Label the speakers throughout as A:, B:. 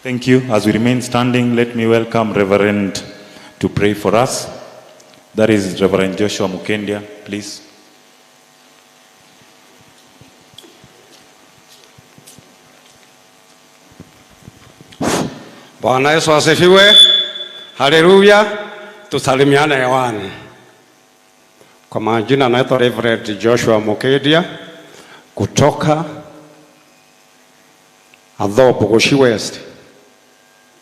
A: Thank you. As we remain standing, let me welcome Reverend to pray for us. That is Reverend Joshua Mukendia, please.
B: Bwana Yesu asifiwe. Haleluya. Tusalimiane hewani. Kwa majina naitwa Reverend Joshua Mukendia kutoka Adhobo Goshi West.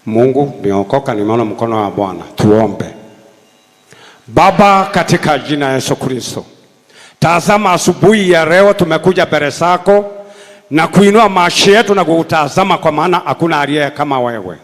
B: Mungu niokoka, nimeona mkono wa Bwana. Tuombe. Baba, katika jina la Yesu Kristo, tazama asubuhi ya leo tumekuja mbele zako na kuinua macho yetu na kutazama, kwa maana hakuna aliye kama wewe.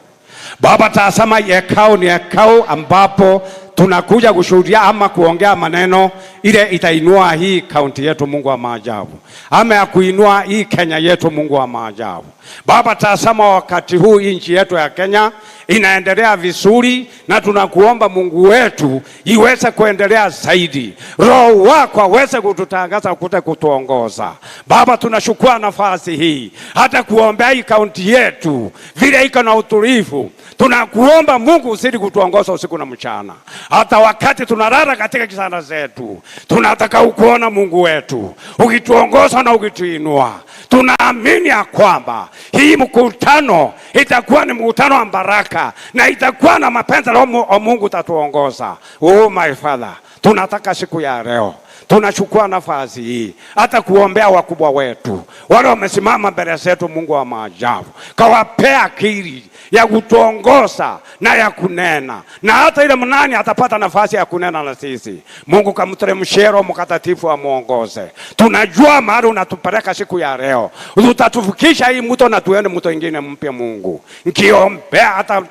B: Baba, tazama hekao ni hekao ambapo tunakuja kushuhudia ama kuongea maneno ile itainua hii kaunti yetu, Mungu wa maajabu, ama ya kuinua hii Kenya yetu, Mungu wa maajabu. Baba, tazama wakati huu nchi yetu ya Kenya inaendelea vizuri, na tunakuomba Mungu wetu iweze kuendelea zaidi. Roho wako aweze kututangaza, kutuongoza. Baba, tunachukua nafasi hii hata kuombea hii kaunti yetu vile iko na utulivu. Tunakuomba Mungu usidi kutuongoza usiku na mchana. Hata wakati tunalala katika kitanda zetu, tunataka ukuona Mungu wetu ukituongoza na ukituinua. Tunaamini ya kwamba hii mkutano itakuwa ni mkutano wa baraka na itakuwa na mapenzi ya Mungu tatuongoza. Oh my Father, tunataka siku ya leo tunachukua nafasi hii hata kuombea wakubwa wetu wale wamesimama mbele zetu, Mungu wa maajabu, kawapea akili ya kutuongoza na ya kunena, na hata ile mnani atapata nafasi ya kunena na sisi. Mungu kamteremshie Roho Mtakatifu amuongoze. Tunajua mahali unatupeleka siku ya leo, utatufikisha hii mto na tuende mto mwingine mpya. Mungu, nikiombea hata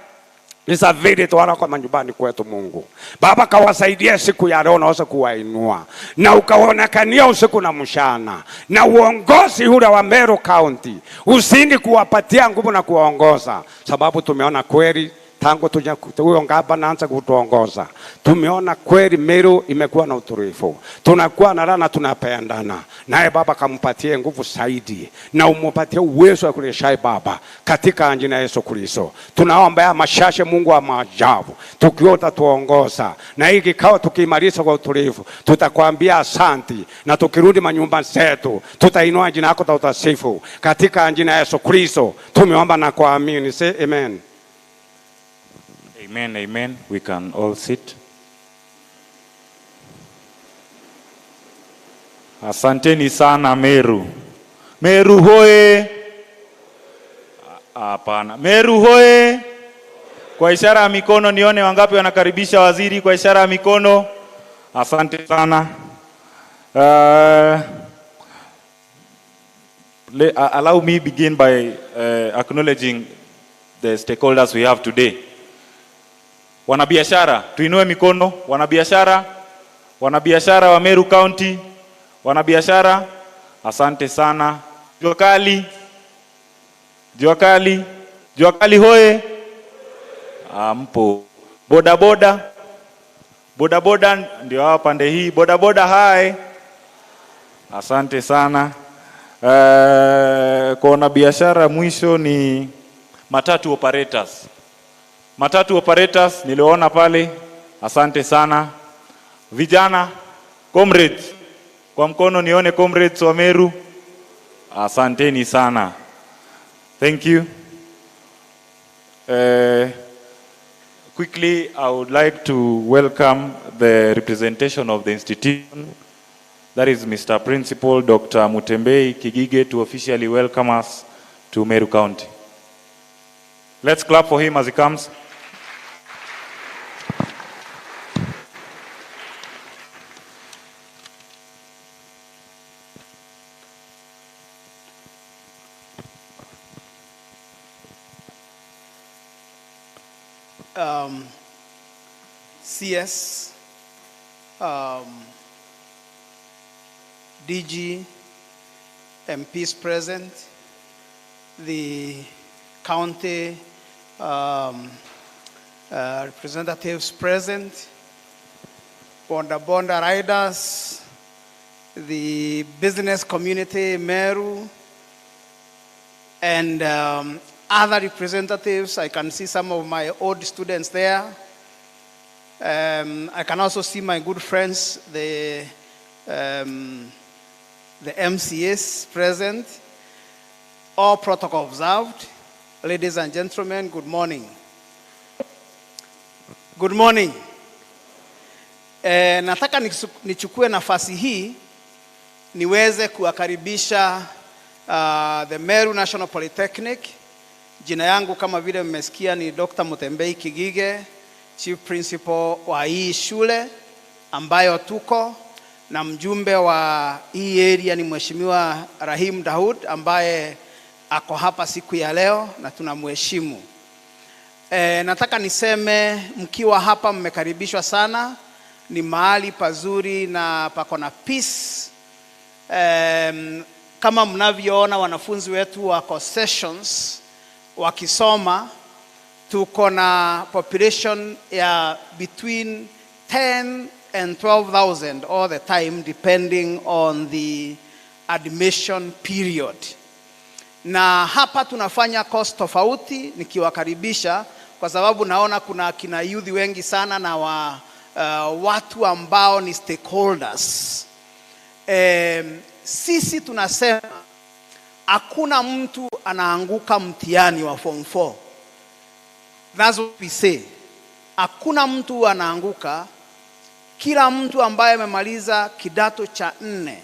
B: nisafiri tuwala kwa manyumbani kwetu. Mungu Baba, kawasaidie siku ya leo, naweza kuwainua na ukaonekania usiku na mchana, na uongozi ule wa Meru County usindi kuwapatia nguvu na kuwaongoza, sababu tumeona kweli tangu huyo ngaba naanza kutuongoza, tumeona kweli Meru imekuwa na utulivu, tunakuwa na rana, tunapendana. Naye Baba kampatie nguvu zaidi na umupatie uwezo wa kuleshai Baba, katika jina la Yesu Kristo. Tunaomba ya mashashe, Mungu wa maajabu, tukiota tuongoza na hiki kikao tukimaliza kwa utulivu, tutakwambia asanti, na tukirudi manyumba zetu tutainua jina lako, tutasifu katika jina la Yesu Kristo. Tumeomba na kuamini. Say amen.
A: Amen, amen. We can all sit. Asanteni sana Meru. Meru hoye. Hapana. Meru hoye. Kwa ishara ya mikono nione wangapi wanakaribisha waziri kwa ishara ya mikono. Asante sana. Allow me begin by acknowledging the stakeholders we have today. Wanabiashara, tuinue mikono. Wanabiashara wa Meru County, wanabiashara, asante sana. Jua kali hoye. Mpo. Bodaboda ndio hapa pande hii. Bodaboda hai. Asante sana. Kwa wanabiashara mwisho ni matatu operators niliona pale, asante sana. Vijana, comrades, kwa mkono nione comrades wa Meru, asanteni sana. Thank you. Quickly, I would like to welcome the representation of the institution, that is Mr. Principal Dr. Mutembei Kigige, to officially welcome us to Meru County. Let's clap for him as he comes.
C: CS, DG, MPs present, the county representatives present, Bonda riders, the business community, Meru, and other representatives. I can see some of my old students there. I can also see my good friends, the MCAs present. All protocol observed. Ladies and gentlemen, good morning. Good morning. Nataka nichukue nafasi hii niweze kuwakaribisha the Meru National Polytechnic. Jina yangu kama vile mmesikia ni Dr. Mutembei Kigige, Chief Principal wa hii shule ambayo tuko, na mjumbe wa hii area ni Mheshimiwa Rahim Daud ambaye ako hapa siku ya leo na tunamheshimu. Nataka niseme mkiwa hapa mmekaribishwa sana. Ni mahali pazuri na pako na peace. Kama mnavyoona wanafunzi wetu wako sessions wakisoma, tuko na population ya between 10 and 12,000 all the time depending on the admission period. Na hapa tunafanya course tofauti nikiwakaribisha kwa sababu naona kuna kina youth wengi sana na watu ambao ni stakeholders. Sisi tunasema hakuna mtu anaanguka mtihani wa form 4. That's what we say. Hakuna mtu anaanguka. Kila mtu ambaye amemaliza kidato cha 4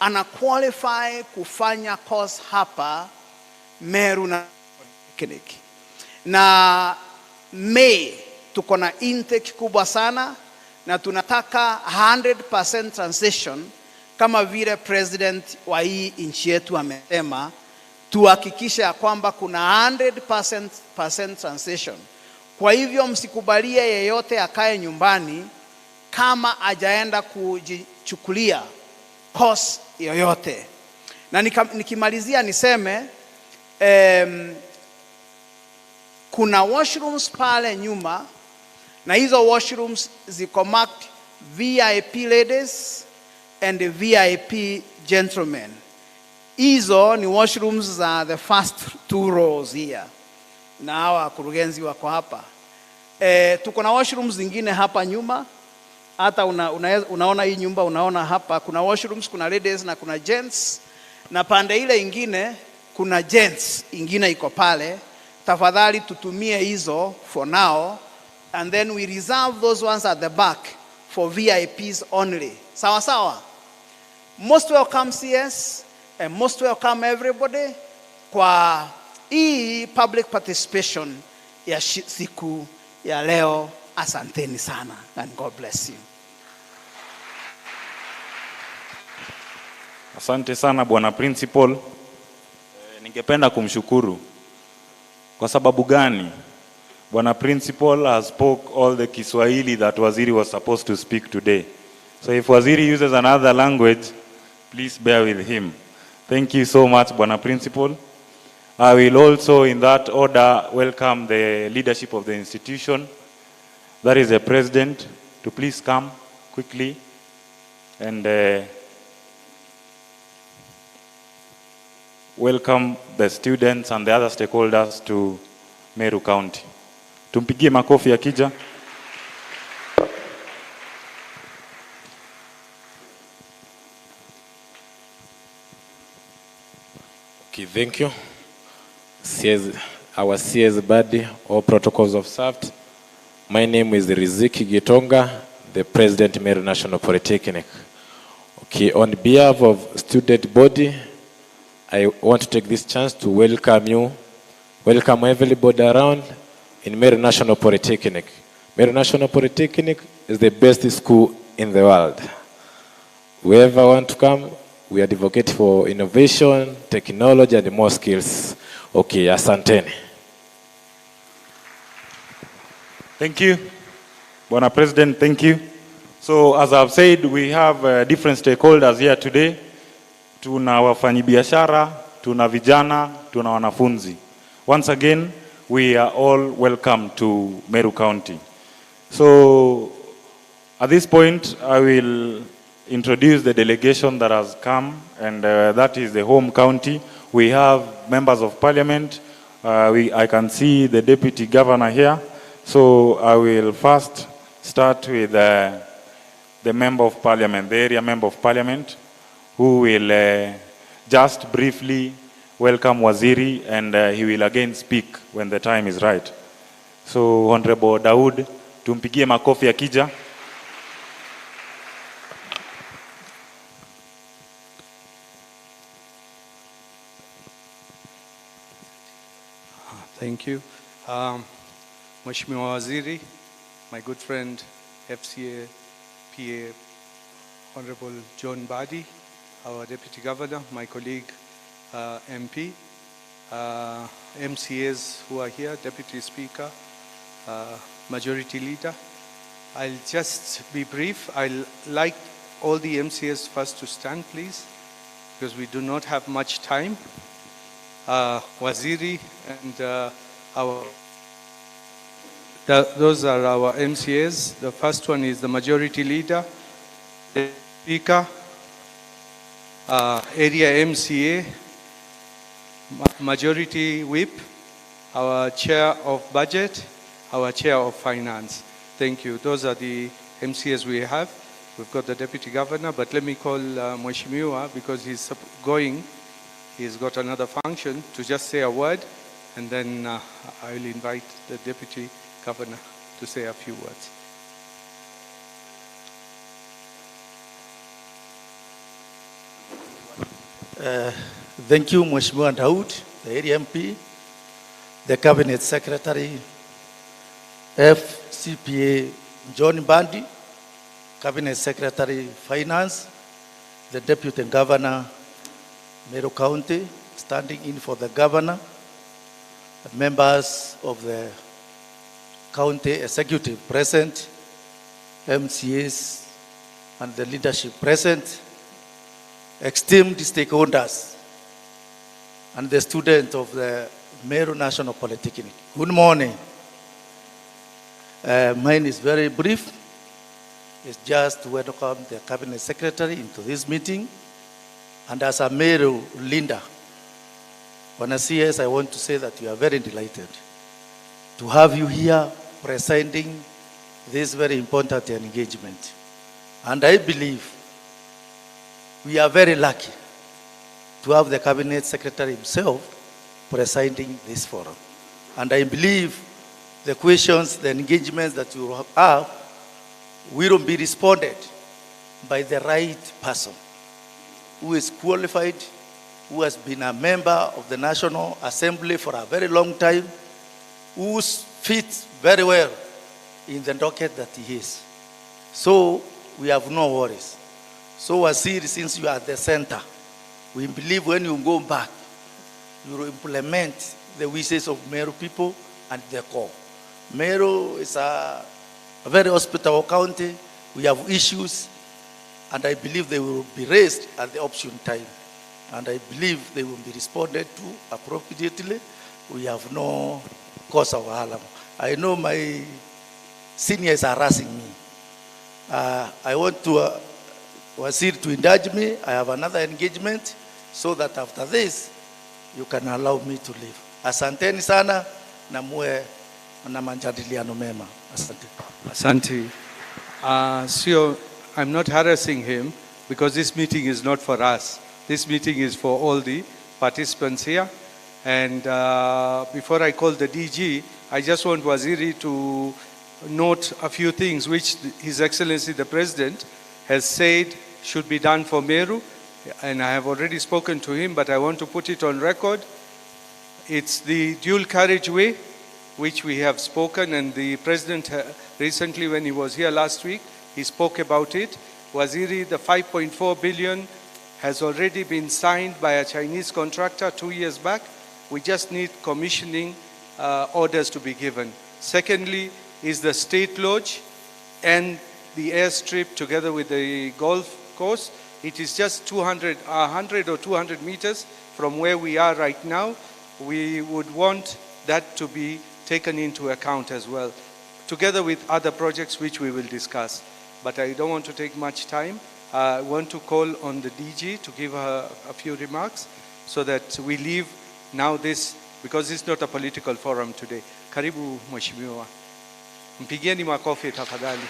C: ana qualify kufanya course hapa Meru na Polytechnic. Na May tuko na intake kubwa sana na tunataka 100% transition kama vile president wa hii nchi yetu amesema, tuhakikishe ya kwamba kuna 100% transition. Kwa hivyo msikubalie yeyote akae nyumbani kama hajaenda kujichukulia course yoyote. Na nikimalizia niseme kuna washrooms pale nyuma, na hizo washrooms ziko marked VIP ladies and VIP gentlemen. Hizo ni washrooms za the first 2 rows here. Na hawa kurugenzi wako hapa. Tuko na washrooms zingine hapa nyuma. Hata unaona hii nyumba, unaona hapa kuna washrooms, kuna ladies na kuna gents. Na pande ile ingine kuna gents ingine iko pale. Tafadhali tutumie hizo for now, and then we reserve those ones at the back for VIPs only. Sawa sawa. Most welcome CS and most welcome everybody kwa hii public participation ya siku ya leo. Asanteni sana and God bless you.
A: Asante sana Bwana Principal. Ningependa kumshukuru. Kwa sababu gani? Bwana Principal has spoke all the Kiswahili that Waziri was supposed to speak today. So if Waziri uses another language, please bear with him. Thank you so much, Bwana Principal. I will also, in that order, welcome the leadership of the institution. That is the President, to please come quickly and welcome the students and the other stakeholders to Meru County. Tumpigie makofi akija.
D: Okay, thank you. Our CS buddy, all protocols observed. My name is Riziki Gitonga, the President Meru National Polytechnic. Okay, on behalf of student body, I want to take this chance to welcome everybody around in Meru National Polytechnic. Meru National Polytechnic is the best school in the world. Whoever want to come, we advocate for innovation, technology, and more skills. Okay, asanteni.
A: Thank you. Bwana President, thank you. So as I've said, we have different stakeholders here today. Tuna wafanyibiashara, tuna vijana, tuna wanafunzi. Once again, we are all welcome to Meru County. So at this point, I will introduce the delegation that has come, and that is the home county. We have members of parliament, I can see the Deputy Governor here. So I will first start with the Member of Parliament, the area Member of Parliament, who will just briefly welcome Waziri, and he will again speak when the time is right. So Honorable Daud, tumpigie makofi akija.
E: Thank you. Mheshimiwa Waziri, my good friend, FCA, PA, Honorable John Badi, our Deputy Governor, my colleague, MP, MCAs who are here, Deputy Speaker, Majority Leader. I'll just be brief. I'll like all the MCAs first to stand, please, because we do not have much time. Waziri and those are our MCAs. The first one is the Majority Leader, the Speaker, Area MCA, Majority Whip, our Chair of Budget, our Chair of Finance. Thank you. Those are the MCAs we have. We've got the Deputy Governor, but let me call Mheshimiwa, because he's going. He's got another function, to just say a word, and then I will invite the Deputy Governor to say a few words.
F: Thank you, Mheshimiwa Daud, the area MP, the Cabinet Secretary, FCPA John Bandi, Cabinet Secretary Finance, the Deputy Governor, Meru County, standing in for the Governor, the members of the County Executive present, MCAs and the leadership present, esteemed stakeholders, and the students of the Meru National Polytechnic. Good morning. Mine is very brief. It's just to welcome the Cabinet Secretary into this meeting. And as a Meru Linda, on a CS, I want to say that we are very delighted to have you here presenting this very important engagement. And I believe we are very lucky to have the Cabinet Secretary himself presiding this forum. And I believe the questions, the engagements that you have will be responded by the right person who is qualified, who has been a member of the National Assembly for a very long time, who fits very well in the docket that he is. So we have no worries. So Waziri, since you are at the center, we believe when you go back, you will implement the wishes of Meru people and the core. Meru is a very hospitable county. We have issues, and I believe they will be raised at the option time. And I believe they will be responded to appropriately. We have no cause of alarm. I know my seniors are harassing me. I want to Waziri to indulge me. I have another engagement, so that after this, you can allow me to leave. Asanteni sana na muwe na majadiliano mema. Asante.
E: Asante. So I'm not harassing him, because this meeting is not for us. This meeting is for all the participants here. And before I call the DG, I just want Waziri to note a few things which His Excellency the President has said should be done for Meru. And I have already spoken to him, but I want to put it on record. It's the dual carriageway, which we have spoken, and the President recently, when he was here last week, he spoke about it. Waziri, the 5.4 billion has already been signed by a Chinese contractor 2 years back. We just need commissioning orders to be given. Secondly is the State Lodge and the airstrip together with the golf course. It is just 100 or 200 meters from where we are right now. We would want that to be taken into account as well, together with other projects which we will discuss. But I don't want to take much time. I want to call on the DG to give her a few remarks, so that we leave now this because it's not a political forum today. Karibu Mheshimiwa. Mpigieni makofi tafadhali.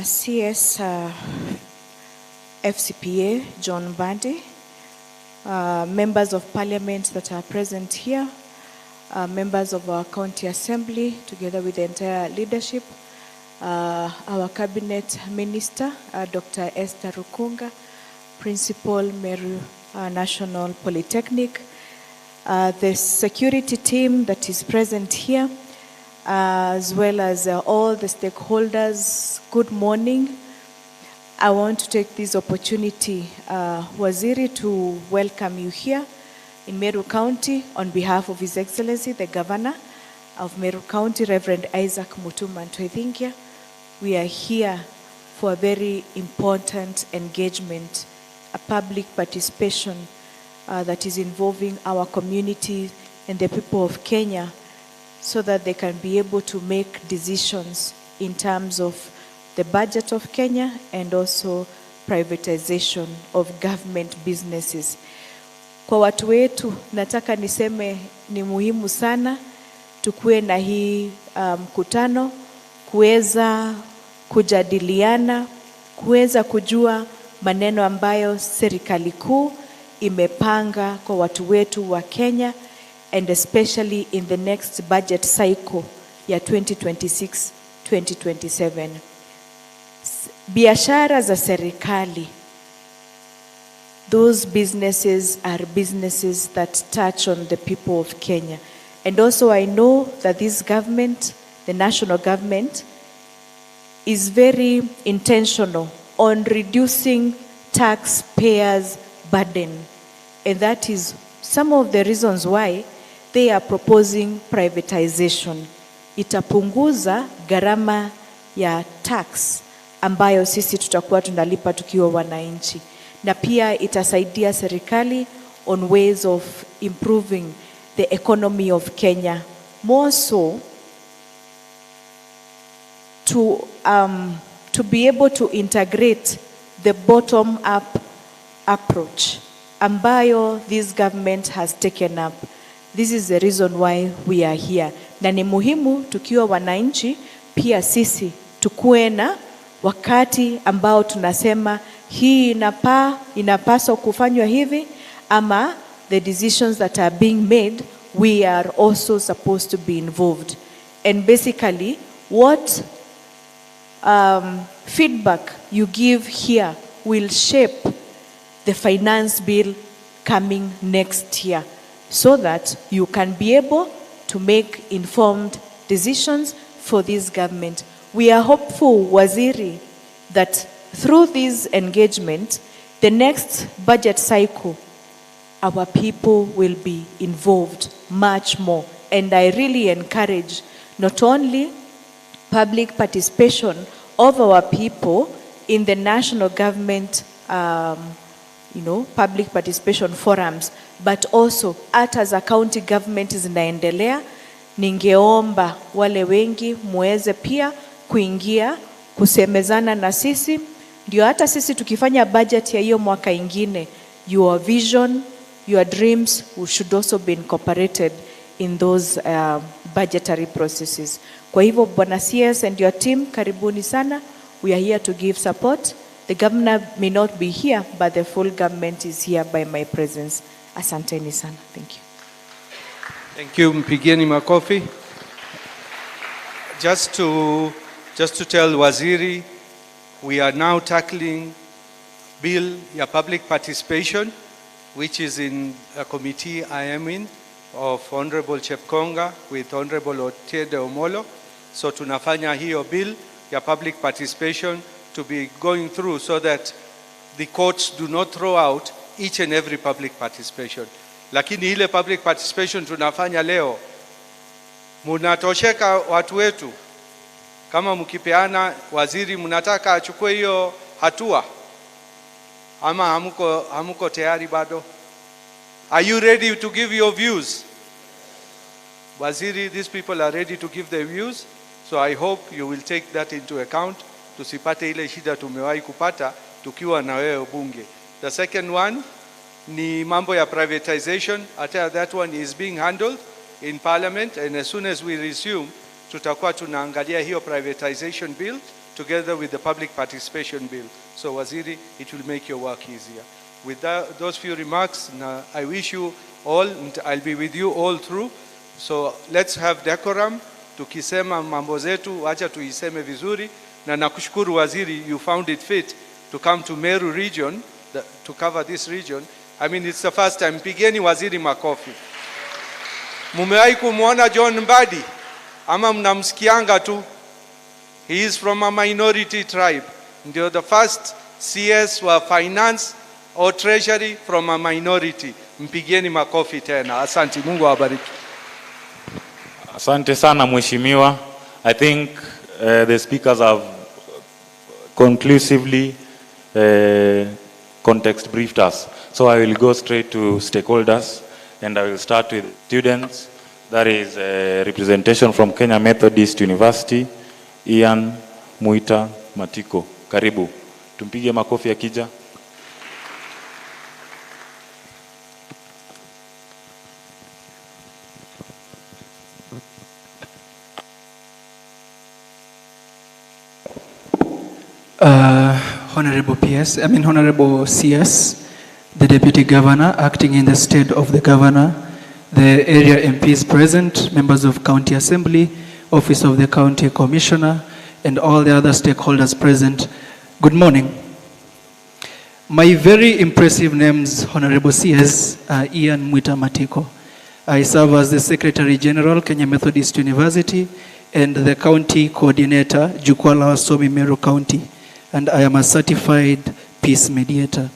G: CS FCPA John Bandi, members of parliament that are present here, members of our county assembly, together with the entire leadership, our cabinet minister, Dr. Esther Rukunga, principal Meru National Polytechnic, the security team that is present here, as well as all the stakeholders. Good morning. I want to take this opportunity, Waziri, to welcome you here in Meru County on behalf of His Excellency, the Governor of Meru County, Reverend Isaac Mutuma Ntwethingia. We are here for a very important engagement, a public participation that is involving our community and the people of Kenya, so that they can be able to make decisions in terms of the budget of Kenya and also privatization of government businesses. Kwa watu wetu, nataka niseme ni muhimu sana tukue na hii mkutano, kuweza kujadiliana, kuweza kujua maneno ambayo serikali kuu imepanga kwa watu wetu wa Kenya, and especially in the next budget cycle ya 2026-2027. Biashara za serikali, those businesses are businesses that touch on the people of Kenya. And also I know that this government, the national government, is very intentional on reducing taxpayers' burden. And that is some of the reasons why they are proposing privatization. Itapunguza gharama ya tax ambayo sisi tutakuwa tunalipa tukiwa wananchi, na pia itasaidia serikali on ways of improving the economy of Kenya, more so to be able to integrate the bottom-up approach ambayo this government has taken up. This is the reason why we are here. Na ni muhimu tukiwa wananchi pia sisi tukue na wakati ambao tunasema hii inapaswa kufanywa hivi, ama the decisions that are being made, we are also supposed to be involved. And basically what feedback you give here will shape the finance bill coming next year, so that you can be able to make informed decisions for this government. We are hopeful, Waziri, that through this engagement, the next budget cycle, our people will be involved much more. And I really encourage not only public participation of our people in the national government public participation forums, but also as a county government zinaendelea, ningeomba wale wengi muweze pia kuingia kusemezana na sisi, ndio hata sisi tukifanya budget ya hiyo mwaka ingine, your vision, your dreams should also be incorporated in those budgetary processes. Kwa hivyo Bwana CS and your team, karibuni sana. We are here to give support. The governor may not be here, but the full government is here by my presence. Asanteni sana. Thank you.
E: Thank you, mpigieni makofi. Just to tell Waziri, we are now tackling bill ya public participation, which is in a committee I am in, of Honorable Chepkonga with Honorable Otiende Omolo. So tunafanya hiyo bill ya public participation to be going through, so that the courts do not throw out each and every public participation. Lakini ile public participation tunafanya leo, munatosheka watu wetu? Kama mkipeana Waziri, mnataka achukue hiyo hatua ama hamuko tayari bado? Are you ready to give your views? Waziri, these people are ready to give their views, so I hope you will take that into account. Tusipate ile shida tumewahi kupata tukiwa na wewe bunge. The second one ni mambo ya privatization. That one is being handled in parliament, and as soon as we resume, tutakuwa tunaangalia hiyo privatization bill together with the public participation bill. So Waziri, it will make your work easier. With those few remarks, I wish you all, I'll be with you all through. So let's have decorum. Tukisema mambo zetu, acha tuiseme vizuri. Na nakushukuru Waziri, you found it fit to come to Meru region, to cover this region. I mean, it's the first time. Pigeni Waziri makofi. Mumewahi kumuona John Mbadi? Ama mnamsikianga tu? He is from a minority tribe. Ndio the first CS wa finance or treasury from a minority. Mpigeni makofi tena. Asante, Mungu awabariki.
A: Asante sana Mheshimiwa. I think the speakers have conclusively context briefed us. So I will go straight to stakeholders, and I will start with students. That is representation from Kenya Methodist University, Ian Muita Matiko. Karibu. Tumpige makofi akija.
H: Honorable CS, the Deputy Governor, acting in the stead of the Governor, the area MPs present, members of County Assembly, Office of the County Commissioner, and all the other stakeholders present, good morning. My very impressive names, Honorable CS, are Ian Mwita Matiko. I serve as the Secretary General, Kenya Methodist University, and the County Coordinator, Jukwaa la Wasomi, Meru County, and I am a certified peace mediator.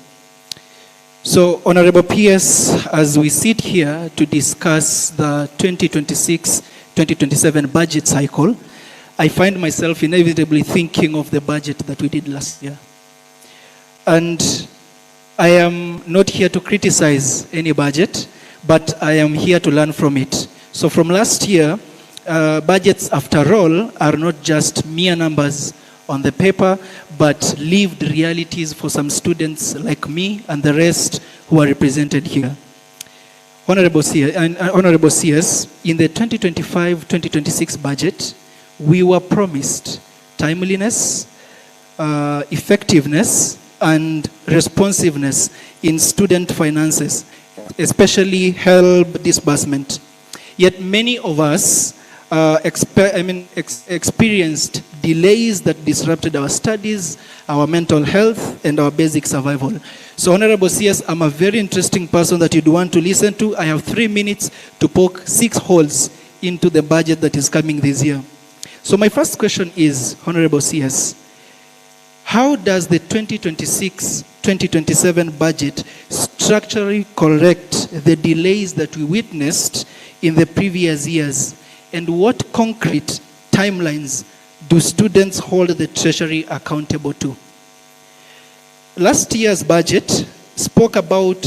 H: So, Honorable PS, as we sit here to discuss the 2026-2027 budget cycle, I find myself inevitably thinking of the budget that we did last year. And I am not here to criticize any budget, but I am here to learn from it. So from last year, budgets, after all, are not just mere numbers on the paper, but lived realities for some students like me and the rest who are represented here. Honorable CS, in the 2025-2026 budget, we were promised timeliness, effectiveness, and responsiveness in student finances, especially HELB disbursement. Yet many of us experienced delays that disrupted our studies, our mental health, and our basic survival. So, Honorable CS, I'm a very interesting person that you'd want to listen to. I have 3 minutes to poke 6 holes into the budget that is coming this year. So my first question is, Honorable CS, how does the 2026-2027 budget structurally correct the delays that we witnessed in the previous years? And what concrete timelines do students hold the Treasury accountable to? Last year's budget spoke about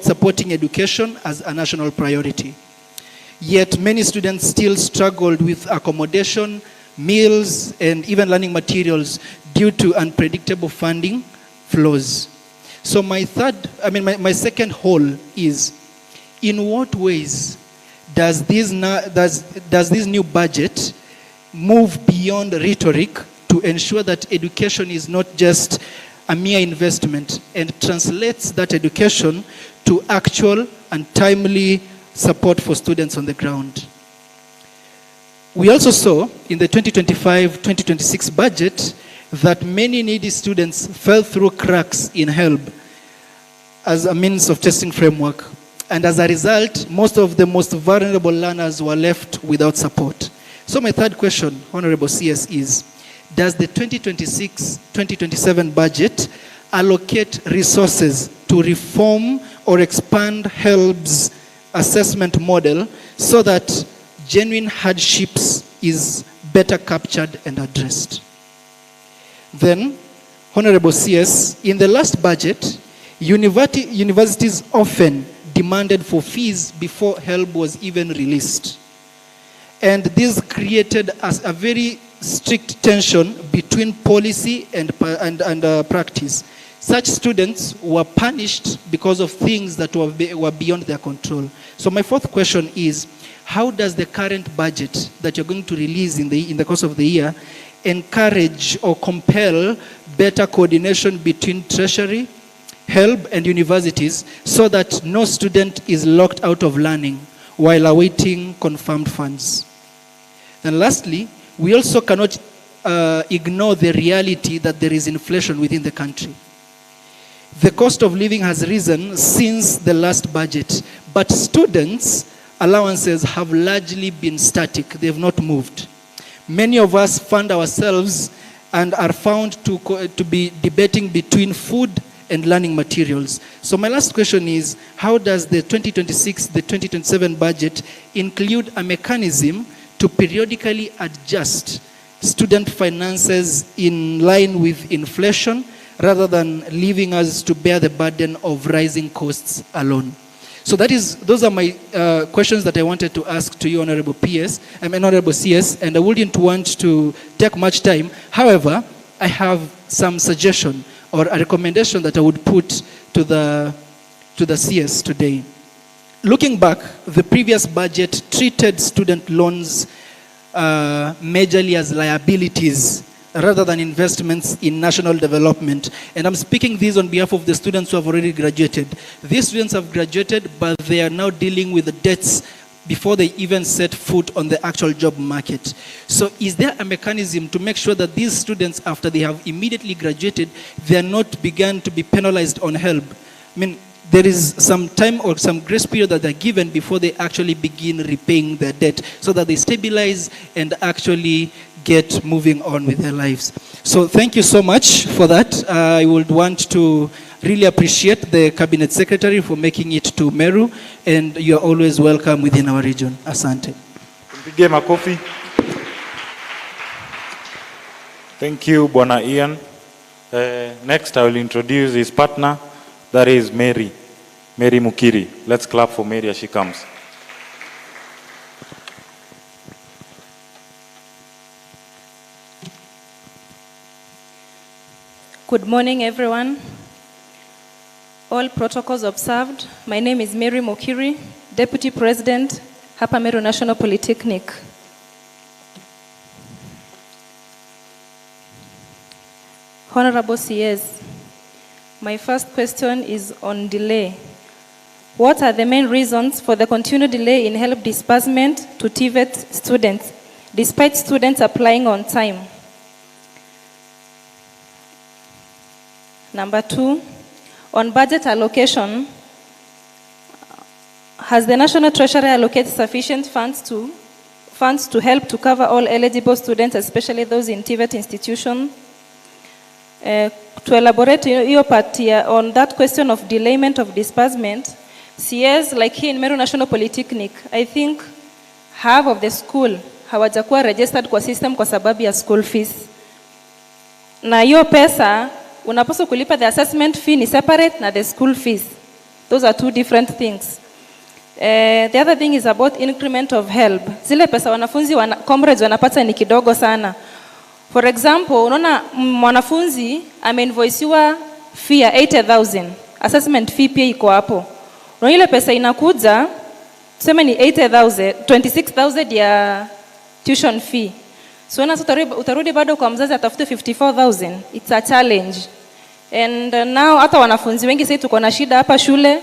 H: supporting education as a national priority. Yet many students still struggled with accommodation, meals, and even learning materials due to unpredictable funding flows. So my second hole is, in what ways does this new budget move beyond rhetoric to ensure that education is not just a mere investment and translates that education to actual and timely support for students on the ground? We also saw in the 2025-2026 budget that many needy students fell through cracks in HELB as a means of testing framework. And as a result, most of the most vulnerable learners were left without support. So my third question, Honorable CS, is, does the 2026-2027 budget allocate resources to reform or expand HELB's assessment model so that genuine hardships is better captured and addressed? Then, Honorable CS, in the last budget, universities often demanded for fees before help was even released. And this created a very strict tension between policy and practice. Such students were punished because of things that were beyond their control. So my fourth question is, how does the current budget that you're going to release in the course of the year encourage or compel better coordination between Treasury, HELB, and universities so that no student is locked out of learning while awaiting confirmed funds? And lastly, we also cannot ignore the reality that there is inflation within the country. The cost of living has risen since the last budget, but students' allowances have largely been static. They have not moved. Many of us find ourselves and are found to be debating between food and learning materials. So my last question is, how does the 2026, the 2027 budget include a mechanism to periodically adjust student finances in line with inflation rather than leaving us to bear the burden of rising costs alone? So those are my questions that I wanted to ask to you, Honorable CS, and I wouldn't want to take much time. However, I have some suggestion or a recommendation that I would put to the CS today. Looking back, the previous budget treated student loans majorly as liabilities rather than investments in national development. And I'm speaking this on behalf of the students who have already graduated. These students have graduated, but they are now dealing with the debts before they even set foot on the actual job market. So is there a mechanism to make sure that these students, after they have immediately graduated, they are not begun to be penalized on help? I mean, there is some time or some grace period that they're given before they actually begin repaying their debt so that they stabilize and actually get moving on with their lives. So thank you so much for that. I would want to really appreciate the Cabinet Secretary for making it to Meru, and you're always welcome within our region. Asante.
A: Mpige makofi. Thank you, Bwana Ian. Next, I will introduce his partner, that is Mary Mukiri. Let's clap for Mary as she comes.
I: Good morning, everyone. All protocols observed. My name is Mary Mukiri, Deputy President, hapa Meru National Polytechnic. Honorable CS, my first question is on delay. What are the main reasons for the continued delay in help disbursement to TVET students, despite students applying on time? Number 2, on budget allocation, has the National Treasury allocated sufficient funds to help to cover all eligible students, especially those in TVET institutions? To elaborate your part here on that question of delayment of disbursement, CS, like here in Meru National Polytechnic, I think half of the school hawajakuwa registered kwa system kwa sababu ya school fees. Na hiyo pesa, unapaswa kulipa the assessment fee ni separate na the school fees. Those are two different things. The other thing is about increment of help. Zile pesa wanafunzi comrades wanapata ni kidogo sana. For example, unaona mwanafunzi ameinvoicewa fee ya 80,000. Assessment fee pia iko hapo. Unaona ile pesa inakuja, tuseme ni 80,000, 26,000 ya tuition fee. So utarudi bado kwa mzazi atafute 54,000. It's a challenge. And now hata wanafunzi wengi sasa tuko na shida hapa shule.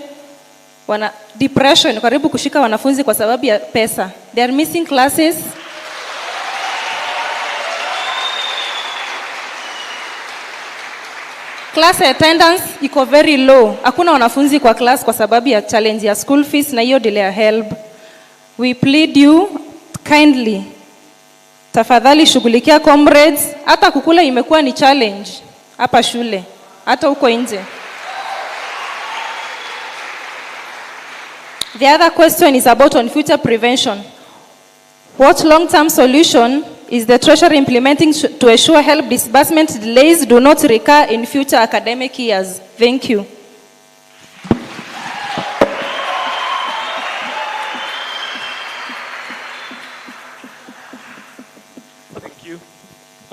I: Wana depression karibu kushika wanafunzi kwa sababu ya pesa. They are missing classes. Class attendance iko very low. Hakuna wanafunzi kwa class kwa sababu ya challenge ya school fees na hiyo delay ya help. We plead you kindly, tafadhali shughulikia comrades. Hata kukula imekuwa ni challenge hapa shule, hata huko nje. The other question is about on future prevention. What long-term solution is the Treasury implementing to ensure help disbursement delays do not recur in future academic years? Thank you.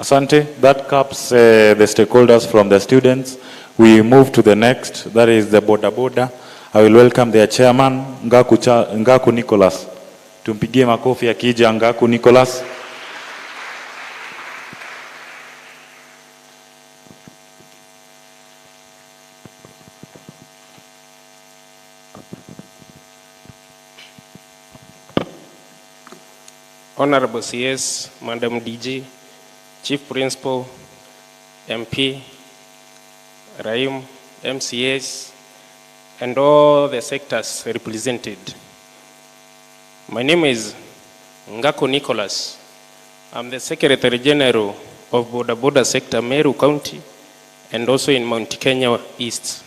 A: Asante. That caps the stakeholders from the students. We move to the next, that is the Boda Boda. I will welcome their chairman, Ngaku Nicholas. Tumpigie makofi akija Ngaku Nicholas.
J: Honorable CS, Madam DG, Chief Principal, MP, Raim, MCAs, and all the sectors represented. My name is Ngaku Nicholas. I'm the Secretary General of Boda Boda Sector, Meru County, and also in Mount Kenya East.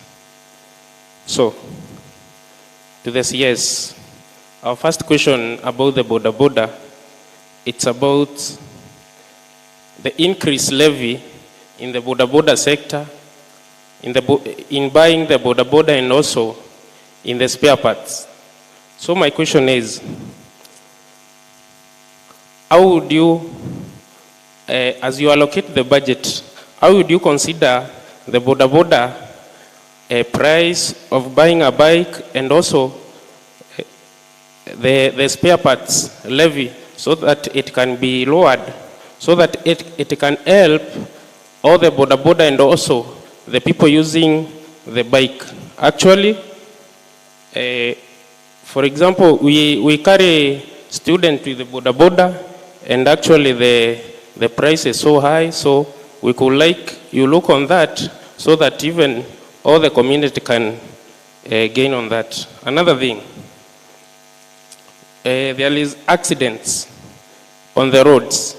J: So, to the CS, our first question about the Boda Boda, it's about the increased levy in the Boda Boda sector, in buying the Boda Boda and also in the spare parts. So my question is, how would you, as you allocate the budget, how would you consider the Boda Boda price of buying a bike and also the spare parts levy, so that it can be lowered, so that it can help all the Boda Boda and also the people using the bike? Actually, for example, we carry students with the Boda Boda, and actually the price is so high, so we could like you look on that, so that even all the community can gain on that. Another thing, there is accidents on the roads.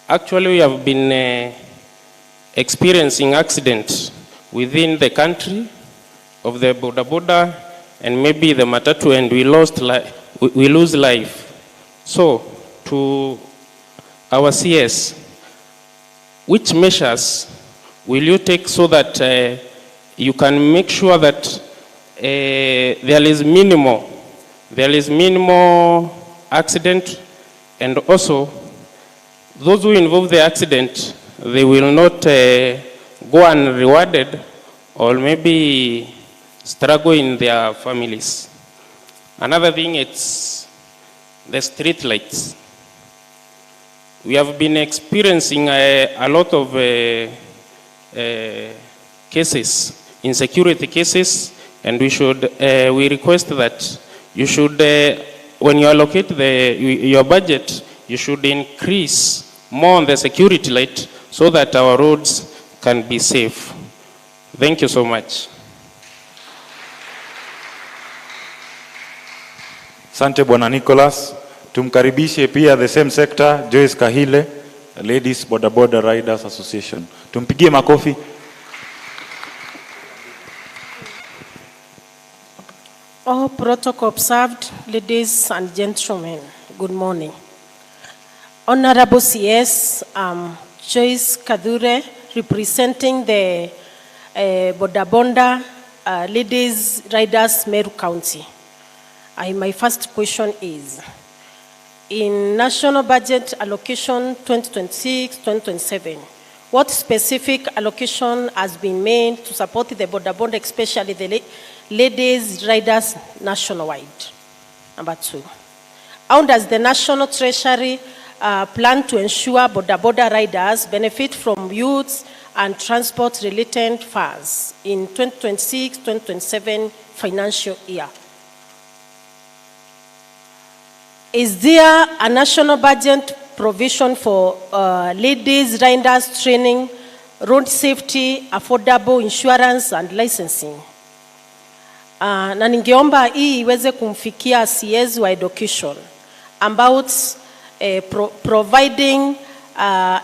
J: Actually, we have been experiencing accidents within the country of the Boda Boda and maybe the Matatu, and we lose life. So, to our CS, which measures will you take so that you can make sure that there is minimal accident, and also those who involve the accident, they will not go unrewarded or maybe struggle in their families. Another thing, it's the street lights. We have been experiencing a lot of cases, insecurity cases, and we request that you should, when you allocate your budget, you should increase more on the security light so that our roads can be safe. Thank you so much.
A: Asante Bwana Nicholas. Tumkaribishe pia the same sector, Joyce Kahile, Ladies Boda Boda Riders Association. Tumpigie makofi.
K: All protocol observed, ladies and gentlemen, good morning. Honorable CS, Joyce Kadure, representing the Boda Boda Ladies Riders Meru County. My first question is, in National Budget Allocation 2026-2027, what specific allocation has been made to support the Boda Boda, especially the Ladies Riders nationwide? Number two, how does the National Treasury plan to ensure Boda Boda riders benefit from youth and transport-related funds in 2026-2027 financial year? Is there a national budget provision for ladies riders training, road safety, affordable insurance and licensing? Na ningeomba hii iweze kumfikia CS wa education about providing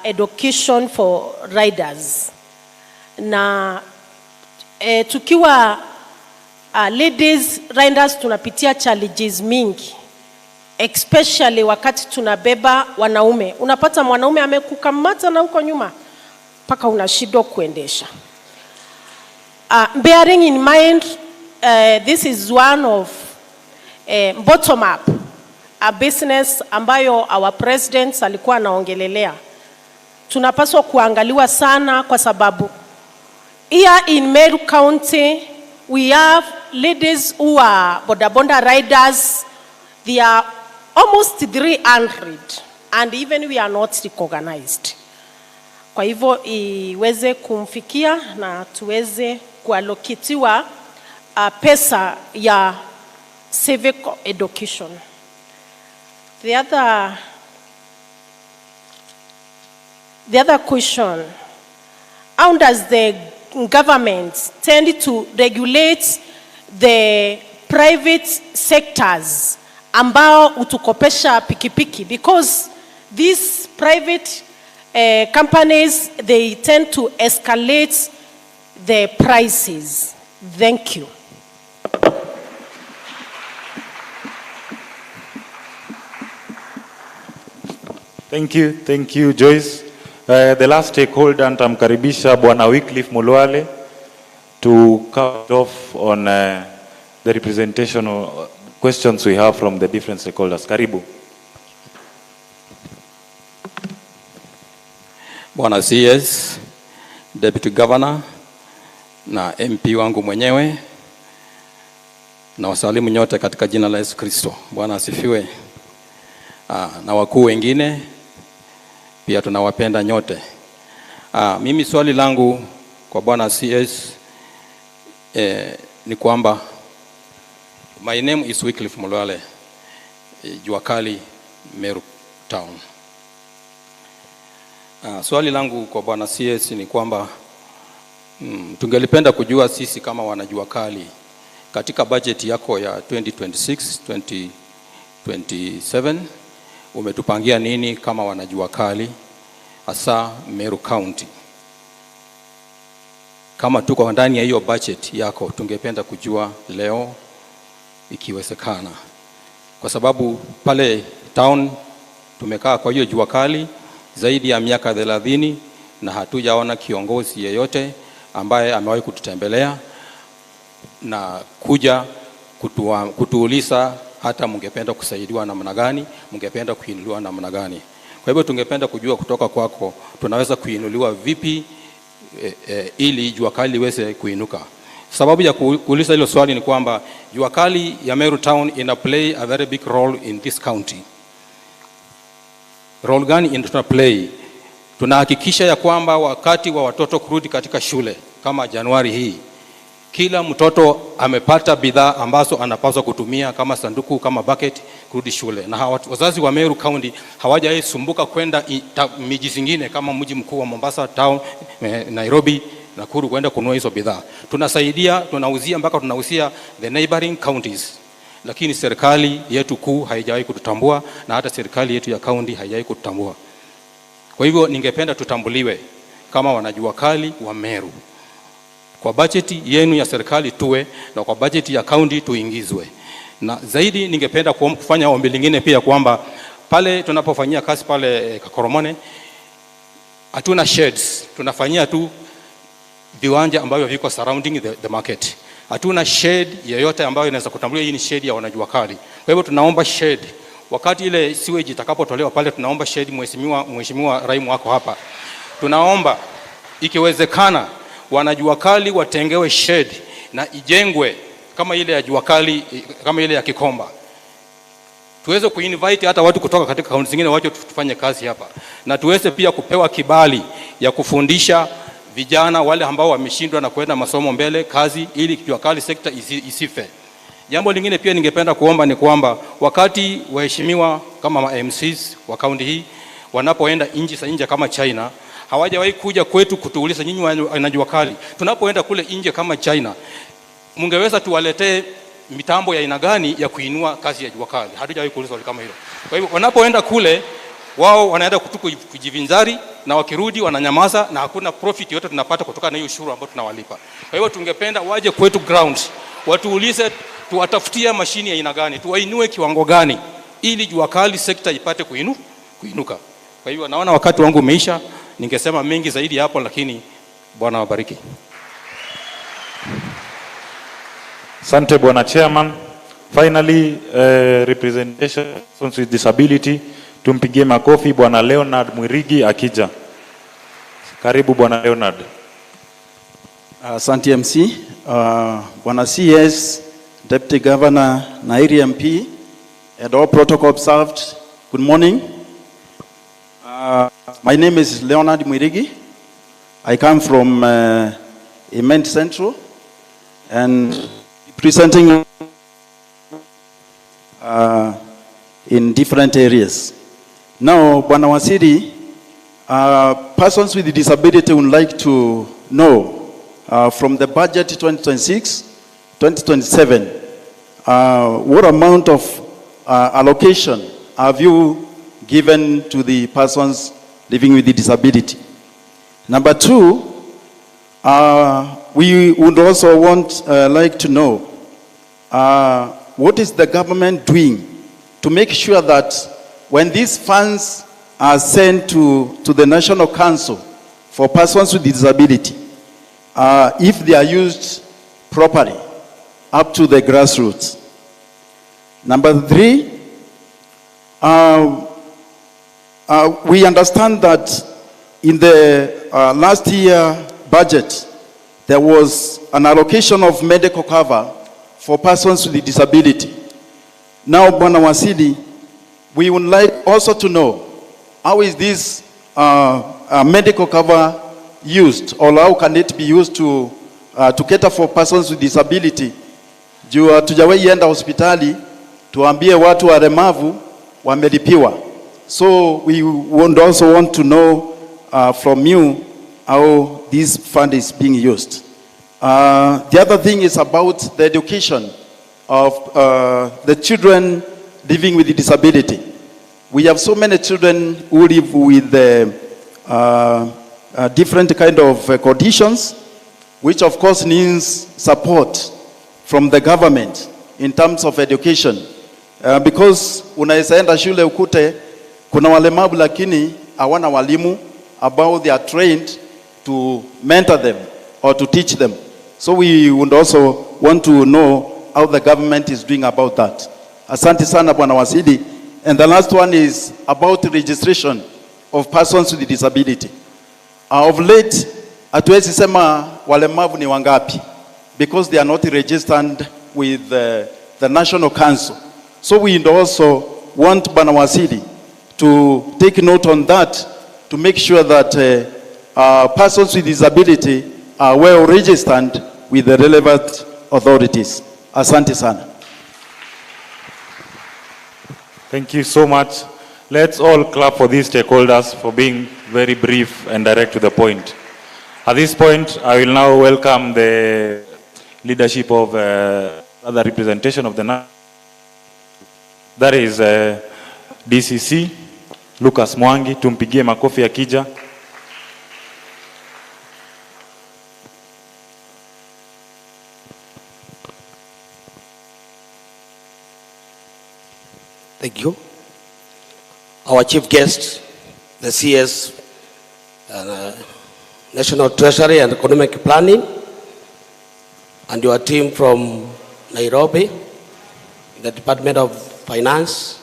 K: education for riders. Na tukiwa ladies riders tunapitia challenges mingi, especially wakati tunabeba wanaume. Unapata mwanaume amekukamata na huko nyuma paka unashindwa kuendesha. Bearing in mind, this is one of bottom up a business ambayo our president alikuwa anaongelelea. tunapaswa kuangaliwa sana, kwa sababu here in Meru County we have ladies who are boda riders. They are almost 300 and even we are not recognized. Kwa hivyo iweze kumfikia na tuweze kuallokitiwa pesa ya civic education. The other question, how does the government tend to regulate the private sectors ambao utukopesha pikipiki? Because these private companies, they tend to escalate the prices. Thank you.
A: Thank you Joyce. The last stakeholder nitamkaribisha Bwana Wycliffe Mulwale to cut off on the representation of questions we have from the different stakeholders. Karibu.
L: Bwana CS, Deputy Governor na MP wangu mwenyewe, na wasalimu nyote katika jina la Yesu Kristo. Bwana asifiwe. Na wakuu wengine pia tunawapenda nyote. Mimi swali langu kwa Bwana CS ni kwamba my name is Wycliffe Mulwale, Juakali, Meru Town. Swali langu kwa Bwana CS ni kwamba tungelipenda kujua sisi kama wanajuakali katika budget yako ya 2026-2027 umetupangia nini kama wanajuakali hasa Meru County? Kama tuko ndani ya hiyo budget yako tungependa kujua leo ikiwezekana, kwa sababu pale town tumekaa kwa hiyo juakali zaidi ya miaka 30 na hatujaona kiongozi yeyote ambaye amewahi kututembelea na kuja kutuuliza hata mungependa kusaidiwa namna gani, mungependa kuinuliwa namna gani. Kwa hivyo tungependa kujua kutoka kwako tunaweza kuinuliwa vipi ili juakali iweze kuinuka. Sababu ya kuuliza hilo swali ni kwamba juakali ya Meru Town ina play a very big role in this county. Role gani ina play? Tunahakikisha ya kwamba wakati wa watoto kurudi katika shule kama Januari hii, kila mtoto amepata bidhaa ambazo anapaswa kutumia kama sanduku, kama bucket kurudi shule. Na wazazi wa Meru County hawajaisumbuka kwenda miji zingine kama mji mkuu wa Mombasa Town, Nairobi, Nakuru kwenda kununua hizo bidhaa. Tunasaidia, tunauzia mpaka tunauzia the neighboring counties. Lakini serikali yetu kuu haijawahi kututambua na hata serikali yetu ya county haijawahi kututambua. Kwa hivyo ningependa tutambuliwe kama wanajuakali wa Meru. Kwa budget yenu ya serikali tuwe, na kwa budget ya county tuingizwe. Na zaidi ningependa kufanya ombi lingine pia kwamba pale tunapofanyia kazi pale Kakoromone hatuna sheds, tunafanyia tu viwanja ambavyo viko surrounding the market. Hatuna shed yoyote ambayo inaweza kutambulia hii ni shed ya wanajuakali. Kwa hivyo tunaomba shed. Wakati ile sewage itakapotolewa pale tunaomba shed. Mheshimiwa Raimu wako hapa. Tunaomba ikiwezekana wanajuakali watengewe shed na ijengwe kama ile ya juakali, kama ile ya Kikomba. Tuweze kuinvite hata watu kutoka katika kaunti zingine waje tufanye kazi hapa. Na tuweze pia kupewa kibali ya kufundisha vijana wale ambao wameshindwa na kwenda masomo mbele kazi, ili juakali sekta isife. Jambo lingine pia ningependa kuomba ni kwamba wakati waheshimiwa kama MCs wa kaunti hii wanapoenda nje kama China, hawajawahi kuja kwetu kutuuliza nyinyi wanajuakali. Tunapoenda kule nje kama China, mungeweza tuwaletee mitambo ya aina gani ya kuinua kazi ya juakali? Hatujawahi kuuliza swali kama hilo. Kwa hivyo wanapoenda kule wao wanaenda kujivinjari na wakirudi wananyamaza na hakuna profit yote tunapata kutoka na hiyo ushuru ambao tunawalipa. Kwa hivyo tungependa waje kwetu ground, watuulize tuwatafutia mashini ya aina gani, tuwainue kiwango gani ili juakali sekta ipate kuinuka. Kwa hivyo naona wakati wangu umeisha, ningesema mengi zaidi hapo, lakini Bwana wabariki.
A: Asante Bwana Chairman. Finally, representation with disability, tumpigie makofi Bwana Leonard Mwirigi akija. Karibu Bwana Leonard.
M: Asante MC, Bwana CS, Deputy Governor, Nairi MP, and all protocol observed, good morning. My name is Leonard Mwirigi. I come from Imend Central and presenting in different areas. Now, Bwana Wasiri, persons with disability would like to know from the budget 2026-2027, what amount of allocation have you given to the persons living with the disability? Number two, we would also like to know what is the government doing to make sure that when these funds are sent to the National Council for persons with disability, if they are used properly up to the grassroots. Number three, we understand that in the last year budget, there was an allocation of medical cover for persons with disability. Now, Bwana Wasili, we would like also to know how is this medical cover used, or how can it be used to cater for persons with disability? Juu hatujawahi enda hospitali tuambie watu walemavu wamelipiwa. So we would also want to know from you how this fund is being used. The other thing is about the education of the children living with disability. We have so many children who live with different kind of conditions, which of course needs support from the government in terms of education. Because unaweza enda shule ukute kuna walemavu lakini hawana walimu ambao they are trained to mentor them or to teach them. So we would also want to know how the government is doing about that. Asante sana Bwana Wasili. And the last one is about registration of persons with disability. Of late, hatuwezi sema walemavu ni wangapi because they are not registered with the National Council. So we also want Bwana Wasili to take note on that to make sure that persons with disability are well registered with the relevant authorities. Asante sana.
A: Thank you so much. Let's all clap for these stakeholders for being very brief and direct to the point. At this point, I will now welcome the leadership of other representation of the that is DCC, Lucas Mwangi. Tumpigie makofi akija.
N: Thank you. Our chief guest, the CS, National Treasury and Economic Planning, and your team from Nairobi, the Department of Finance,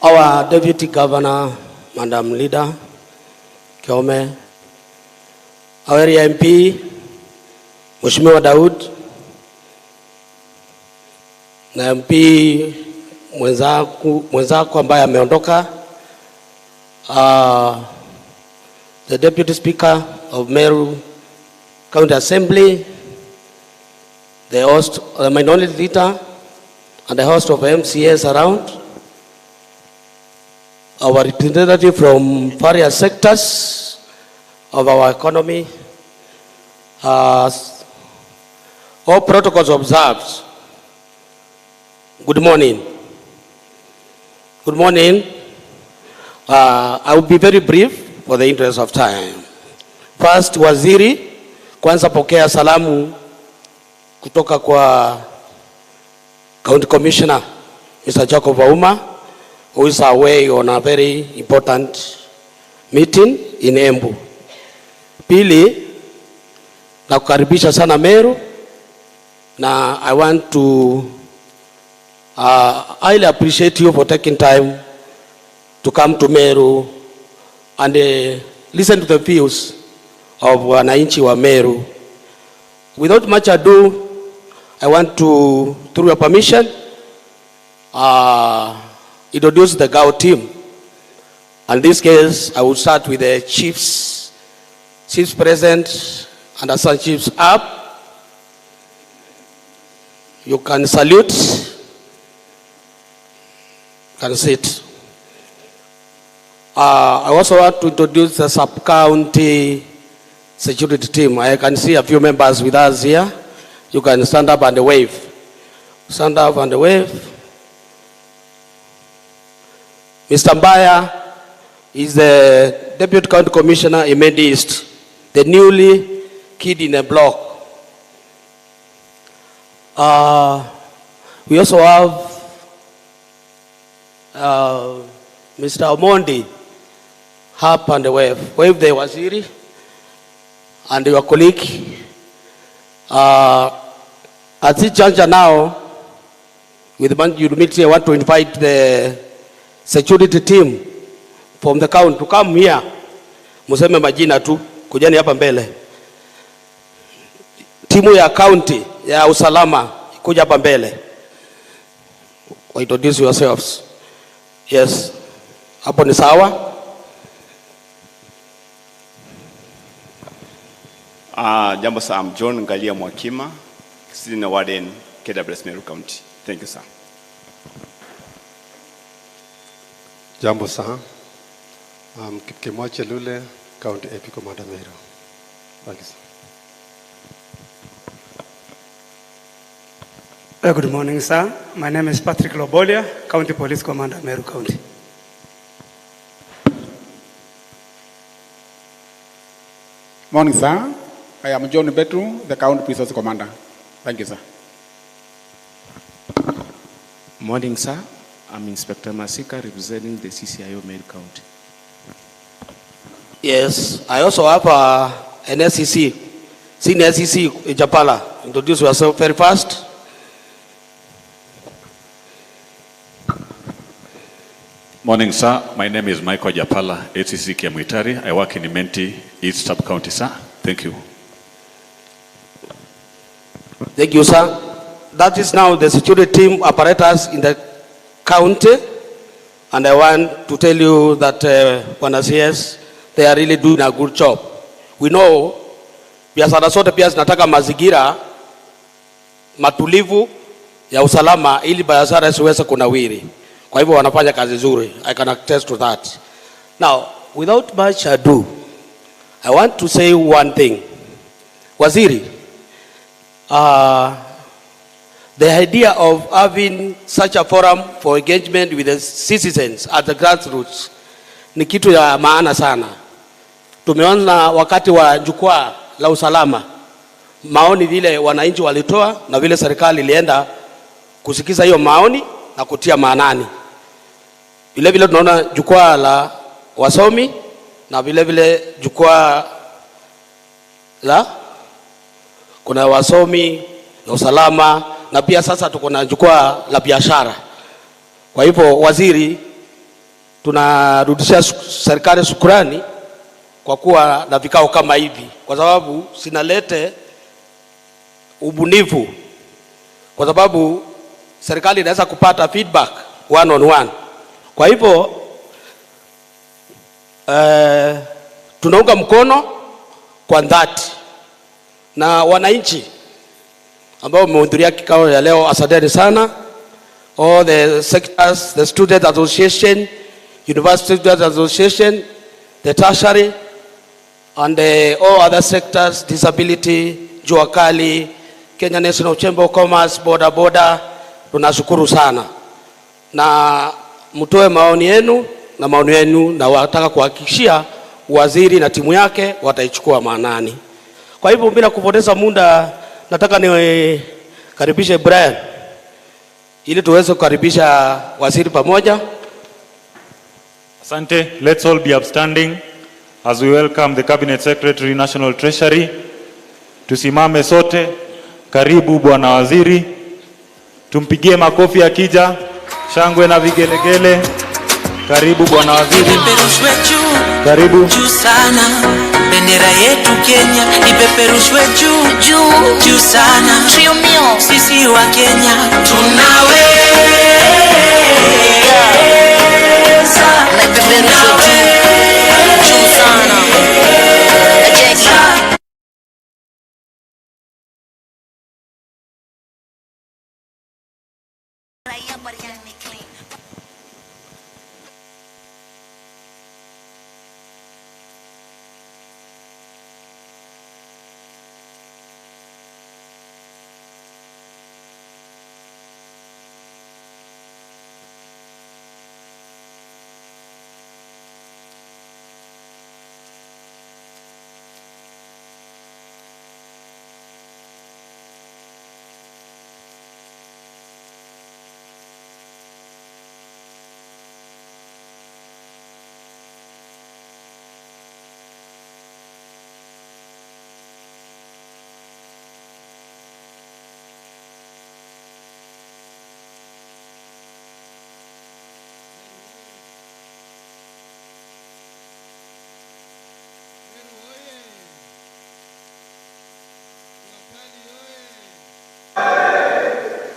N: our Deputy Governor, Madam Leader, Kiome, our area MP, Mheshimiwa Daud, na MP mwenzako ambaye ameondoka, the Deputy Speaker of Meru County Assembly, the host, the minority leader, and the host of MCAs around, our representative from various sectors of our economy, all protocols observed. Good morning. Good morning. I will be very brief for the interest of time. First, Waziri, kwanza pokea salamu kutoka kwa County Commissioner, Mr. Jacob Auma, who is away on a very important meeting in Embu. Pili, na kukaribisha sana Meru, na I want to highly appreciate you for taking time to come to Meru and listen to the views of wananchi wa Meru. Without much ado, I want to, through your permission, introduce the GAO team. In this case, I will start with the chiefs present and assistant chiefs up. You can salute, can sit. I also want to introduce the sub-county security team. I can see a few members with us here. You can stand up and wave. Stand up and wave. Mr. Mbaya is the Deputy County Commissioner in Meru East, the newly kid in the block. We also have Mr. Omondi, up and wave. Wave the Waziri and your colleague. At this juncture now, with the unity, I want to invite the security team from the county to come here. Museme majina tu, kujeni hapa mbele. Timu ya county ya usalama kuja hapa mbele. Introduce yourselves. Yes. Hapo ni sawa?
O: Jambo sir, I'm John Ngalia Mwakima, Senior Warden, KWS Meru County. Thank you, sir.
P: Jambo sir, I'm Kipkemwache Lule, County AP Commander Meru. Thank you, sir.
Q: Good morning, sir. My name is Patrick Lobolia, County Police Commander, Meru County.
R: Morning, sir. I am John Betru, the County Police Commander. Thank you, sir.
S: Morning, sir. I'm Inspector Masika, representing the CCIO Meru County.
N: Yes, I also have an SEC, Senior SEC Japala. Introduce yourself very fast.
T: Morning, sir. My name is Michael Japala, ACC Kiamwitari. I work in Menti East Sub-County, sir. Thank you.
N: Thank you, sir. That is now the security team apparatus in the county. And I want to tell you that CS, they are really doing a good job. We know, biashara zote pia zinataka mazingira matulivu ya usalama ili biashara isiweze kunawiri. Kwa hivyo wanafanya kazi nzuri. I can attest to that. Now, without much ado, I want to say one thing. Waziri, the idea of having such a forum for engagement with the citizens at the grassroots ni kitu ya maana sana. Tumeona wakati wa jukwaa la usalama, maoni vile wananchi walitoa na vile serikali ilienda kusikiza hiyo maoni na kutia maanani. Vile vile tunaona jukwaa la wasomi na vile vile jukwaa la kuna wasomi na usalama na pia sasa tuko na jukwaa la biashara. Kwa hivyo waziri, tunarudishia serikali shukrani kwa kuwa na vikao kama hivi, kwa sababu sinalete ubunifu, kwa sababu serikali inaweza kupata feedback one on one. Kwa hivyo tunaunga mkono kwa dhati na wananchi ambao wamehudhuria kikao ya leo. Asanteni sana. All the sectors, the Student Association, University Student Association, the tertiary, and all other sectors, disability, jua kali, Kenya National Chamber of Commerce, boda boda, tunashukuru sana. Na mtoe maoni yenu na maoni yenu, na wataka kuhakikishia waziri na timu yake wataichukua maanani. Kwa hivyo bila kupoteza muda, nataka nikaribishe Brian ili tuweze kukaribisha waziri pamoja.
A: Asante. Let's all be upstanding as we welcome the Cabinet Secretary, National Treasury. Tusimame sote. Karibu bwana waziri. Tumpigie makofi akija. Shangwe na vigelegele. Karibu bwana waziri.
B: Karibu.
U: Juu sana, bendera yetu Kenya ipeperushwe juu juu juu sana. Trio mio, sisi wa Kenya tunaweza na ipeperushwe juu sana. Ajeki.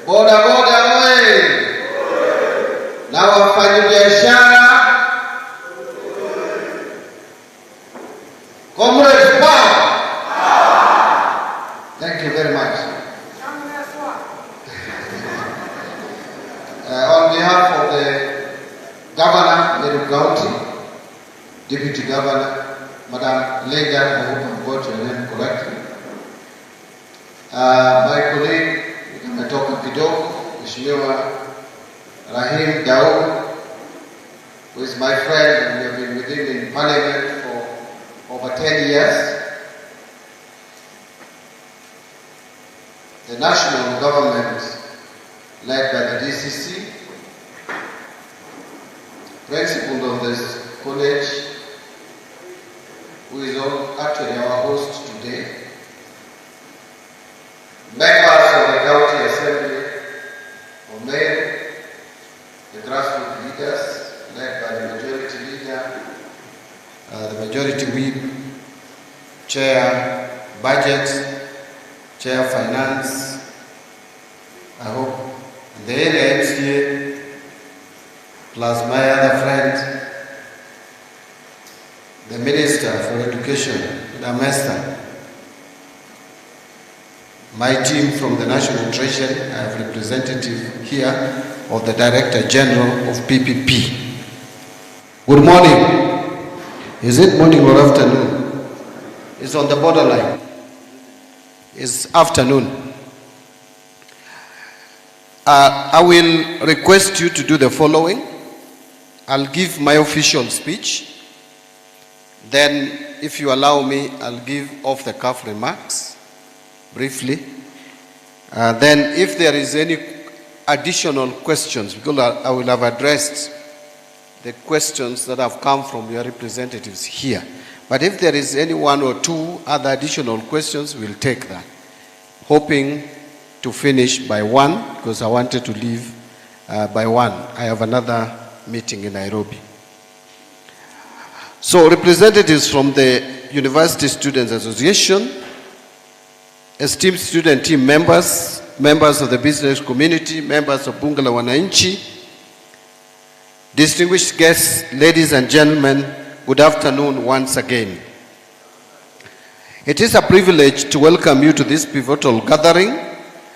V: Boda boda oye! Na wafanyabiashara, comrades power! Thank you very much. On behalf of the Governor, Meru County, Deputy Governor, Madam Linda, I hope I've got your name correctly. My colleague, ametoka kidogo, Mheshimiwa Rahim Daud, who is my friend and we have been with him in Parliament for over 10 years. The national government led by the DCC, principal of this college, who is actually our host today, members of the County Assembly of Meru, the grassroots leaders led by the majority leader, the majority whip, chair budget, chair finance, I hope the area MCA, plus my other friend, the Minister for Education, Mr. My team from the National Treasury, I have representative here of the Director General of PPP. Good morning. Is it morning or afternoon? It's on the borderline. It's afternoon. I will request you to do the following. I'll give my official speech. Then, if you allow me, I'll give off-the-cuff remarks briefly. Then if there is any additional questions, because I will have addressed the questions that have come from your representatives here. But if there is any one or two other additional questions, we'll take that. Hoping to finish by 1, because I wanted to leave by 1. I have another meeting in Nairobi. So representatives from the University Students Association, esteemed student team members, members of the business community, members of Bunge la Wananchi, distinguished guests, ladies and gentlemen, good afternoon once again. It is a privilege to welcome you to this pivotal gathering,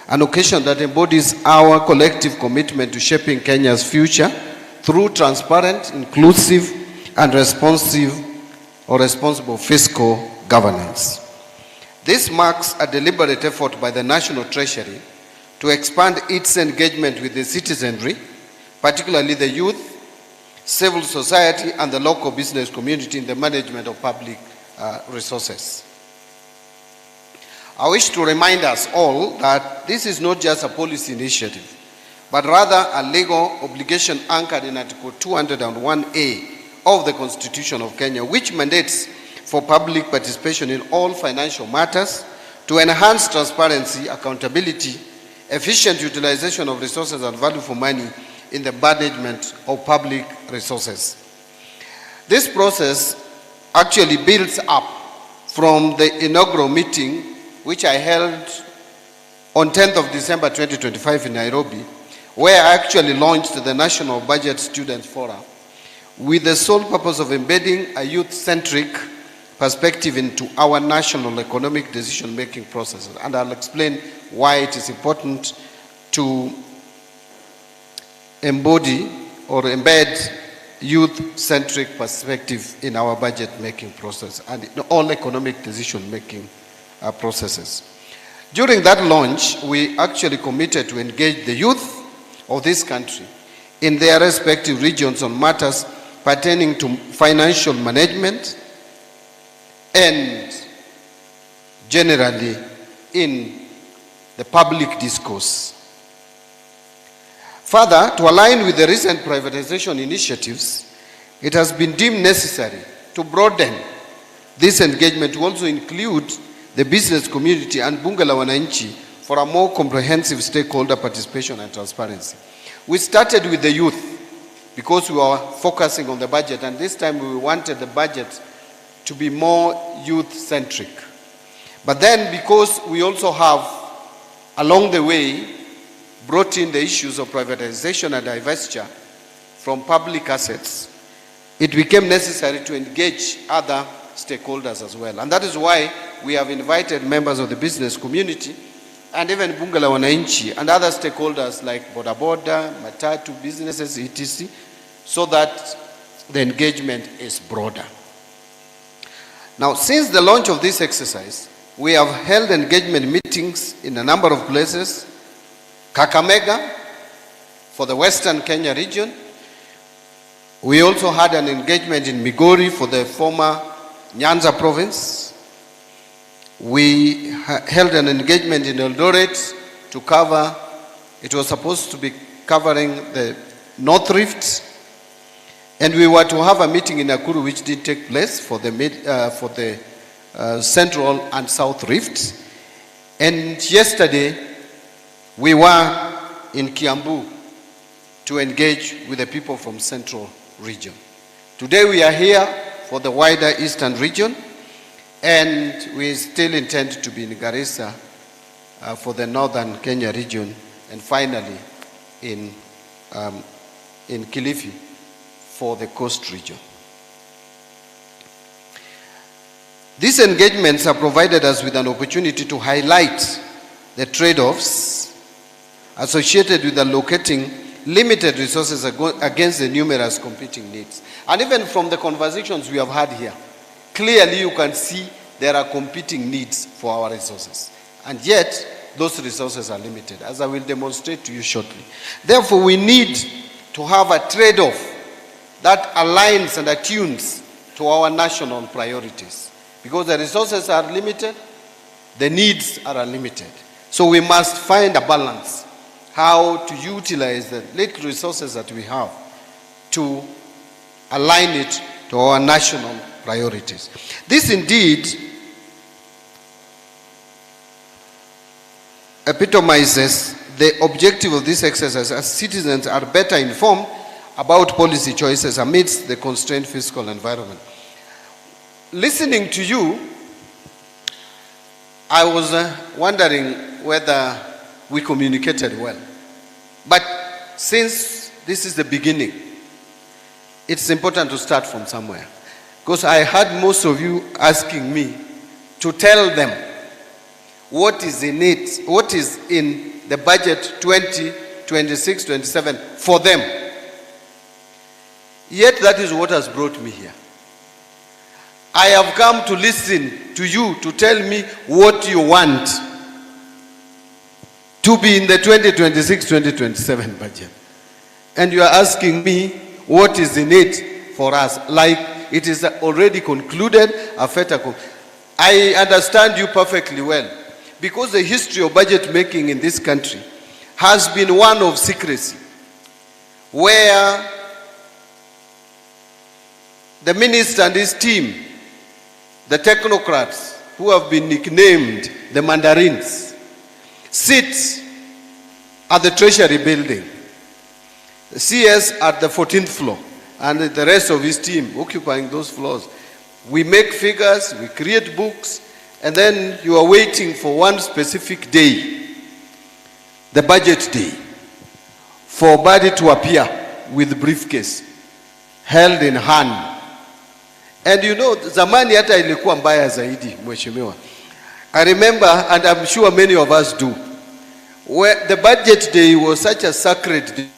V: an occasion that embodies our collective commitment to shaping Kenya's future through transparent, inclusive, and responsible fiscal governance. This marks a deliberate effort by the National Treasury to expand its engagement with the citizenry, particularly the youth, civil society, and the local business community in the management of public resources. I wish to remind us all that this is not just a policy initiative, but rather a legal obligation anchored in Article 201A of the Constitution of Kenya, which mandates for public participation in all financial matters to enhance transparency, accountability, efficient utilization of resources and value for money in the management of public resources. This process actually builds up from the inaugural meeting, which I held on 10th of December 2025 in Nairobi, where I actually launched the National Budget Student Forum with the sole purpose of embedding a youth-centric perspective into our national economic decision-making processes. And I'll explain why it is important to embody or embed youth-centric perspective in our budget-making process and in all economic decision-making processes. During that launch, we actually committed to engage the youth of this country in their respective regions on matters pertaining to financial management and generally in the public discourse. Further, to align with the recent privatization initiatives, it has been deemed necessary to broaden this engagement to also include the business community and Bunge la Wananchi for a more comprehensive stakeholder participation and transparency. We started with the youth because we were focusing on the budget, and this time we wanted the budget to be more youth-centric. But then because we also have, along the way, brought in the issues of privatization and divestiture from public assets, it became necessary to engage other stakeholders as well. And that is why we have invited members of the business community and even Bunge la Wananchi and other stakeholders like Boda Boda, Matatu, businesses, etc., so that the engagement is broader. Now, since the launch of this exercise, we have held engagement meetings in a number of places. Kakamega for the Western Kenya region. We also had an engagement in Migori for the former Nyanza province. We held an engagement in Eldoret to cover, it was supposed to be covering the North Rift. And we were to have a meeting in Nakuru which did take place for the Central and South Rift. And yesterday, we were in Kiambu to engage with the people from Central region. Today we are here for the wider Eastern region, and we still intend to be in Garissa for the Northern Kenya region, and finally in Kilifi for the Coast region. These engagements have provided us with an opportunity to highlight the trade-offs associated with allocating limited resources against the numerous competing needs. And even from the conversations we have had here, clearly you can see there are competing needs for our resources. And yet, those resources are limited, as I will demonstrate to you shortly. Therefore, we need to have a trade-off that aligns and attunes to our national priorities. Because the resources are limited, the needs are unlimited. So we must find a balance how to utilize the little resources that we have to align it to our national priorities. This indeed epitomizes the objective of this exercise, as citizens are better informed about policy choices amidst the constrained fiscal environment. Listening to you, I was wondering whether we communicated well. But since this is the beginning, it's important to start from somewhere. Because I had most of you asking me to tell them what is in it, what is in the budget 2026-27 for them. Yet that is what has brought me here. I have come to listen to you to tell me what you want to be in the 2026-2027 budget. And you are asking me what is in it for us, like it is already concluded, a fait accompli. I understand you perfectly well, because the history of budget making in this country has been one of secrecy, where the minister and his team, the technocrats who have been nicknamed the Mandarins, sit at the Treasury building, the CS at the 14th floor, and the rest of his team occupying those floors, We make figures, we create books, and then you are waiting for one specific day, the budget day, for body to appear with briefcase, held in hand. And you know, zamani hata ilikuwa mbaya zaidi, mheshimiwa. I remember, and I'm sure many of us do, where the budget day was such a sacred day.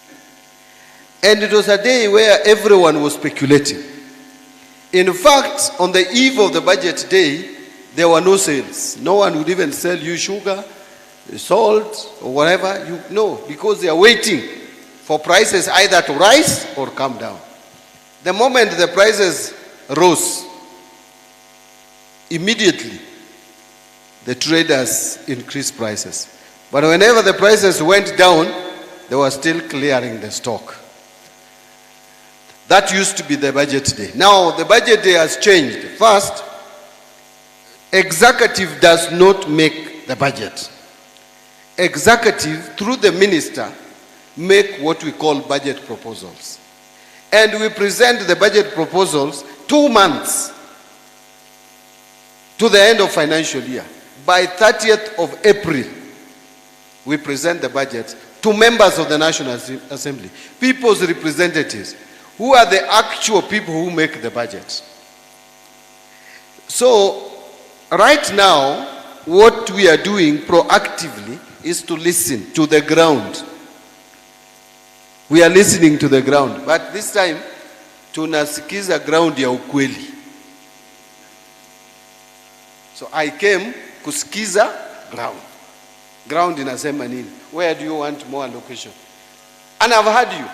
V: And it was a day where everyone was speculating. In fact, on the eve of the budget day, there were no sales. No one would even sell you sugar, salt, or whatever. Because they are waiting for prices either to rise or come down. The moment the prices rose, immediately the traders increased prices. But whenever the prices went down, they were still clearing the stock. That used to be the budget day. Now the budget day has changed. First, executive does not make the budget. Executive, through the minister, make what we call budget proposals. And we present the budget proposals 2 months to the end of financial year. By 30th of April, we present the budget to members of the National Assembly, people's representatives, who are the actual people who make the budget. So, right now, what we are doing proactively is to listen to the ground. We are listening to the ground, but this time, tunasikiza ground ya ukweli. So I came kusikiza ground. Ground inasema nini? Where do you want more allocation? And I've heard you.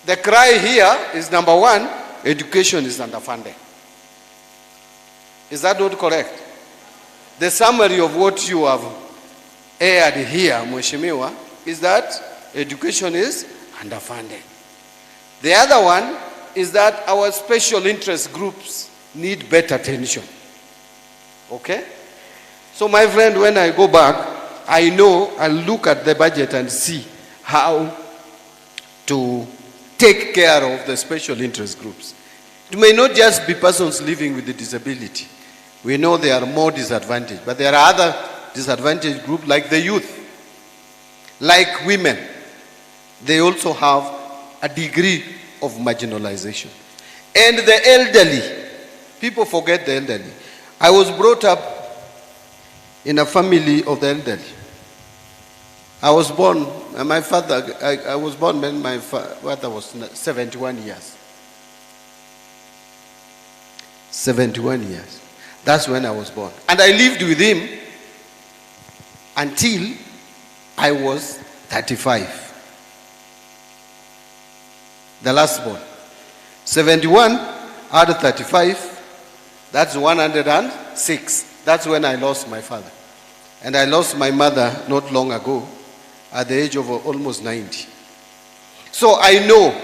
V: The cry here is number one, education is underfunded. Is that not correct? The summary of what you have aired here, Mheshimiwa, is that education is underfunded. The other one is that our special interest groups need better attention. Okay? So my friend, when I go back, I know I'll look at the budget and see how to take care of the special interest groups. It may not just be persons living with a disability. We know there are more disadvantaged, but there are other disadvantaged groups like the youth, like women. They also have a degree of marginalization. And the elderly, people forget the elderly. I was brought up in a family of the elderly. I was born, my father, I was born when my father was 71 years. 71 years. That's when I was born. And I lived with him until I was 35. The last born. 71 out of 35, that's 106. That's when I lost my father. And I lost my mother not long ago at the age of almost 90. So I know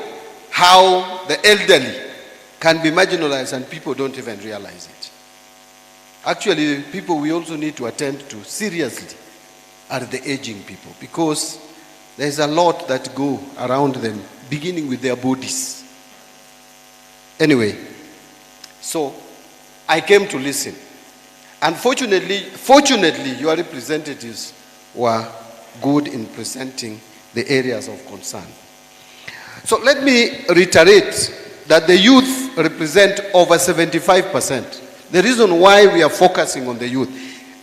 V: how the elderly can be marginalized and people don't even realize it. Actually, people we also need to attend to seriously are the aging people, because there's a lot that go around them, beginning with their bodies. Anyway, so I came to listen. Fortunately, your representatives were good in presenting the areas of concern. So let me reiterate that the youth represent over 75%. The reason why we are focusing on the youth,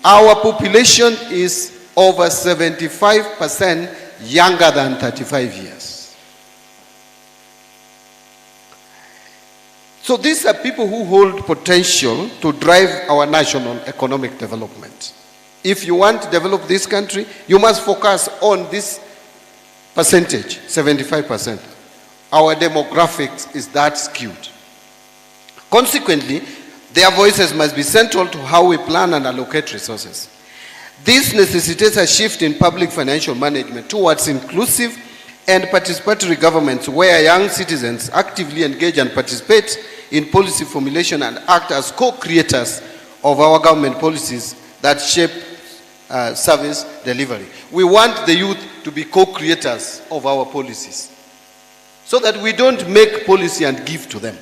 V: our population is over 75% younger than 35 years. So these are people who hold potential to drive our national economic development. If you want to develop this country, you must focus on this percentage, 75%. Our demographics is that skewed. Consequently, their voices must be central to how we plan and allocate resources. This necessitates a shift in public financial management towards inclusive and participatory governments where young citizens actively engage and participate in policy formulation and act as co-creators of our government policies that shape service delivery. We want the youth to be co-creators of our policies so that we don't make policy and give to them.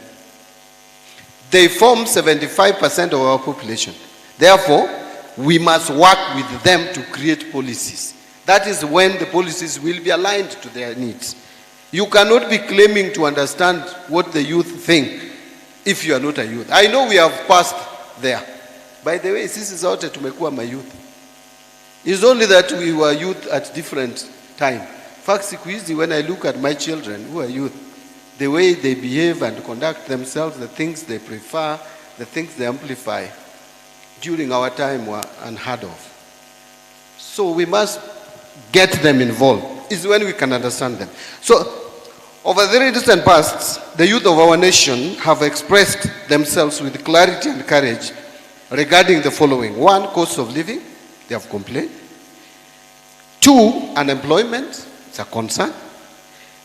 V: They form 75% of our population. Therefore, we must work with them to create policies. That is when the policies will be aligned to their needs. You cannot be claiming to understand what the youth think if you are not a youth. I know we have passed there. By the way, sisi zote tumekuwa mayouth. It's only that we were youth at different time. In fact, siku hizi, when I look at my children who are youth, the way they behave and conduct themselves, the things they prefer, the things they amplify, during our time were unheard of. So we must get them involved. Is when we can understand them. So, over the recent past, the youth of our nation have expressed themselves with clarity and courage regarding the following. 1, cost of living, they have complained. 2, unemployment, it's a concern.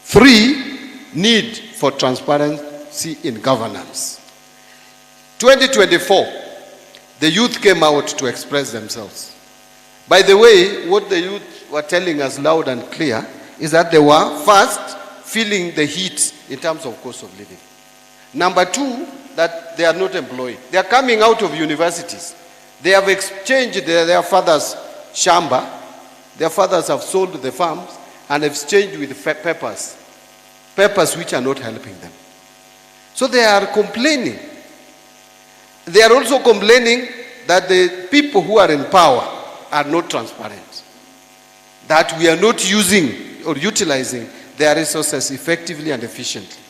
V: 3, need for transparency in governance. 2024, the youth came out to express themselves. By the way, what the youth were telling us loud and clear is that they were first feeling the heat in terms of cost of living. Number 2, that they are not employed. They are coming out of universities. They have exchanged their father's shamba. Their fathers have sold the farms and exchanged with peppers. Peppers which are not helping them. So they are complaining. They are also complaining that the people who are in power are not transparent. That we are not using or utilizing their resources effectively and efficiently.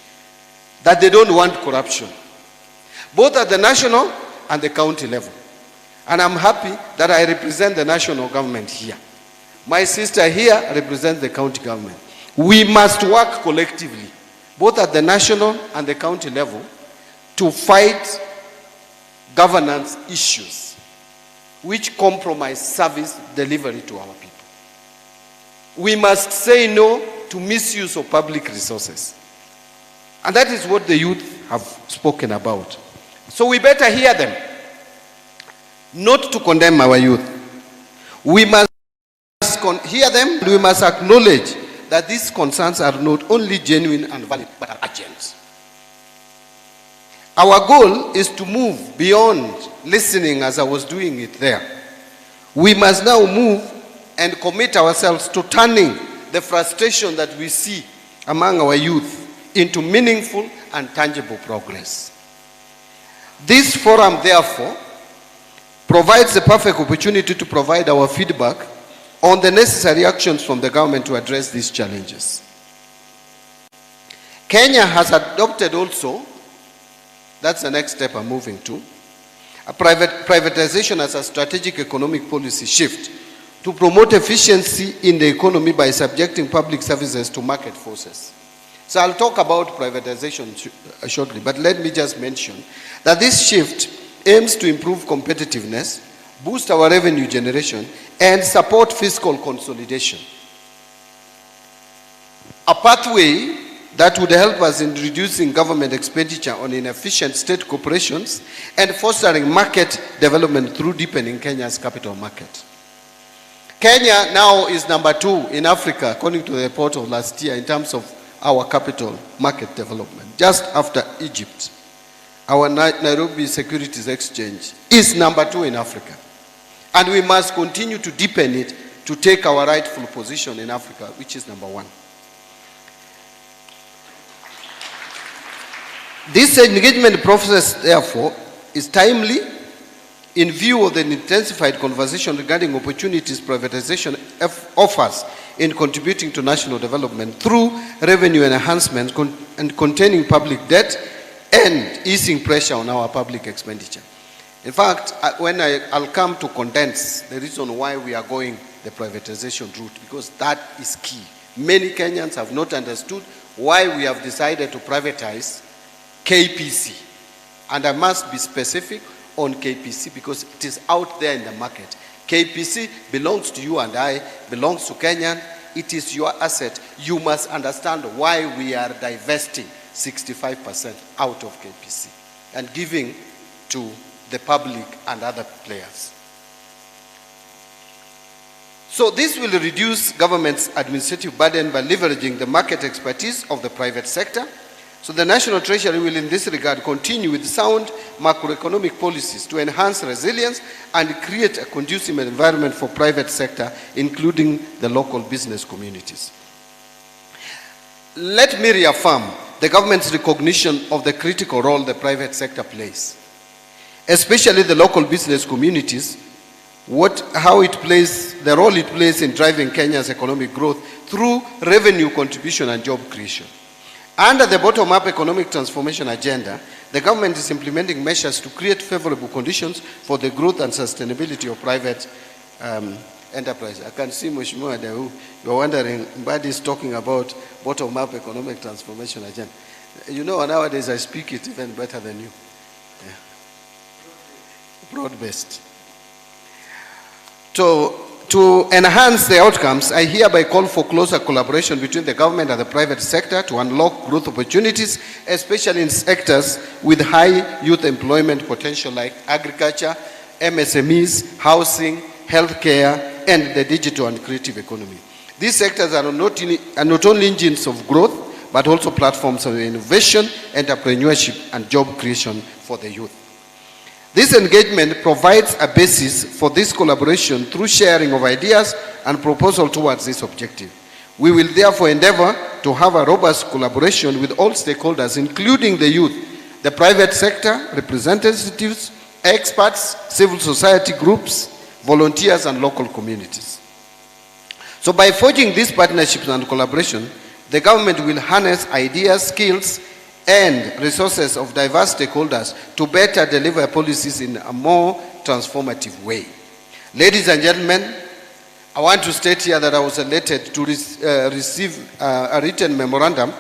V: That they don't want corruption, both at the national and the county level. And I'm happy that I represent the national government here. My sister here represents the county government. We must work collectively, both at the national and the county level, to fight governance issues which compromise service delivery to our people. We must say no to misuse of public resources. And that is what the youth have spoken about. So we better hear them, not to condemn our youth. We must hear them, and we must acknowledge that these concerns are not only genuine and valid, but are urgent. Our goal is to move beyond listening as I was doing it there. We must now move and commit ourselves to turning the frustration that we see among our youth into meaningful and tangible progress. This forum, therefore, provides the perfect opportunity to provide our feedback on the necessary actions from the government to address these challenges. Kenya has adopted also, that's the next step I'm moving to, a privatization as a strategic economic policy shift to promote efficiency in the economy by subjecting public services to market forces. So I'll talk about privatization shortly, but let me just mention that this shift aims to improve competitiveness, boost our revenue generation, and support fiscal consolidation. A pathway that would help us in reducing government expenditure on inefficient state corporations and fostering market development through deepening Kenya's capital market. Kenya now is number 2 in Africa, according to the report of last year, in terms of our capital market development, just after Egypt. Our Nairobi Securities Exchange is number 2 in Africa. And we must continue to deepen it to take our rightful position in Africa, which is number 1. This engagement process, therefore, is timely in view of the intensified conversation regarding opportunities privatization offers in contributing to national development through revenue enhancement and containing public debt and easing pressure on our public expenditure. In fact, I'll come to condense the reason why we are going the privatization route, because that is key. Many Kenyans have not understood why we have decided to privatize KPC. And I must be specific on KPC because it is out there in the market. KPC belongs to you and I, belongs to Kenyan. It is your asset. You must understand why we are divesting 65% out of KPC and giving to the public and other players. So this will reduce government's administrative burden by leveraging the market expertise of the private sector, So the National Treasury will in this regard continue with sound macroeconomic policies to enhance resilience and create a conducive environment for private sector, including the local business communities. Let me reaffirm the government's recognition of the critical role the private sector plays, especially the local business communities, the role it plays in driving Kenya's economic growth through revenue contribution and job creation. Under the bottom-up economic transformation agenda, the government is implementing measures to create favorable conditions for the growth and sustainability of private enterprise. I can see Mheshimiwa Dawu, you're wondering, Mbadi is talking about bottom-up economic transformation agenda. You know, nowadays I speak it even better than you. Yeah. Broad-based. To enhance the outcomes, I hereby call for closer collaboration between the government and the private sector to unlock growth opportunities, especially in sectors with high youth employment potential like agriculture, MSMEs, housing, healthcare, and the digital and creative economy. These sectors are not only engines of growth, but also platforms of innovation, entrepreneurship, and job creation for the youth. This engagement provides a basis for this collaboration through sharing of ideas and proposal towards this objective. We will therefore endeavor to have a robust collaboration with all stakeholders, including the youth, the private sector, representatives, experts, civil society groups, volunteers, and local communities. So by forging these partnerships and collaboration, the government will harness ideas, skills, and resources of diverse stakeholders to better deliver policies in a more transformative way. Ladies and gentlemen, I want to state here that I was elated to receive a written memorandum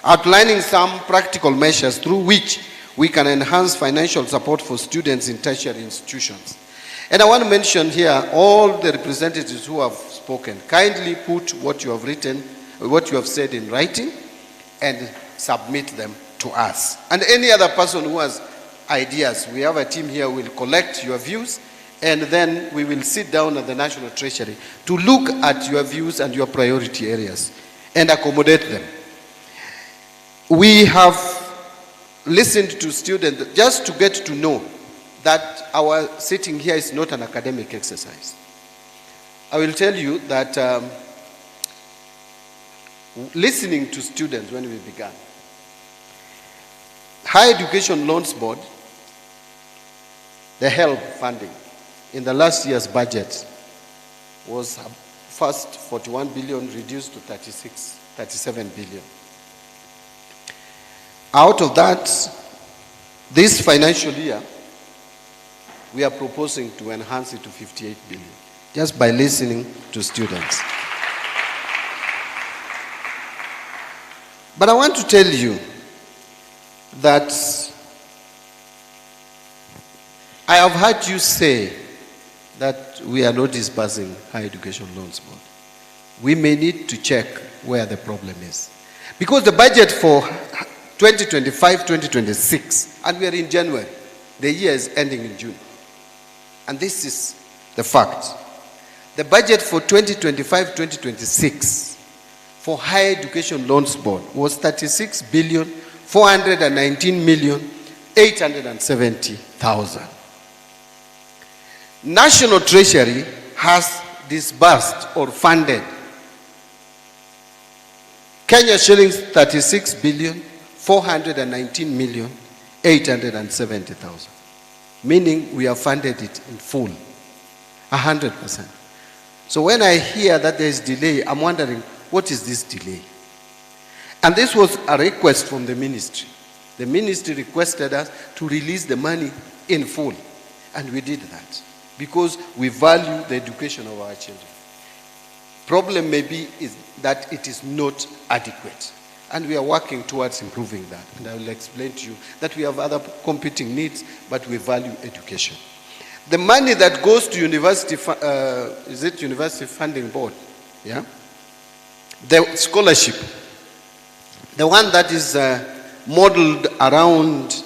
V: outlining some practical measures through which we can enhance financial support for students in tertiary institutions. And I want to mention here all the representatives who have spoken. Kindly put what you have written, what you have said in writing, and submit them to us. And any other person who has ideas, we have a team here who will collect your views, and then we will sit down at the National Treasury to look at your views and your priority areas and accommodate them. We have listened to students just to get to know that our sitting here is not an academic exercise. I will tell you that listening to students when we began, Higher Education Loans Board, the HELP funding, in the last year's budget was first 41 billion reduced to 37 billion. Out of that, this financial year, we are proposing to enhance it to 58 billion, just by listening to students. But I want to tell you that I have heard you say that we are not disbursing Higher Education Loans Board. We may need to check where the problem is. Because the budget for 2025-2026, and we are in January, the year is ending in June. And this is the fact. The budget for 2025-2026 for Higher Education Loans Board was 36,419,870,000. National Treasury has disbursed or funded Kenya shillings 36,419,870,000. Meaning we have funded it in full, 100%. So when I hear that there is delay, I'm wondering, what is this delay? And this was a request from the ministry. The ministry requested us to release the money in full. And we did that because we value the education of our children. Problem maybe is that it is not adequate. And we are working towards improving that. And I will explain to you that we have other competing needs, but we value education. The money that goes to university, is it University Funding Board? Yeah? The scholarship, the one that is modeled around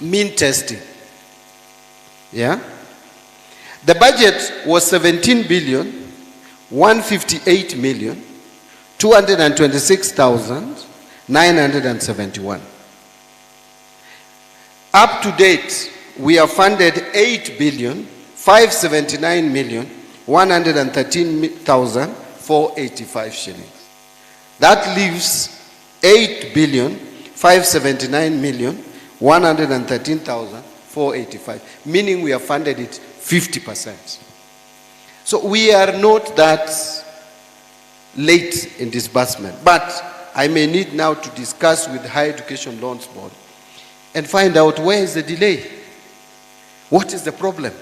V: mean testing. Yeah? The budget was 17,158,2 226,971. Up to date, we have funded 8,579,113,485 shillings. That leaves 8,579,113,485, meaning we have funded it 50%. So we are not that late in disbursement, but I may need now to discuss with the Higher Education Loans Board and find out where is the delay. What is the problem?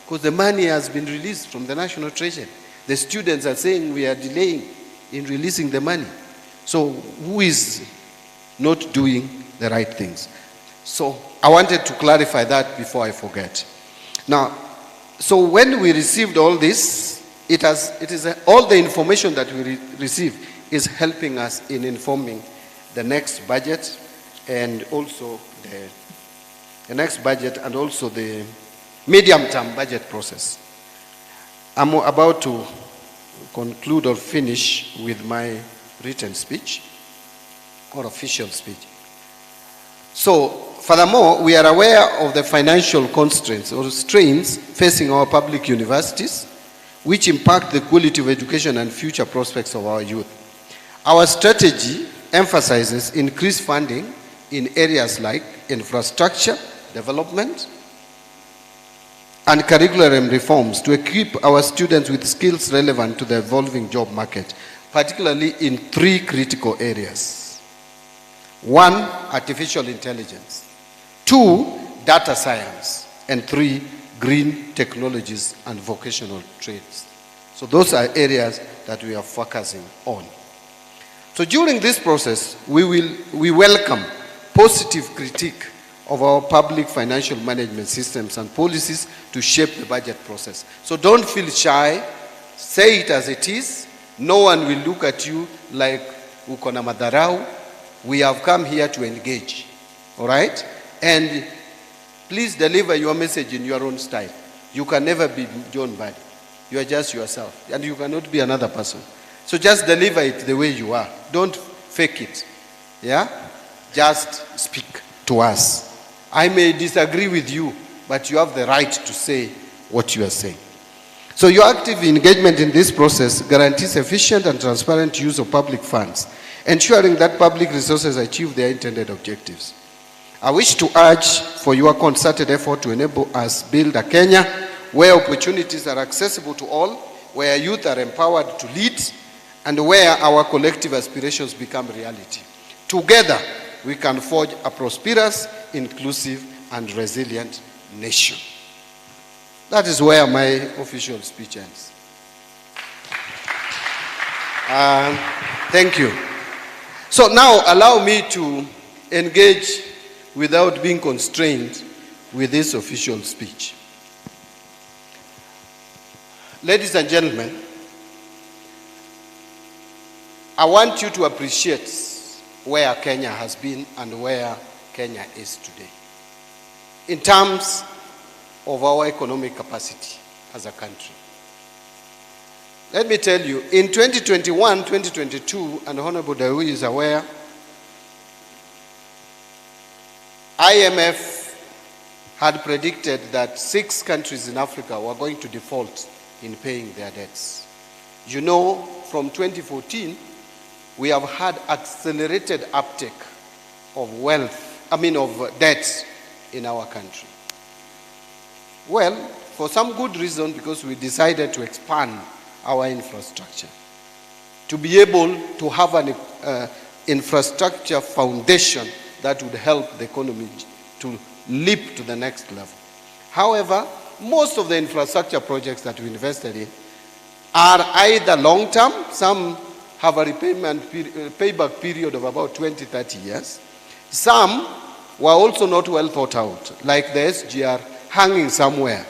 V: Because the money has been released from the National Treasury. The students are saying we are delaying in releasing the money. So who is not doing the right things? So I wanted to clarify that before I forget. Now, so when we received all this, all the information that we receive is helping us in informing the next budget and also the next budget and also the medium-term budget process. I'm about to conclude or finish with my written speech or official speech. So, furthermore, we are aware of the financial constraints or strains facing our public universities, which impact the quality of education and future prospects of our youth. Our strategy emphasizes increased funding in areas like infrastructure development and curriculum reforms to equip our students with skills relevant to the evolving job market, particularly in 3 critical areas. 1, artificial intelligence. 2, data science. And 3, green technologies and vocational trades. So those are areas that we are focusing on. So during this process, we welcome positive critique of our public financial management systems and policies to shape the budget process. So don't feel shy, say it as it is. No one will look at you like uko na madharau. We have come here to engage, all right? And please deliver your message in your own style. You can never be John Badi. You are just yourself, and you cannot be another person. So just deliver it the way you are. Don't fake it, yeah? Just speak to us. I may disagree with you, but you have the right to say what you are saying. So your active engagement in this process guarantees efficient and transparent use of public funds, ensuring that public resources achieve their intended objectives. I wish to urge for your concerted effort to enable us build a Kenya where opportunities are accessible to all, where youth are empowered to lead, and where our collective aspirations become reality. Together, we can forge a prosperous, inclusive, and resilient nation. That is where my official speech ends. Thank you. So now allow me to engage without being constrained with this official speech. Ladies and gentlemen, I want you to appreciate where Kenya has been and where Kenya is today in terms of our economic capacity as a country. Let me tell you, in 2021, 2022, and Honorable Dawi is aware, IMF had predicted that 6 countries in Africa were going to default in paying their debts. You know, from 2014, we have had accelerated uptake of debts in our country. Well, for some good reason, because we decided to expand our infrastructure, to be able to have an infrastructure foundation that would help the economy to leap to the next level. However, most of the infrastructure projects that we invested in are either long-term, some have a payback period of about 20, 30 years. Some were also not well thought out, like the SGR hanging somewhere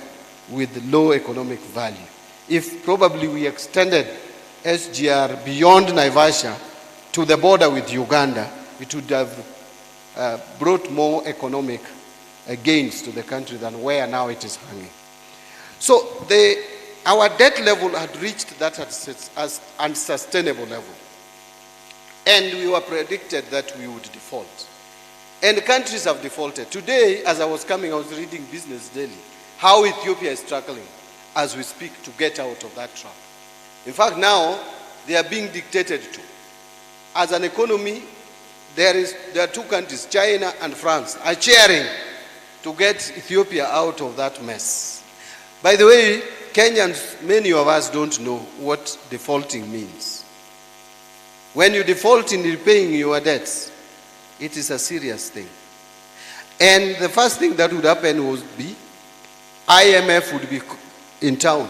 V: with low economic value. If probably we extended SGR beyond Naivasha to the border with Uganda, it would have brought more economic gains to the country than where now it is hanging. So our debt level had reached that as unsustainable level. And we were predicted that we would default. And countries have defaulted. Today, as I was coming, I was reading Business Daily, how Ethiopia is struggling as we speak to get out of that trap. In fact, now they are being dictated to. As an economy, there are two countries, China and France, are cheering to get Ethiopia out of that mess. By the way, Kenyans, many of us don't know what defaulting means. When you default in repaying your debts, it is a serious thing. And the first thing that would happen would be IMF would be in town.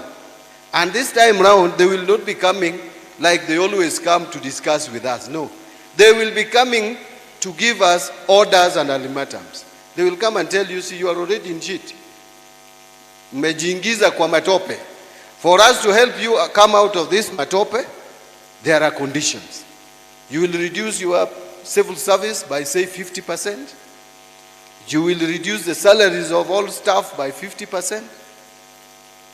V: And this time round, they will not be coming like they always come to discuss with us. No. They will be coming to give us orders and ultimatums. They will come and tell you, see, you are already in shit. Mmejiingiza kwa matope. For us to help you come out of this matope, there are conditions. You will reduce your civil service by, say, 50%. You will reduce the salaries of all staff by 50%.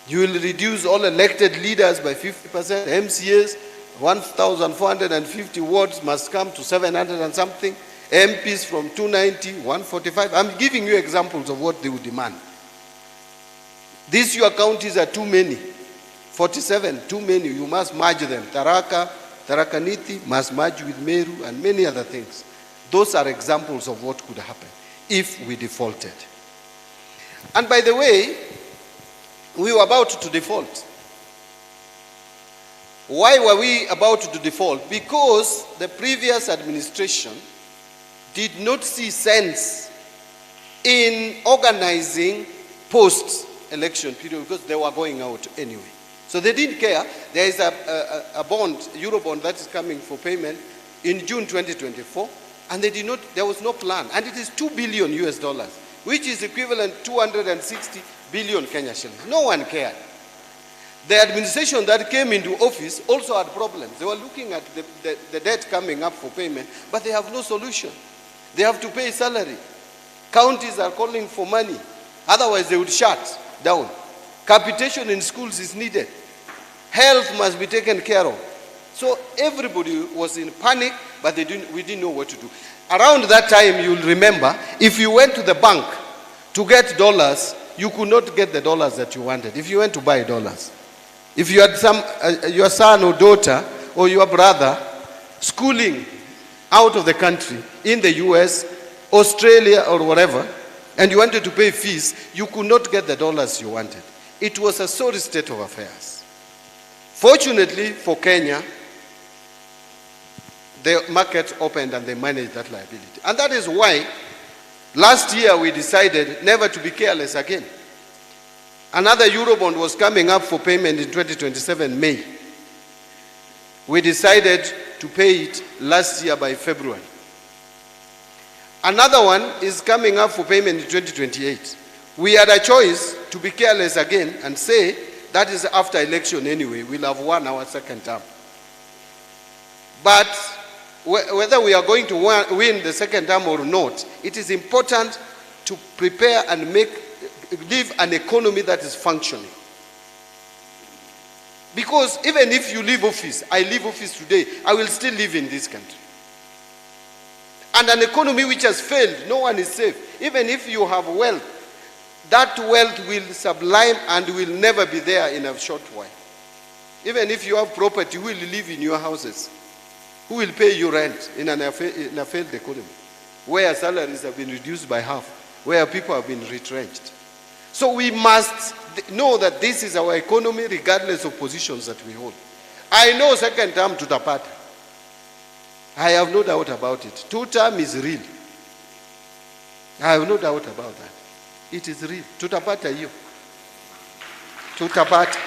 V: You will reduce all elected leaders by 50%. MCAs, 1,450 wards must come to 700 and something. MPs from 290, 145. I'm giving you examples of what they would demand. These your counties are too many. 47, too many. You must merge them. Tharaka Nithi must merge with Meru and many other things. Those are examples of what could happen if we defaulted. And by the way, we were about to default. Why were we about to default? Because the previous administration did not see sense in organizing post-election period because they were going out anyway. So they didn't care. There is a bond, Eurobond, that is coming for payment in June 2024, and there was no plan. And it is $2 billion US, which is equivalent to 260 billion Kenya shillings. No one cared. The administration that came into office also had problems. They were looking at the debt coming up for payment, but they have no solution. They have to pay salary. Counties are calling for money. Otherwise, they would shut down. Capitation in schools is needed. Health must be taken care of. So everybody was in panic, but we didn't know what to do. Around that time, you'll remember, if you went to the bank to get dollars, you could not get the dollars that you wanted. If you went to buy dollars. If you had your son or daughter or your brother schooling out of the country, in the US, Australia or whatever, and you wanted to pay fees, you could not get the dollars you wanted. It was a sorry state of affairs. Fortunately for Kenya, the market opened and they managed that liability. And that is why last year we decided never to be careless again. Another Eurobond was coming up for payment in 2027 May. We decided to pay it last year by February. Another one is coming up for payment in 2028. We had a choice to be careless again and say that is after election anyway. We'll have won our second term. But whether we are going to win the second term or not, it is important to prepare and live an economy that is functioning. Because even if you leave office, I leave office today, I will still live in this country. And an economy which has failed, no one is safe. Even if you have wealth, that wealth will sublime and will never be there in a short while. Even if you have property, who will live in your houses? Who will pay you rent in a failed economy? Where salaries have been reduced by half, where people have been retrenched. So we must know that this is our economy regardless of positions that we hold. I know second term tutapata. I have no doubt about it. Two term is real. I have no doubt about that. It is real. Tutapata hiyo. Tutapata.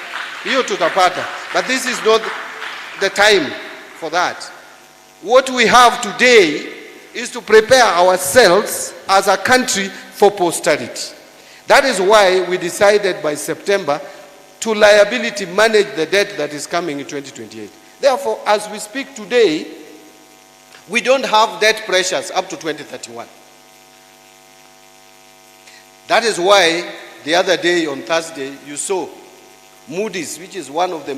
V: Hiyo tutapata. But this is not the time for that. What we have today is to prepare ourselves as a country for posterity. That is why we decided by September to liability manage the debt that is coming in 2028. Therefore, as we speak today, we don't have debt pressures up to 2031. That is why the other day on Thursday, you saw Moody's, which is one of the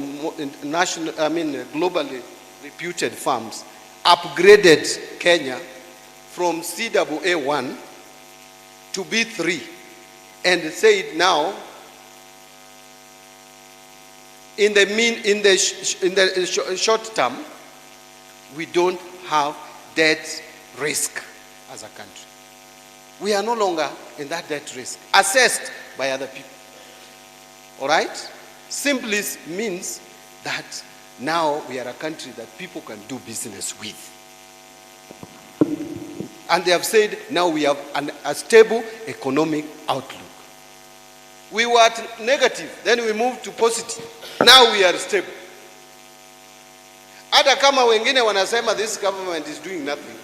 V: globally reputed firms, upgraded Kenya from CAA1 to B3 and said now in the short term we don't have debt risk as a country. We are no longer in that debt risk assessed by other people. All right? Simply means that now we are a country that people can do business with. And they have said now we have a stable economic outlook. We were at negative, then we moved to positive. Now we are stable. Hata kama wengine wanasema this government is doing nothing.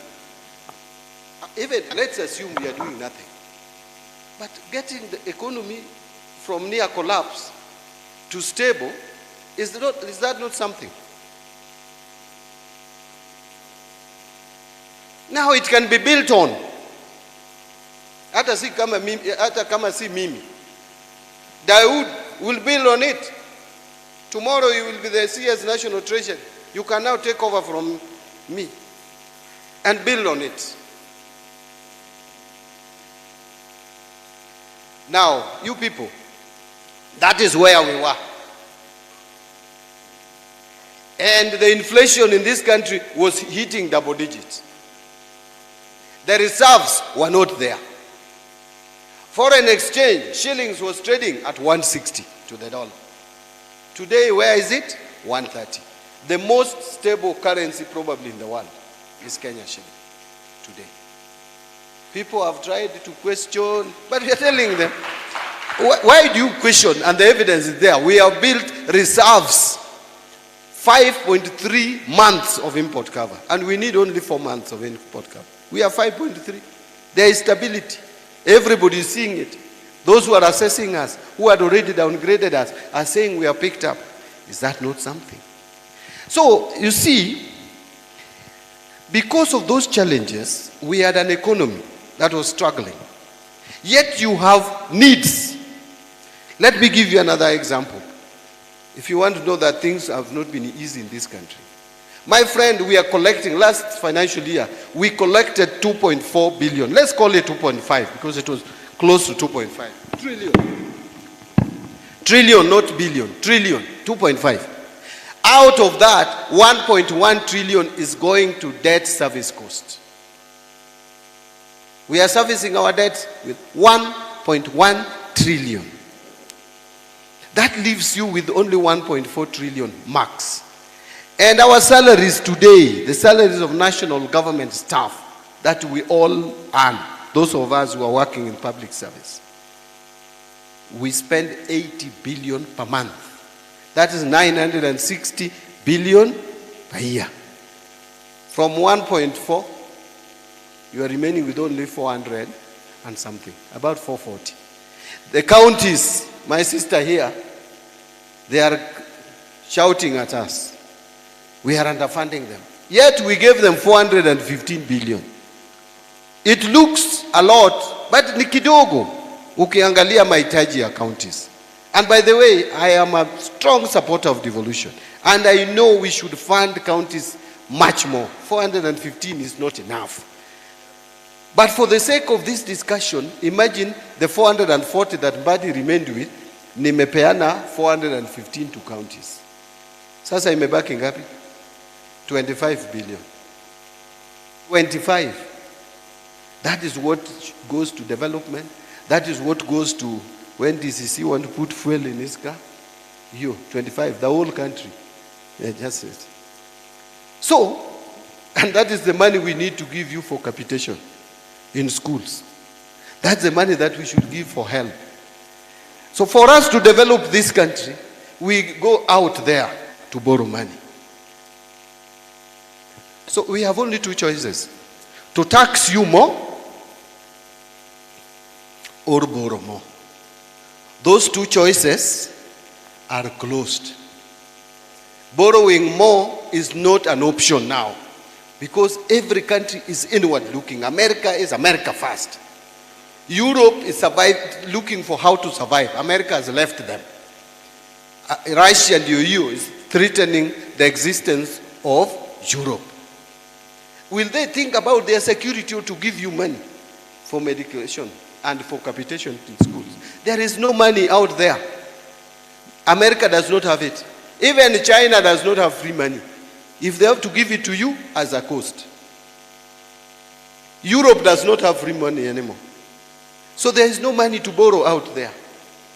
V: Even let's assume we are doing nothing. But getting the economy from near collapse to stable, is that not something? Now it can be built on. Hata kama si mimi. Dawood will build on it. Tomorrow you will be the CS National Treasury. You can now take over from me and build on it. Now, you people, that is where we were. And the inflation in this country was hitting double digits. The reserves were not there. Foreign exchange, shillings was trading at 160 to the dollar. Today, where is it? 130. The most stable currency probably in the world is Kenya shilling today. People have tried to question, but we are telling them, why do you question? And the evidence is there. We have built reserves, 5.3 months of import cover. And we need only 4 months of import cover. We are 5.3. There is stability. Everybody is seeing it. Those who are assessing us, who had already downgraded us, are saying we are picked up. Is that not something? So, you see, because of those challenges, we had an economy that was struggling. Yet you have needs. Let me give you another example. If you want to know that things have not been easy in this country. My friend, we are collecting, last financial year, we collected 2.4 billion. Let's call it 2.5 because it was close to 2.5. Trillion. Trillion, not billion. Trillion, 2.5. Out of that, 1.1 trillion is going to debt service cost. We are servicing our debts with 1.1 trillion. That leaves you with only 1.4 trillion max. And our salaries today, the salaries of national government staff that we all earn, those of us who are working in public service, we spend 80 billion per month. That is 960 billion per year. From 1.4, you are remaining with only 400 and something, about 440. The counties, my sister here, they are shouting at us. We are underfunding them. Yet we gave them 415 billion. It looks a lot, but ni kidogo ukiangalia mahitaji ya counties. And by the way, I am a strong supporter of devolution. And I know we should fund counties much more. 415 is not enough. But for the sake of this discussion, imagine the 440 that Mbadi remained with, nimepeana 415 to counties. Sasa imebaki ngapi? 25 billion. 25. That is what goes to development. That is what goes to when DCC want to put fuel in his car. 25, the whole country. Yeah, just it. So, and that is the money we need to give you for capitation in schools. That's the money that we should give for help. So for us to develop this country, we go out there to borrow money. So we have only two choices. To tax you more or borrow more. Those two choices are closed. Borrowing more is not an option now because every country is inward looking. America is America first. Europe is looking for how to survive. America has left them. Russia and the EU is threatening the existence of Europe. will they think about their security or to give you money for medication and for capitation in schools? There is no money out there. America does not have it. Even China does not have free money. If they have to give it to you as a cost. Europe does not have free money anymore. So there is no money to borrow out there.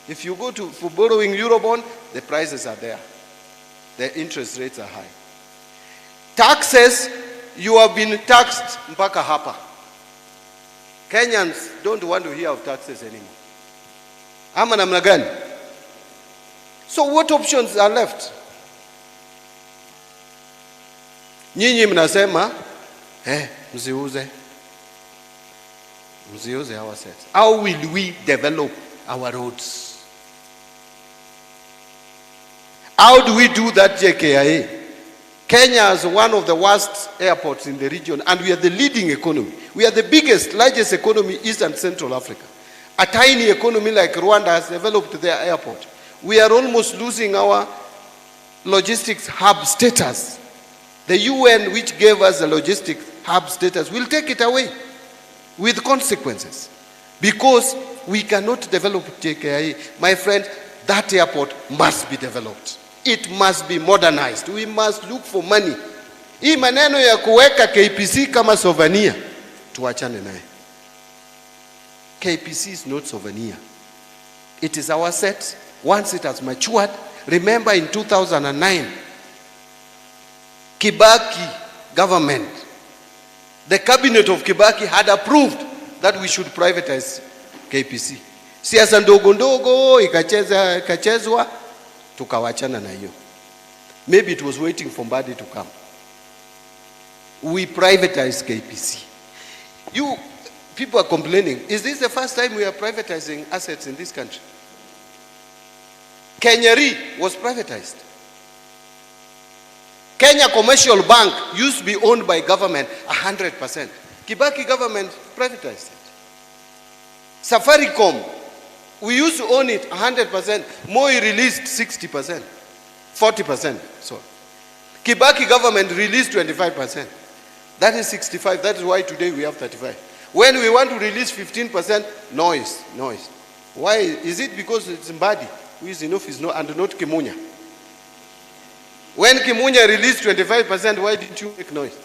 V: If you go for borrowing Eurobond, the prices are there. The interest rates are high. Taxes, you have been taxed mpaka hapa. Kenyans don't want to hear of taxes anymore. Ama namna gani? So what options are left? Nyinyi mnasema, mziuze our assets. How will we develop our roads? How do we do that, JKIA? Kenya is one of the worst airports in the region, and we are the leading economy. We are the biggest, largest economy East and Central Africa. A tiny economy like Rwanda has developed their airport. We are almost losing our logistics hub status. The UN, which gave us the logistics hub status, will take it away with consequences because we cannot develop JKIA. My friend, that airport must be developed. It must be modernized. We must look for money. Hii maneno ya kuweka KPC kama souvenir, tuachane naye. KPC is not souvenir. It is our asset. Once it has matured, remember in 2009, Kibaki government, the cabinet of Kibaki had approved that we should privatize KPC. Siasa ndogo ndogo ikachezwa, tukawachana na hiyo. Maybe it was waiting for Mbadi to come. We privatized KPC. You people are complaining. Is this the first time we are privatizing assets in this country? Kenya Re was privatized. Kenya Commercial Bank used to be owned by government 100%. Kibaki government privatized it. Safaricom, we used to own it 100%. Moi released 60%, 40%. So, Kibaki government released 25%. That is 65. That is why today we have 35. When we want to release 15%, noise. Why? Is it because it's Mbadi who is in office and not Kimunya? When Kimunya released 25%, why didn't you make noise?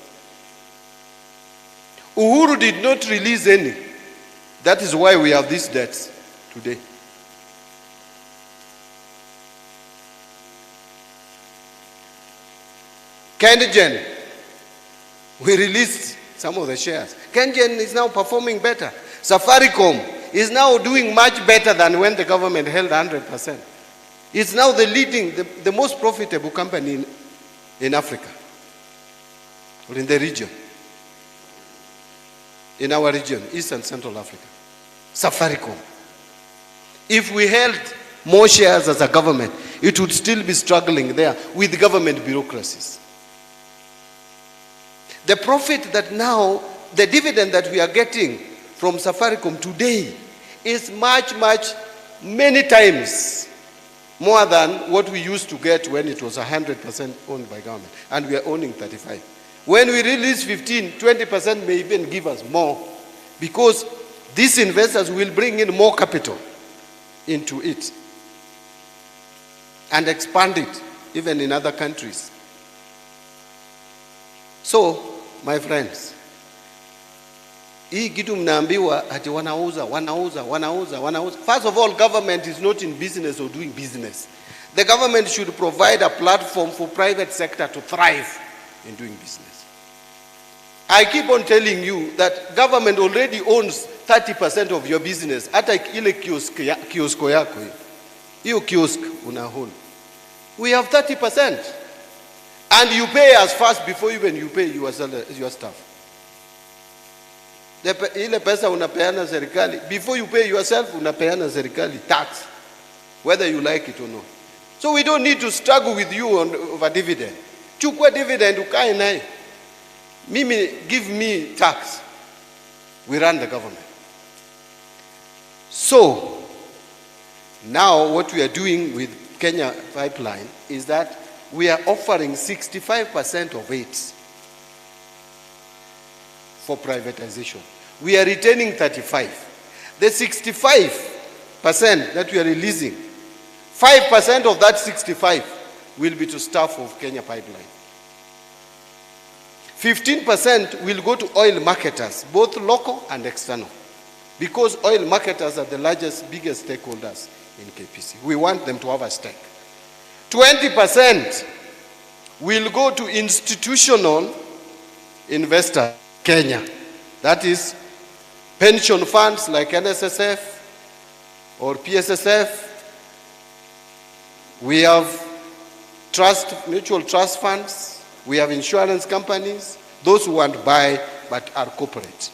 V: Uhuru did not release any. That is why we have these debts today. Kengen, we released some of the shares. Kengen is now performing better. Safaricom is now doing much better than when the government held 100%. It's now the leading, the most profitable company in Africa, or in the region, in our region, East and Central Africa. Safaricom. If we held more shares as a government, it would still be struggling there with government bureaucracies. The profit that now, the dividend that we are getting from Safaricom today is many times more than what we used to get when it was 100% owned by government, and we are owning 35. When we release 15, 20% may even give us more, because these investors will bring in more capital into it and expand it even in other countries. So, my friends, hii kitu mnaambiwa ati wanauza. First of all, government is not in business or doing business. The government should provide a platform for private sector to thrive in doing business. I keep on telling you that government already owns 30% of your business. Hata ile kiosko yako hiyo kiosk una hold. We have 30%. And you pay us first before even you pay your staff. Ile pesa unapeana serikali, before you pay yourself unapeana serikali tax, whether you like it or not. So we don't need to struggle with you over dividend. Chukua dividend ukae naye. Mimi, give me tax. We run the government. So, now what we are doing with Kenya Pipeline is that we are offering 65% of it for privatization. We are retaining 35. The 65% that we are releasing, 5% of that 65 will be to staff of Kenya Pipeline. 15% will go to oil marketers, both local and external, because oil marketers are the largest, biggest stakeholders in KPC. We want them to have a stake. 20% will go to institutional investors, Kenya. That is pension funds like NSSF or PSSF. We have mutual trust funds. We have insurance companies, those who want to buy but are corporate.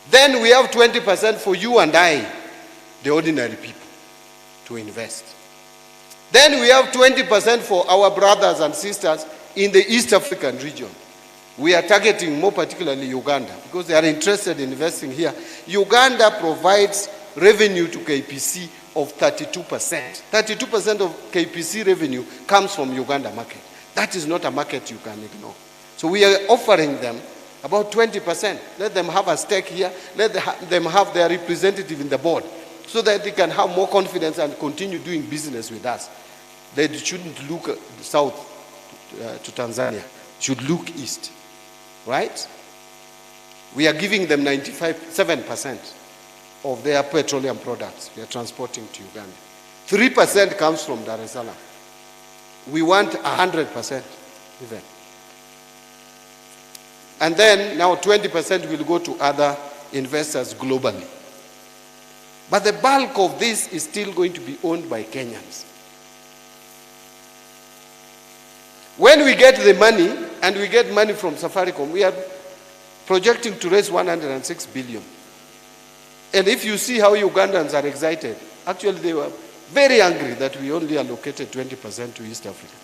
V: Then we have 20% for you and I, the ordinary people, to invest. Then we have 20% for our brothers and sisters in the East African region. We are targeting more particularly Uganda because they are interested in investing here. Uganda provides revenue to KPC of 32%. 32% of KPC revenue comes from Uganda market. That is not a market you can ignore. So we are offering them about 20%. Let them have a stake here. Let them have their representative in the board so that they can have more confidence and continue doing business with us. They shouldn't look south to Tanzania. Should look east. Right? We are giving them 7% of their petroleum products we are transporting to Uganda. 3% comes from Dar es Salaam. We want 100% even. And then now 20% will go to other investors globally. But the bulk of this is still going to be owned by Kenyans. When we get the money, and we get money from Safaricom, we are projecting to raise 106 billion. And if you see how Ugandans are excited, actually they were very angry that we only allocated 20% to East Africa.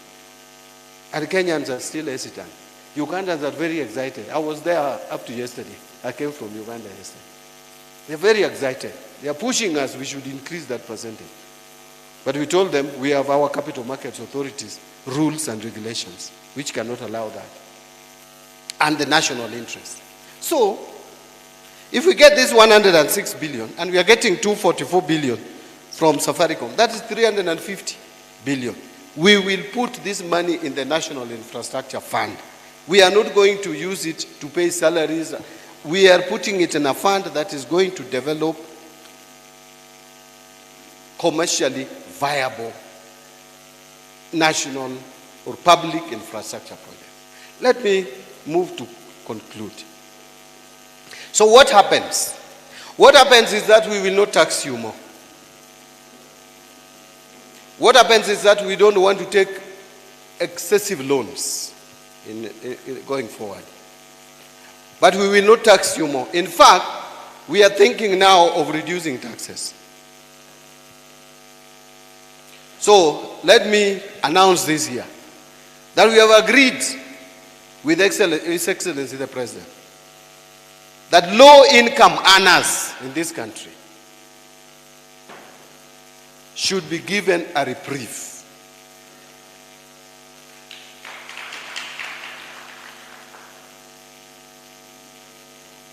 V: And Kenyans are still hesitant. Ugandans are very excited. I was there up to yesterday. I came from Uganda yesterday. They're very excited. They are pushing us, we should increase that percentage. But we told them we have our capital markets authorities, rules and regulations, which cannot allow that. And the national interest. So, if we get this 106 billion, and we are getting 244 billion from Safaricom, that is 350 billion. We will put this money in the National Infrastructure Fund. We are not going to use it to pay salaries. We are putting it in a fund that is going to develop commercially viable national or public infrastructure projects. Let me move to conclude. So what happens? What happens is that we will not tax you more. What happens is that we don't want to take excessive loans in going forward. But we will not tax you more. In fact, we are thinking now of reducing taxes. So let me announce this here, that we have agreed with His Excellency the President that low-income earners in this country should be given a reprieve.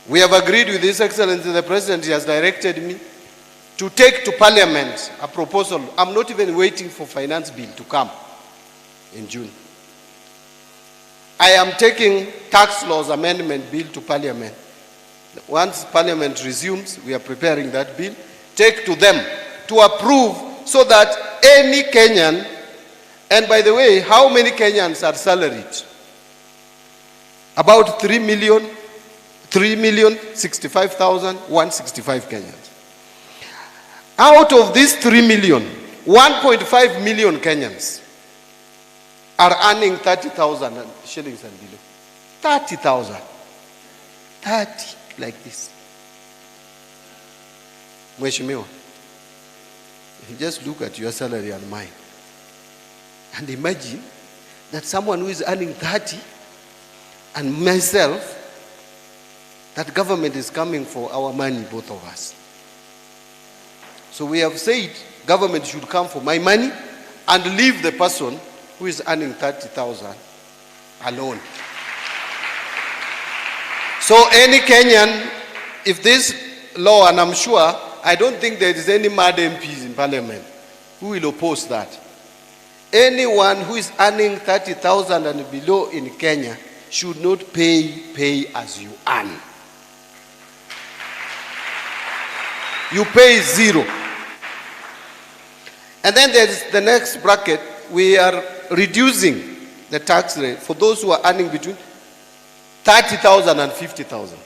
V: We have agreed with His Excellency the President. He has directed me to take to Parliament a proposal. I'm not even waiting for finance bill to come in June. I am taking tax laws amendment bill to Parliament. Once Parliament resumes, we are preparing that bill. Take to them to approve so that any Kenyan, and by the way, how many Kenyans are salaried? About 3,065,165 Kenyans. Out of these 3 million, 1.5 million Kenyans are earning 30,000 shillings and below. 30,000. 30, like this. Mheshimiwa, just look at your salary and mine. And imagine that someone who is earning 30 and myself, that government is coming for our money, both of us. So we have said government should come for my money and leave the person who is earning 30,000 alone. So any Kenyan, if this law, and I'm sure, I don't think there is any mad MPs in parliament who will oppose that. Anyone who is earning 30,000 and below in Kenya should not pay as you earn. You pay zero. And then there is the next bracket. We are reducing the tax rate for those who are earning between 30,000 and 50,000.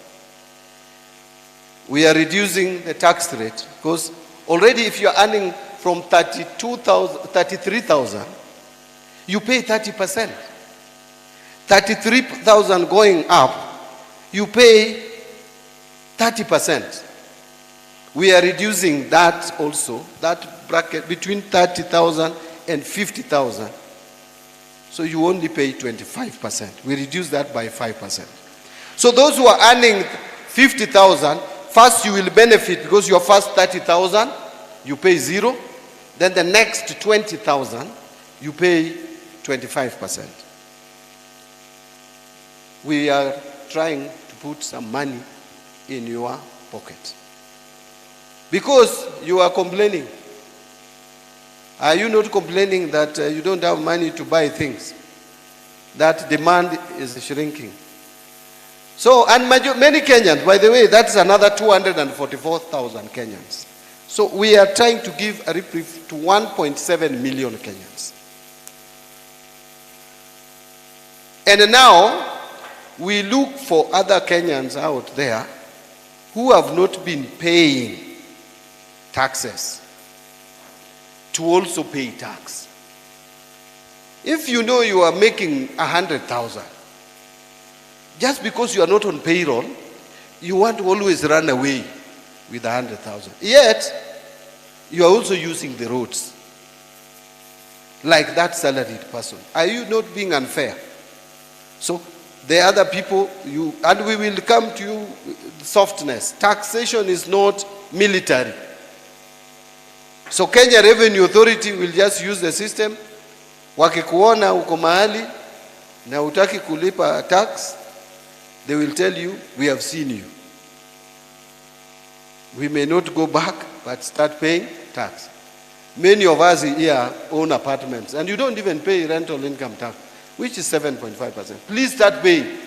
V: We are reducing the tax rate because already if you are earning from 33,000, you pay 30%. 33,000 going up, you pay 30%. We are reducing that also, that bracket between 30,000 and 50,000. So you only pay 25%. We reduce that by 5%. So those who are earning 50,000, first you will benefit because your first 30,000, you pay zero. Then the next 20,000, you pay 25%. We are trying to put some money in your pocket. Because you are complaining. Are you not complaining that you don't have money to buy things? That demand is shrinking. So, and many Kenyans, by the way, that's another 244,000 Kenyans. So we are trying to give a reprieve to 1.7 million Kenyans. And now, we look for other Kenyans out there who have not been paying taxes to also pay tax. If you know you are making 100,000, just because you are not on payroll, you want to always run away with 100,000. Yet, you are also using the roads like that salaried person. Are you not being unfair? So, the other people, and we will come to you, softness. Taxation is not military. So Kenya Revenue Authority will just use the system. Wakikuona uko mahali na hutaki kulipa tax, they will tell you, we have seen you. We may not go back, but start paying tax. Many of us here own apartments, and you don't even pay rental income tax, which is 7.5%. Please start paying.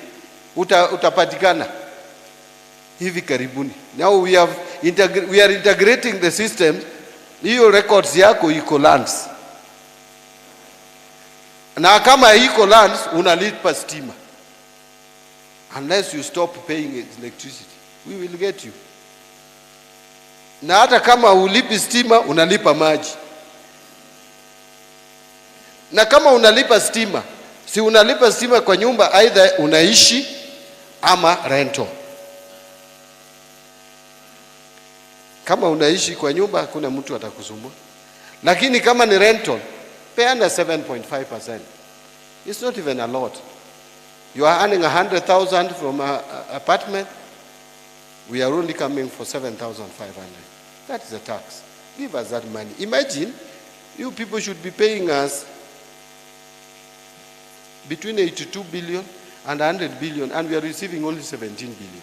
V: Utapatikana hivi karibuni. Now we are integrating the system. Hiyo records yako iko lands. Na kama iko lands, unalipa stima. Unless you stop paying electricity, we will get you. Na hata kama ulipi stima, unalipa maji. Na kama unalipa stima, si unalipa stima kwa nyumba, either unaishi ama rental. Kama unaishi kwa nyumba, hakuna mtu atakusumbua. Lakini kama ni rental, peana 7.5%. It's not even a lot. You are earning 100,000 from an apartment. We are only coming for 7,500. That is a tax. Give us that money. Imagine, you people should be paying us between 82 billion and 100 billion, and we are receiving only 17 billion.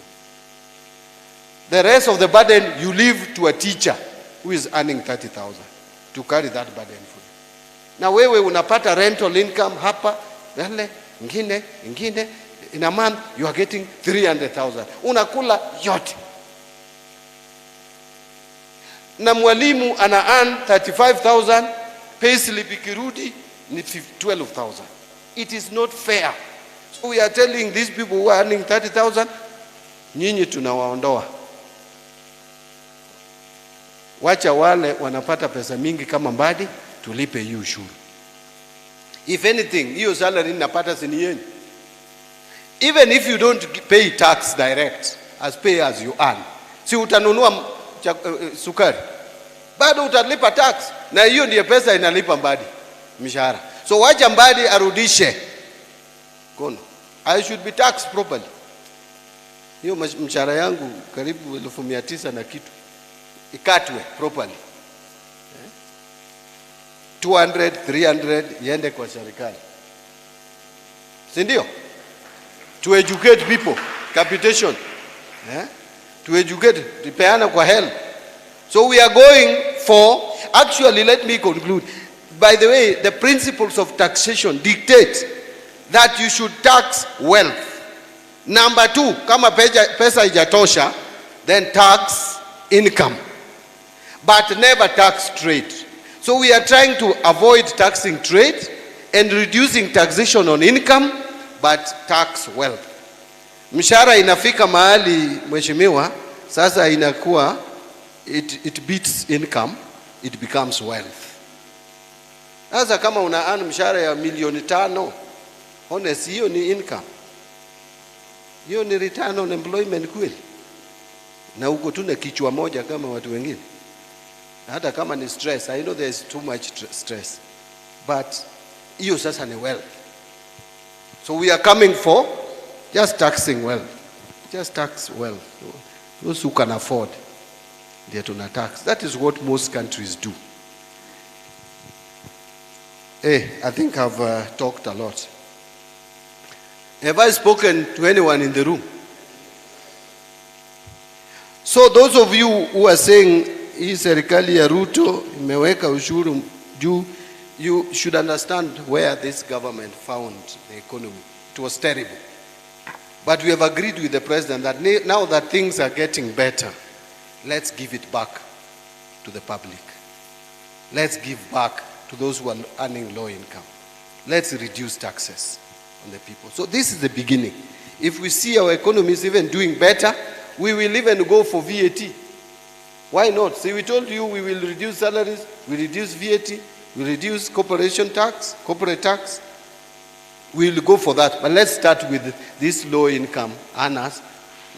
V: The rest of the burden, you leave to a teacher who is earning 30,000 to carry that burden for you. Na wewe unapata rental income hapa, ingine, in a month you are getting 300,000. Unakula yote. Na mwalimu ana earn 35,000, payslip ikirudi ni 12,000. It is not fair. So we are telling these people who are earning 30,000, nyinyi tunawaondoa. Wacha wale wanapata pesa mingi kama Mbadi, tulipe hiyo ushuru. If anything, hiyo salary napata sini yenu. Even if you don't pay tax direct, as pay as you earn, si utanunua sukari, bado utalipa tax, na hiyo ndiyo pesa inalipa Mbadi mishahara. So wacha Mbadi arudishe kono. I should be taxed properly. Hiyo mshahara yangu karibu 1,900 na kitu ikatwe properly. 200, 300 iende kwa serikali. Si ndio? To educate people. capitation. To educate, tupeana kwa help. So we are going for, actually let me conclude. By the way, the principles of taxation dictate that you should tax wealth. Number 2, kama pesa haijatosha, then tax income. But never tax trade. So we are trying to avoid taxing trade and reducing taxation on income, but tax wealth. Mshahara inafika mahali mheshimiwa, sasa inakuwa it beats income, it becomes wealth. Sasa kama una earn mshahara ya milioni 5, honest, hiyo ni income. Hiyo ni return on employment kweli. Na uko tu na kichwa moja kama watu wengine. Hata kama ni stress, I know there is too much stress. But hiyo sasa ni wealth. So we are coming for just taxing wealth. Just tax wealth. Those who can afford, they are to tax. That is what most countries do. Hey, I think I've talked a lot. Have I spoken to anyone in the room? So those of you who are saying, hii serikali ya Ruto imeweka ushuru juu, you should understand where this government found the economy. It was terrible. But we have agreed with the president that now that things are getting better, let's give it back to the public. Let's give back to those who are earning low income. Let's reduce taxes on the people. So this is the beginning. If we see our economy is even doing better, we will even go for VAT. Why not? See, we told you we will reduce salaries, we reduce VAT, we reduce corporation tax, corporate tax. We will go for that. But let's start with this low income earners.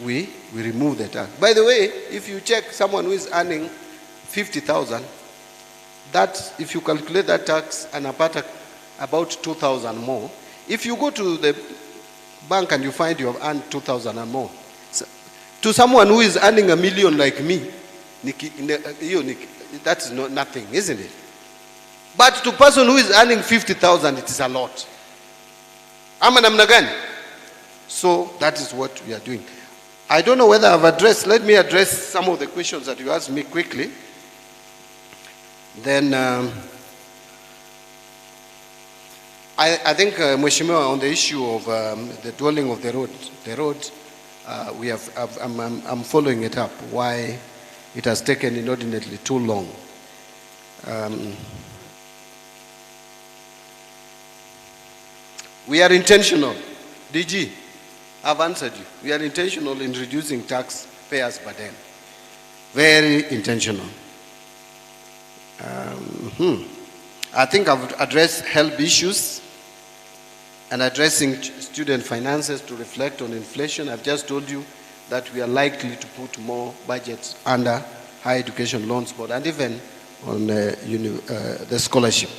V: We remove the tax. By the way, if you check someone who is earning 50,000, that if you calculate that tax and about 2,000 more, if you go to the bank and you find you have earned 2,000 and more, so, to someone who is earning $1 million like me, that is nothing, isn't it? But to a person who is earning 50,000, it is a lot. Ama namna gani? So that is what we are doing. I don't know whether I've addressed, let me address some of the questions that you asked me quickly. Then I think Mheshimiwa, on the issue of the dwelling of the road, I'm following it up, why it has taken inordinately too long. We are intentional. DG, I've answered you. We are intentional in reducing taxpayers' burden. Very intentional. I think I've addressed health issues and addressing student finances to reflect on inflation. I've just told you that we are likely to put more budgets under higher education loans board and even on the scholarship.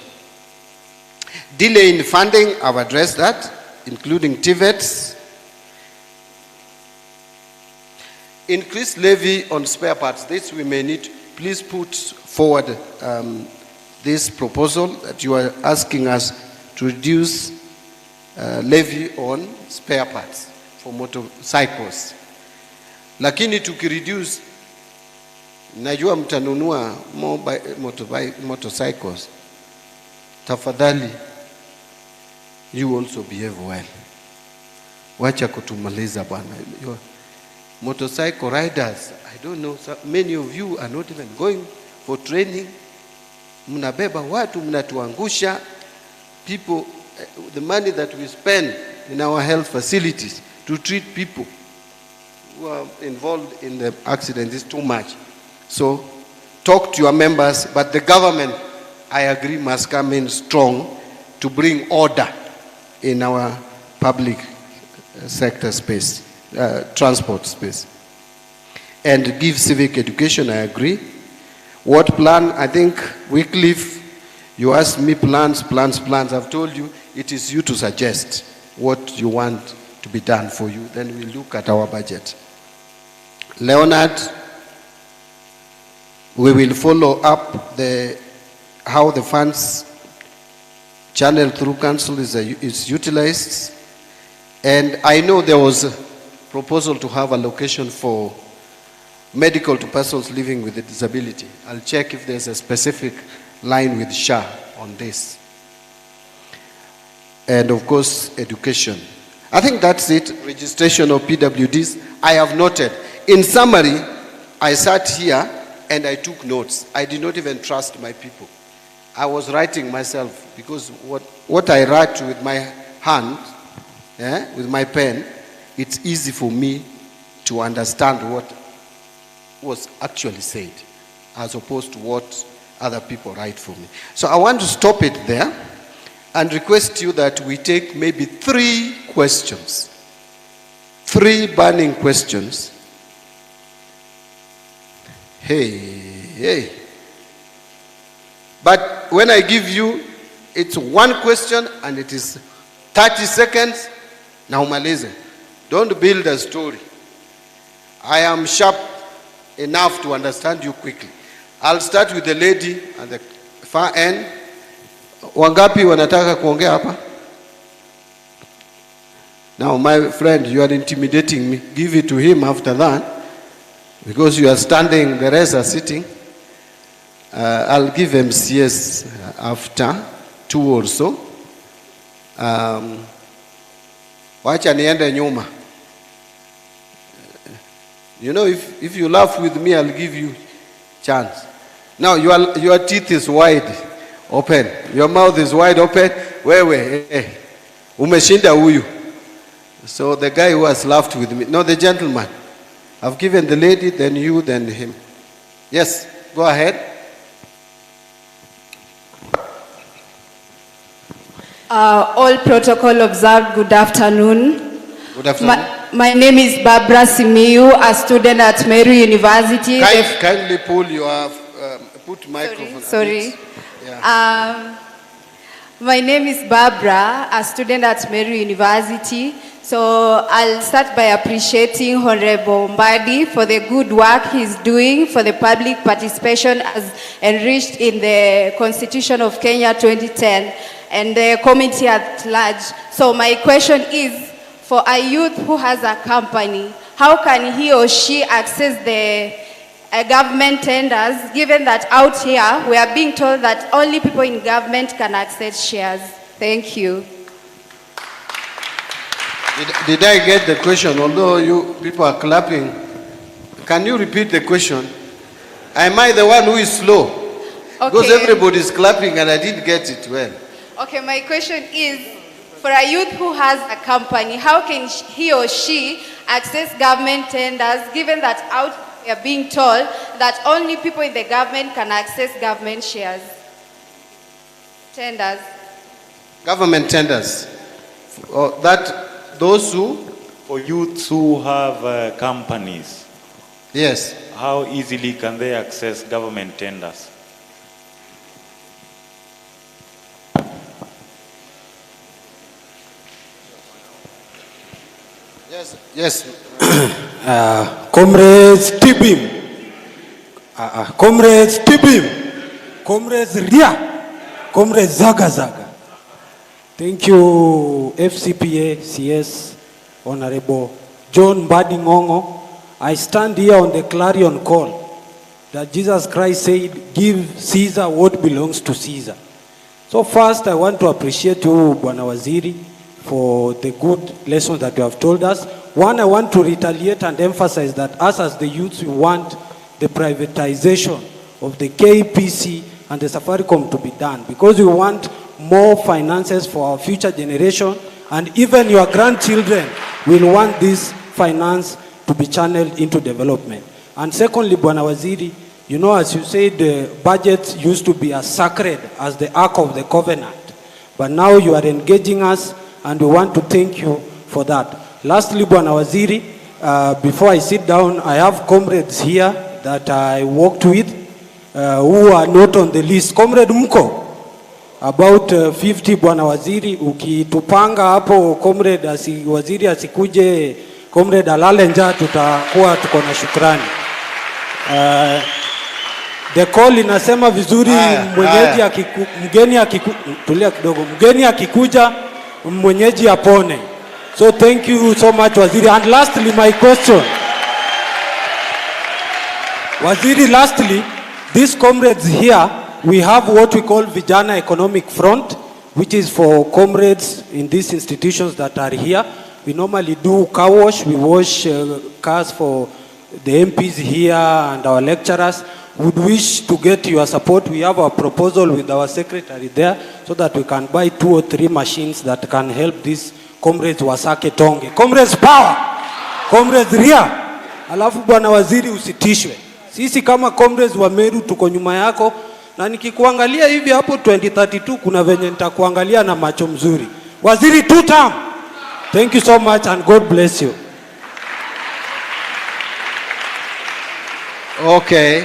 V: Delay in funding, I've addressed that, including TVETs. Increased levy on spare parts. This we may need. Please put forward this proposal that you are asking us to reduce levy on spare parts for motorcycles. Lakini tukireduce, najua mtanunua motorcycles. Tafadhali, you also behave well. Wacha kutumaliza bwana. Motorcycle riders, I don't know, many of you are not even going for training. Mnabeba watu, mnatuangusha. People, the money that we spend in our health facilities to treat people who are involved in the accident is too much. So talk to your members, but the government, I agree, must come in strong to bring order in our public sector space, transport space. And give civic education, I agree. What plan? I think, Wycliffe, you asked me plans. I've told you, it is you to suggest what you want to be done for you. Then we look at our budget. Leonard, we will follow up how the funds channeled through council is utilized. And I know there was proposal to have allocation for medical to persons living with a disability. I'll check if there's a specific line with SHA on this. And of course, education. I think that's it. Registration of PWDs. I have noted. In summary, I sat here and I took notes. I did not even trust my people. I was writing myself because what I write with my hand, with my pen, it's easy for me to understand what was actually said as opposed to what other people write for me. So I want to stop it there and request you that we take maybe 3 questions, 3 burning questions. Hey. But when I give you, it's 1 question and it is 30 seconds. Now, umalize. Don't build a story. I am sharp enough to understand you quickly. I'll start with the lady at the far end. Wangapi wanataka kuongea hapa? Now, my friend, you are intimidating me. Give it to him after that. Because you are standing, the rest are sitting. I'll give MCS after 2 or so. Wacha niende nyuma. You know, if you laugh with me, I'll give you chance. Now, your teeth is wide open. Your mouth is wide open. Wewe, umeshinda huyu. So the guy who has laughed with me. No, the gentleman. I've given the lady, then you, then him. Yes, go ahead.
C: All protocol observed, good afternoon.
V: Good afternoon.
C: My name is Barbara Simiyu, a student at Meru University.
V: Kindly pull your, put microphone.
C: Sorry.
V: Yeah.
C: My name is Barbara, a student at Meru University. So I'll start by appreciating Honorable Mbadi for the good work he's doing for the public participation as enriched in the Constitution of Kenya 2010 and the committee at large. So my question is, for a youth who has a company, how can he or she access the government tenders, given that out here we are being told that only people in government can access shares? Thank you.
V: Did I get the question? Although you people are clapping, can you repeat the question? Am I the one who is slow?
C: Okay.
V: Because everybody is clapping and I didn't get it well.
C: Okay, my question is, for a youth who has a company, how can he or she access government tenders, given that out we are being told that only people in the government can access government shares? Tenders.
V: Government tenders. Those who?
A: For youths who have companies.
V: Yes.
A: How easily can they access government tenders?
V: Yes.
B: Comrades Tibim. Comrades Tibim. Comrades Ria. Comrades Zaga Zaga. Thank you, FCPA, CS, Honorable John Mbadi Ngongo. I stand here on the clarion call that Jesus Christ said, give Caesar what belongs to Caesar. So first, I want to appreciate you, Bwana Waziri, for the good lessons that you have told us. One, I want to retaliate and emphasize that us as the youth, we want the privatization of the KPC and the Safaricom to be done because we want more finances for our future generation, and even your grandchildren will want this finance to be channeled into development. And secondly, Bwana Waziri, you know, as you said, the budget used to be as sacred as the Ark of the Covenant, but now you are engaging us, and we want to thank you for that. Lastly, Bwana Waziri, before I sit down, I have comrades here that I worked with who are not on the list. Comrade Mko, about 50, Bwana Waziri, ukitupanga hapo comrade waziri asikuje, comrade alale njaa, tutakuwa tuko na shukrani. The call inasema vizuri, mgeni akikuja mwenyeji apone.
D: So thank you so much, Waziri. And lastly, my question. Waziri, lastly, these comrades here, we have what we call Vijana Economic Front, which is for comrades in these institutions that are here. We normally do car wash. We wash cars for the MPs here and our lecturers. Would wish to get your support. We have a proposal with our secretary there so that we can buy 2 or 3 machines that can help these comrades wasake tonge. Comrades power! Comrades ria! Alafu bwana waziri usitishwe. Sisi kama comrades wa Meru tuko nyuma yako, na nikikuangalia hivi hapo 2032 kuna venye nitakuangalia na macho mzuri. Waziri 2 term. Thank you so much and God bless you.
V: Okay.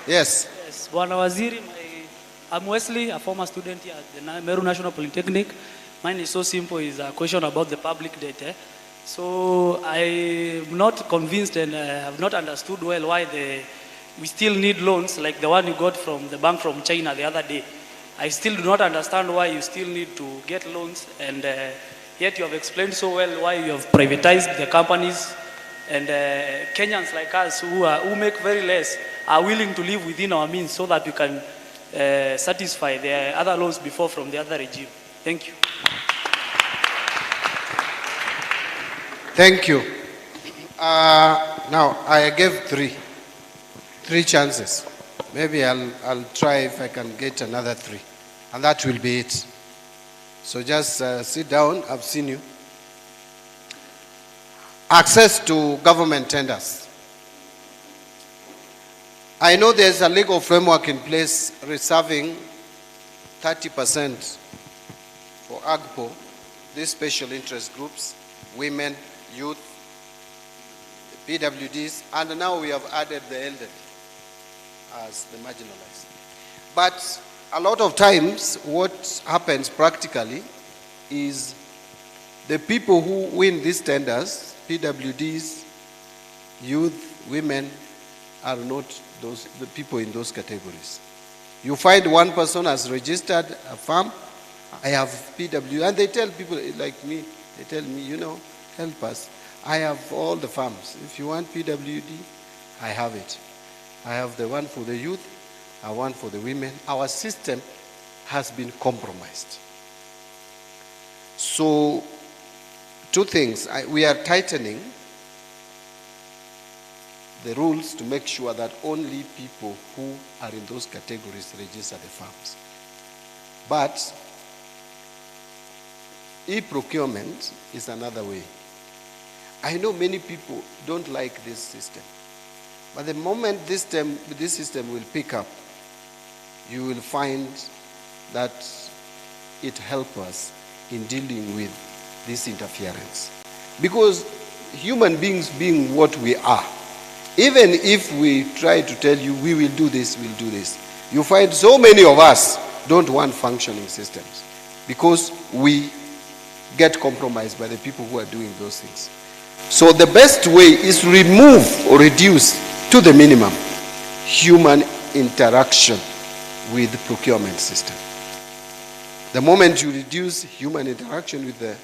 V: Yes.
F: Yes, Bwana Waziri, I'm Wesley, a former student here at the Meru National Polytechnic. Mine is so simple, it's a question about the public debt. So I'm not convinced and have not understood well why we still need loans like the one you got from the bank from China the other day. I still do not understand why you still need to get loans, and yet you have explained so well why you have privatized the companies, and Kenyans like us who make very less are willing to live within our means so that we can satisfy the other loans before from the other regime. Thank you.
V: Thank you. Now, I gave three chances. Maybe I'll try if I can get another 3. And that will be it. So just sit down, I've seen you. Access to government tenders. I know there's a legal framework in place reserving 30% for AGPO, these special interest groups, women, youth, PWDs, and now we have added the elderly as the marginalized. But a lot of times what happens practically is the people who win these tenders, PWDs, youth, women, are not the people in those categories. You find one person has registered a farm, I have PW, and they tell people like me, they tell me, you know, help us. I have all the farms. If you want PWD, I have it. I have the one for the youth, one for the women. Our system has been compromised. So, 2 things. We are tightening the rules to make sure that only people who are in those categories register the farms. But e-procurement is another way. I know many people don't like this system. But the moment this system will pick up, you will find that it helps us in dealing with this interference. Because human beings being what we are, even if we try to tell you we will do this, we'll do this, you find so many of us don't want functioning systems because we get compromised by the people who are doing those things. So the best way is to remove or reduce to the minimum human interaction with the procurement system. The moment you reduce human interaction with the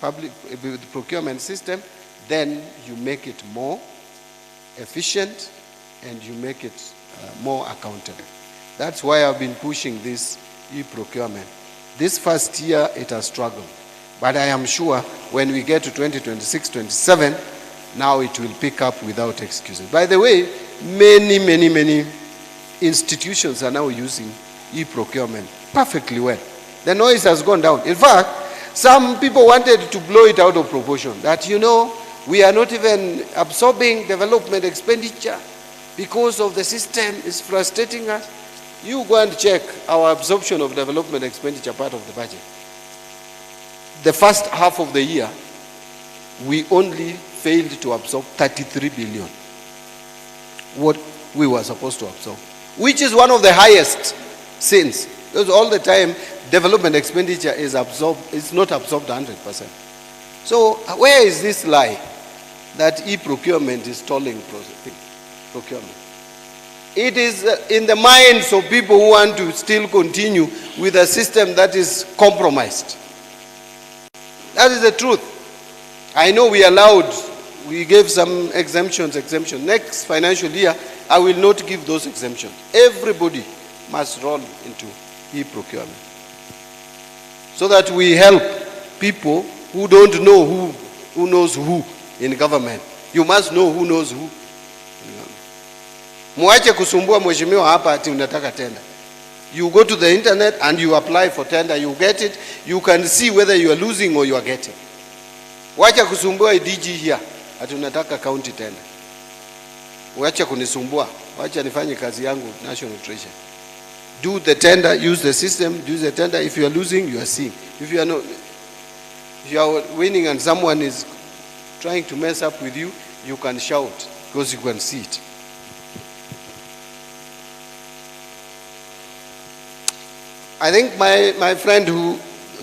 V: with the procurement system, then you make it more efficient and you make it more accountable. That's why I've been pushing this e-procurement. This first year it has struggled, but I am sure when we get to 2026-27, now it will pick up without excuses. By the way, many institutions are now using e-procurement perfectly well. The noise has gone down. In fact, some people wanted to blow it out of proportion, that, you know, we are not even absorbing development expenditure because of the system is frustrating us. You go and check our absorption of development expenditure part of the budget. The first half of the year, we only failed to absorb 33 billion, what we were supposed to absorb, which is one of the highest since. Because all the time, development expenditure is absorbed, it's not absorbed 100%. So where is this lie that e-procurement is stalling procurement? It is in the minds of people who want to still continue with a system that is compromised. That is the truth. I know we gave some exemptions. Next financial year, I will not give those exemptions. Everybody must roll into e-procurement, so that we help people who don't know who knows who in government. You must know who knows who. Muache kusumbua mheshimiwa hapa ati unataka tender. You go to the internet and you apply for tender, you get it, you can see whether you are losing or you are getting. Wacha kusumbua DG here ati unataka county tender. Wacha kunisumbua, wacha nifanye kazi yangu national treasure. Do the tender, use the system, do the tender. If you are losing, you are seeing. If you are not, if you are winning and someone is trying to mess up with you, you can shout because you can see it. I think my friend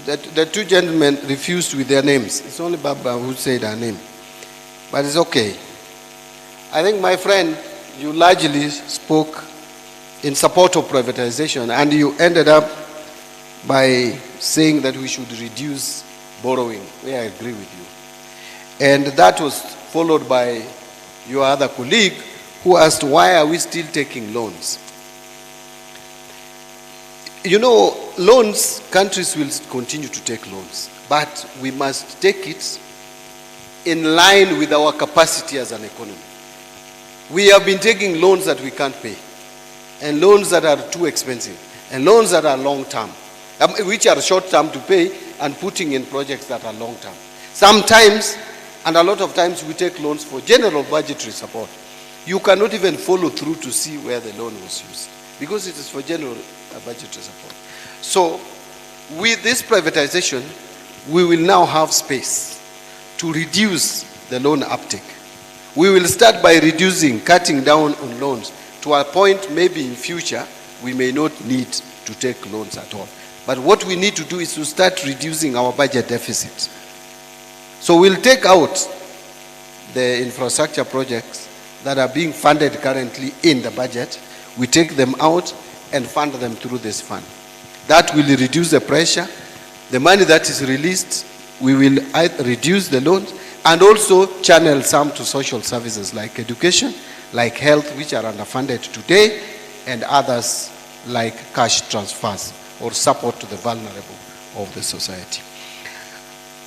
V: the two gentlemen refused with their names. It's only Baba who said her name. But it's okay. I think my friend, you largely spoke in support of privatization, and you ended up by saying that we should reduce borrowing, where I agree with you. And that was followed by your other colleague who asked, why are we still taking loans? You know, loans, countries will continue to take loans, but we must take it in line with our capacity as an economy. We have been taking loans that we can't pay, and loans that are too expensive, and loans that are long-term, which are short-term to pay, and putting in projects that are long-term. Sometimes, and a lot of times, we take loans for general budgetary support. You cannot even follow through to see where the loan was used, because it is for general budgetary support. So, with this privatization, we will now have space to reduce the loan uptake. We will start by cutting down on loans to a point maybe in future we may not need to take loans at all. But what we need to do is to start reducing our budget deficit. So we'll take out the infrastructure projects that are being funded currently in the budget. We take them out and fund them through this fund. That will reduce the pressure. The money that is released, we will reduce the loans and also channel some to social services like education, like health, which are underfunded today, and others like cash transfers or support to the vulnerable of the society.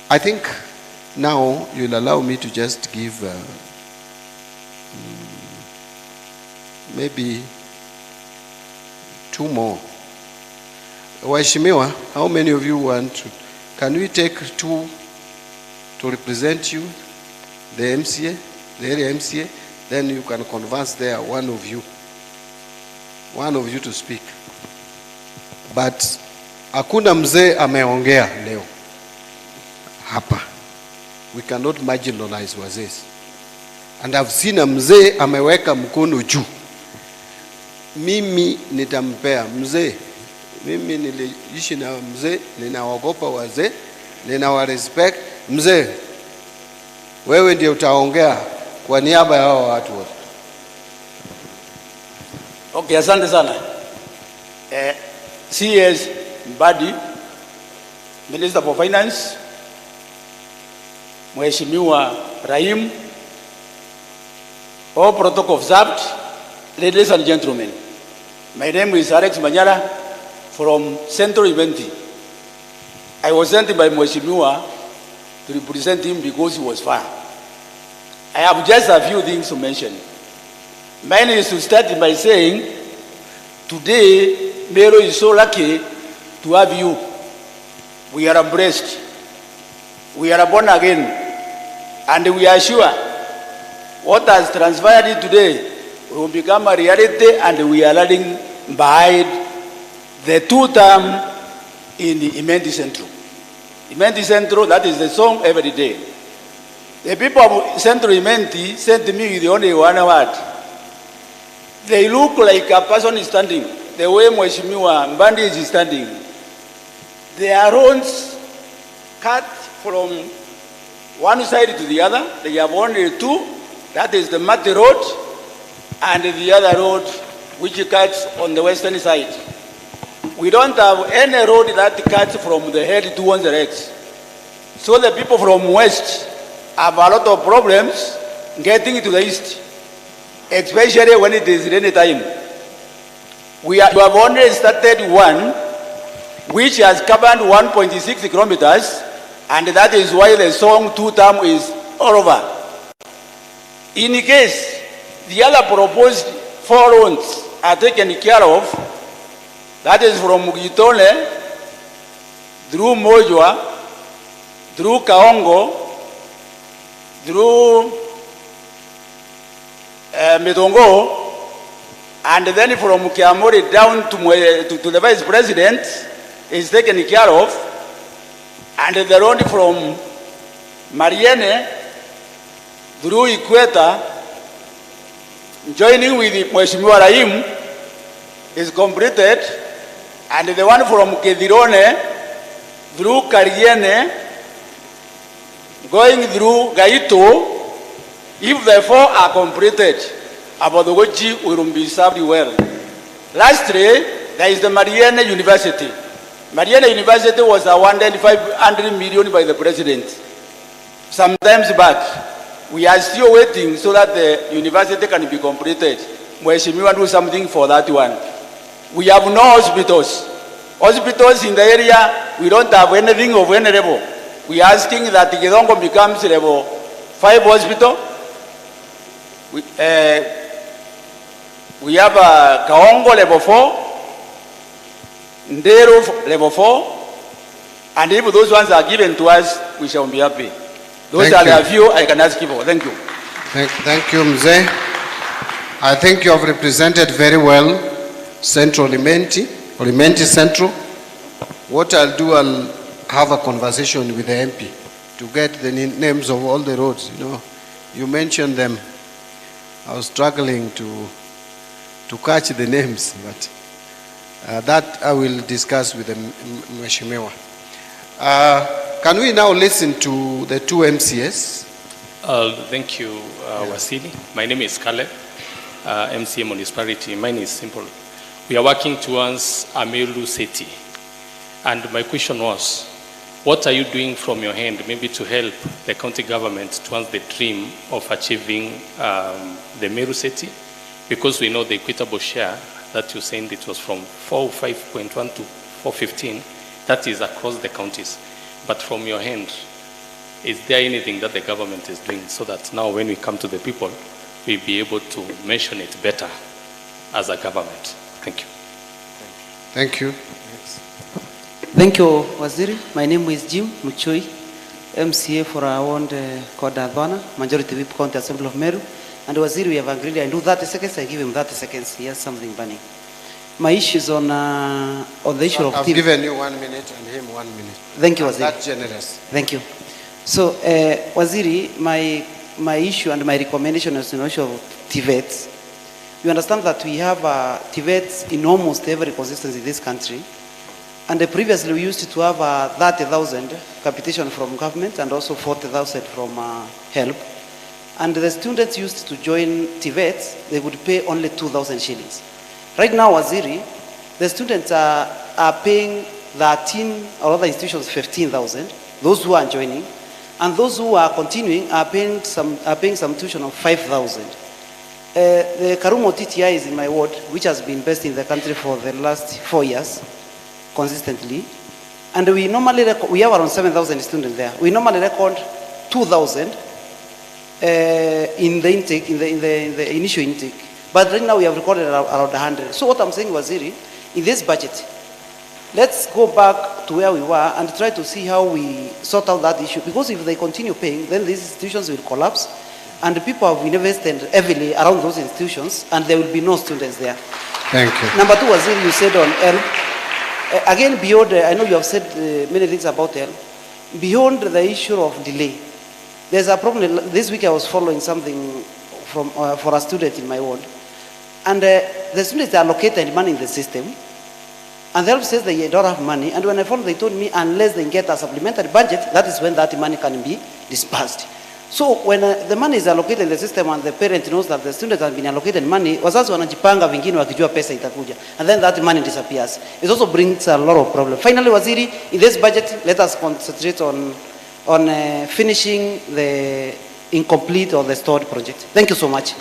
V: I think now you'll allow me to just give maybe two more. Waheshimiwa, how many of you want to? Can we take two to represent you, the MCA, the area MCA? Then you can converse there, one of you to speak. But hakuna mzee ameongea leo hapa. We cannot marginalize wazee. And I've seen a mzee ameweka mkono juu. Mimi nitampea mzee. Mimi niliishi na mzee, ninawaogopa wazee, ninawarespect. Mzee, wewe ndiye utaongea kwa niaba ya hao watu wote.
E: Okay, asante sana. CS Mbadi, Minister for Finance, Mheshimiwa Rahim, all protocol observed, ladies and gentlemen. My name is Alex Manyara from Central Eventi. I was sent by Mheshimiwa to represent him because he was far. I have just a few things to mention. Mine is to start by saying, today, Meru is so lucky to have you. We are blessed. We are born again. And we are sure what has transpired today will become a reality, and we are running behind the two-term in the Imenti Centro. Imenti Centro, that is the song every day. The people of Central Imenti sent me the only one word. They look like a person is standing, the way Mheshimiwa Mbadi is standing. Their roads cut from one side to the other. They have only two. That is the Mati Road and the other road which cuts on the western side. We don't have any road that cuts from the head towards the legs. So the people from west have a lot of problems getting to the east, especially when it is rainy time. We have only started one, which has covered 1.6 kilometers, and that is why the song 2-term is all over. In case the other proposed 4 roads are taken care of, that is from Mugitole, through Mojwa, through Kaongo, through Medongo, and then from Kiamori down to the Vice President is taken care of, and the road from Mariene through Ikweta, joining with Mheshimiwa Raim, is completed, and the one from Kedirone through Kariene, going through Gaito, if the 4 are completed, Abodogoji will be served well. Lastly, there is the Mariene University. Mariene University was awarded 500 million by the president. Sometimes back, we are still waiting so that the university can be completed. Mheshimiwa do something for that one. We have no hospitals. Hospitals in the area, we don't have anything of any level. We are asking that Gidongo becomes level 5 hospital. We have Kaongo level 4, Ndero level 4, and if those ones are given to us, we shall be happy. Those are the few I can ask you for. Thank you.
V: Thank you, Mzee. I think you have represented very well Central Elementi Central. What I'll do, I'll have a conversation with the MP to get the names of all the roads. You know, you mentioned them. I was struggling to catch the names, but that I will discuss with the Mheshimiwa. Can we now listen to the 2 MCS?
J: Thank you, Wasili. My name is Caleb, MCA Municipality. Mine is simple. We are working towards a Meru city. And my question was, what are you doing from your hand, maybe to help the county government towards the dream of achieving the Meru city? Because we know the equitable share that you saying it was from 405.1 to 415, that is across the counties. But from your hand, is there anything that the government is doing so that now when we come to the people, we'll be able to mention it better as a government? Thank you.
V: Thank you.
G: Thank you, Waziri. My name is Jim Muchui, MCA for Award Kodadwana, Majority Whip County Assembly of Meru. And Waziri, we have agreed, I do 30 seconds, I give him 30 seconds. He has something burning. My issue is on the issue of...
V: I've given you 1 minute and him 1 minute.
G: Thank you, Waziri.
V: That's generous.
G: Thank you. So, Waziri, my issue and my recommendation is on the issue of TVETs. You understand that we have TVETs in almost every consistency in this country. And previously we used to have 30,000 capitation from government and also 40,000 from HELP. And the students used to join TVETs, they would pay only 2,000 shillings. Right now, Waziri, the students are paying 13 or other institutions 15,000, those who are joining, and those who are continuing are paying some tuition of 5,000. The Karumo TTI is in my ward, which has been best in the country for the last 4 years, consistently. And we normally we have around 7,000 students there. We normally record 2,000 in the intake, in the initial intake. But right now we have recorded around 100. So what I'm saying, Waziri, in this budget, let's go back to where we were and try to see how we sort out that issue. Because if they continue paying, then these institutions will collapse. And the people have been invested heavily around those institutions, and there will be no students there.
V: Thank you.
G: Number 2, Waziri, you said on L. Again, beyond, I know you have said many things about L. Beyond the issue of delay, there's a problem. This week I was following something from for a student in my ward. And the students are allocated money in the system. And the help says they don't have money. And when I followed, they told me unless they get a supplementary budget, that is when that money can be dispersed. So when the money is allocated in the system and the parent knows that the student has been allocated money, wazazi wanajipanga vingine wakijua pesa itakuja. And then that money disappears. It also brings a lot of problems. Finally, Waziri, in this budget, let us concentrate on on finishing the incomplete or the stored project. Thank you so much.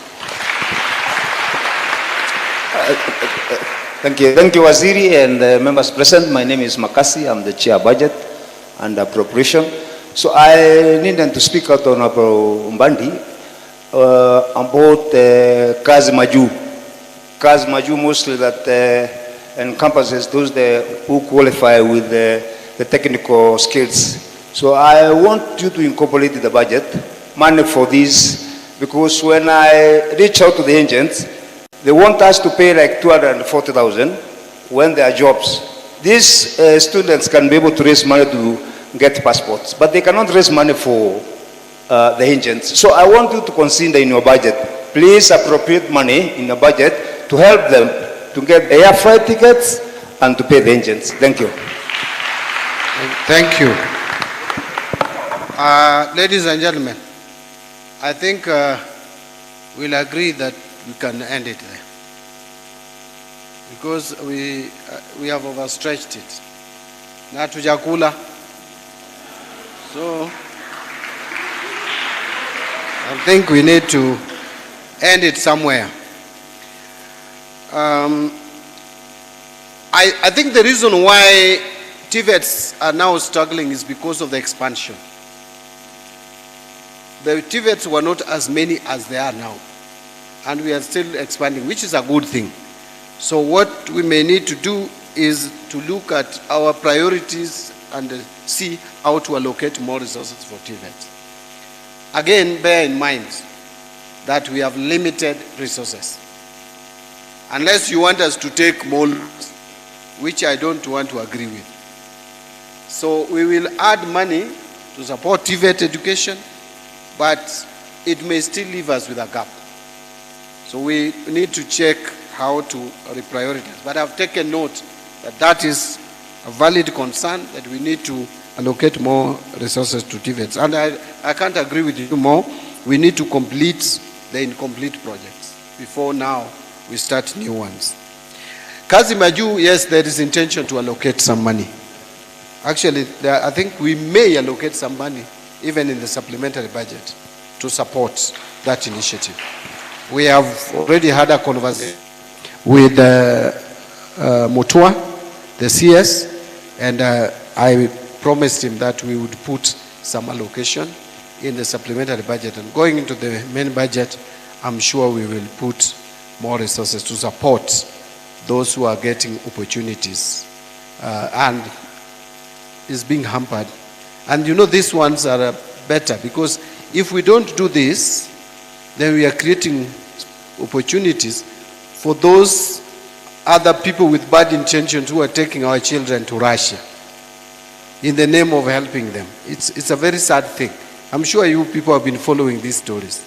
H: Thank you, Waziri and members present. My name is Makasi. I'm the chair budget and appropriation. So I need them to speak out on Mbandi about Kazi Maju. Kazi Maju mostly that encompasses those who qualify with the technical skills. So I want you to incorporate in the budget money for this, because when I reach out to the agents, they want us to pay like 240,000 when there are jobs. These students can be able to raise money to get passports, but they cannot raise money for the agents. So I want you to consider in your budget, please appropriate money in your budget to help them to get air flight tickets and to pay the agents. Thank you.
V: Thank you. Ladies and gentlemen, I think we'll agree that we can end it there, because we have overstretched it. Na tujakula. So I think we need to end it somewhere. I think the reason why TVETs are now struggling is because of the expansion. The TVETs were not as many as they are now, and we are still expanding, which is a good thing. So what we may need to do is to look at our priorities and see how to allocate more resources for TVETs. Again, bear in mind that we have limited resources. Unless you want us to take more, which I don't want to agree with. So we will add money to support TVET education, but it may still leave us with a gap. So we need to check how to reprioritize. But I've taken note that that is a valid concern, that we need to allocate more resources to TVETs. And I can't agree with you more. We need to complete the incomplete projects before now we start new ones. Kazi Maju, yes, there is intention to allocate some money. Actually, I think we may allocate some money even in the supplementary budget to support that initiative. We have already had a conversation with Mutua, the CS, and I promised him that we would put some allocation in the supplementary budget. And going into the main budget, I'm sure we will put more resources to support those who are getting opportunities and is being hampered. And you know, these ones are better, because if we don't do this, then we are creating opportunities for those other people with bad intentions who are taking our children to Russia in the name of helping them. It's a very sad thing. I'm sure you people have been following these stories.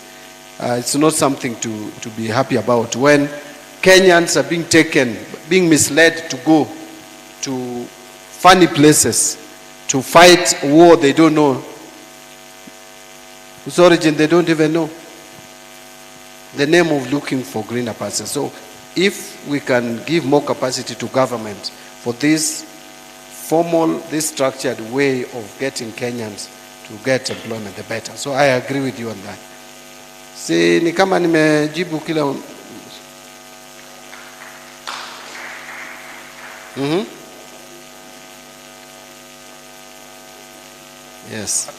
V: It's not something to be happy about when Kenyans are being taken, being misled to go to funny places to fight a war they don't know, whose origin they don't even know, the name of looking for greener pastures. So if we can give more capacity to government for this formal, this structured way of getting Kenyans to get employment, the better. So I agree with you on that. Si ni kama nimejibu kila Yes.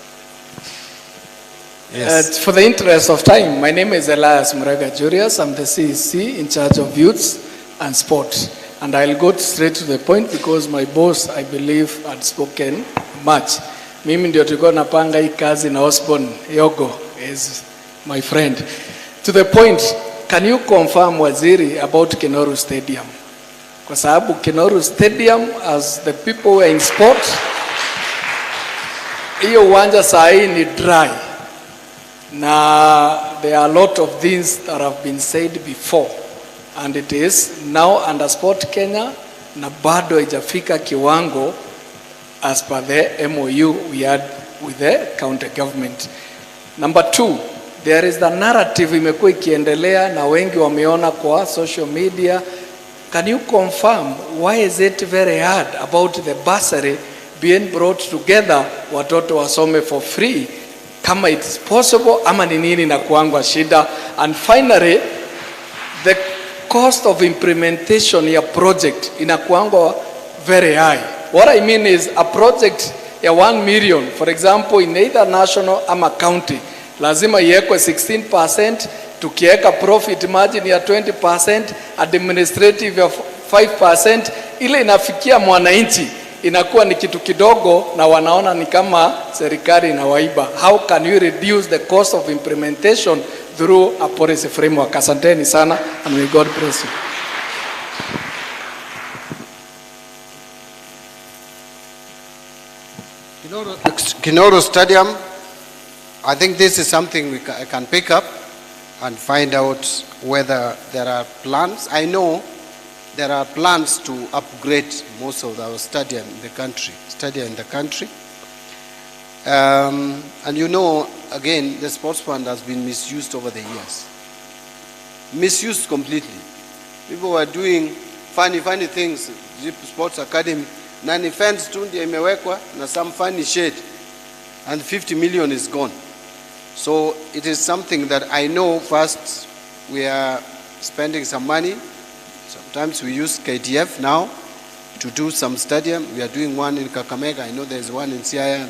V: Yes.
I: For the interest of time, my name is Elias Murega Julius. I'm the CEC in charge of youths and sport. And I'll go straight to the point because my boss, I believe, had spoken much. Mimi ndio tulikuwa napanga hii kazi na Osborne Yogo is my friend. To the point, can you confirm, Waziri, about Kenoru Stadium? Kwa sababu Kenoru Stadium, as the people who are in sport, hiyo uwanja saa hii ni dry. Na there are a lot of things that have been said before, and it is now under Sport Kenya na bado haijafika kiwango as per the MOU we had with the county government. Number two, there is the narrative imekuwa ikiendelea na wengi wameona kwa social media. Can you confirm why is it very hard about the bursary being brought together, watoto wasome for free, kama it's possible, ama ni nini na kuangwa shida. And finally, the cost of implementation ya project inakuangwa very high. What I mean is a project ya 1 million, for example, in either national ama county, lazima iwekwe 16%, tukiweka profit margin ya 20%, administrative ya 5%, ile inafikia mwananchi inakuwa ni kitu kidogo na wanaona ni kama serikali inawaiba. How can you reduce the cost of implementation through a policy framework? Asanteni sana, and may God bless you.
V: Kinoro Stadium, I think this is something I can pick up and find out whether there are plans. I know there are plans to upgrade most of our stadium in the country. And you know, again, the sports fund has been misused over the years. Misused completely. People were doing funny things, sports academy, na ni fence tu ndio imewekwa na some funny shade, and 50 million is gone. So it is something that I know first we are spending some money. Sometimes we use KDF now to do some stadium. We are doing one in Kakamega. I know there's one in Siaya.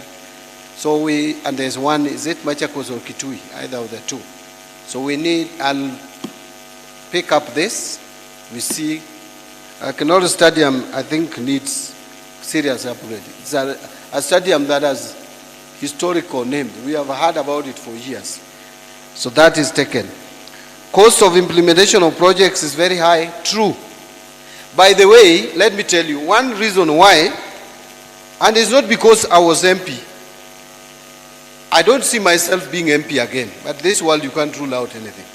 V: So and there's one, is it Machakos or Kitui? Either of the two. So I'll pick up this. We see Kinoro Stadium, I think, needs serious upgrade. It's a stadium that has historical name. We have heard about it for years. So that is taken. Cost of implementation of projects is very high. True. By the way, let me tell you one reason why, and it's not because I was MP. I don't see myself being MP again, but this world you can't rule out anything.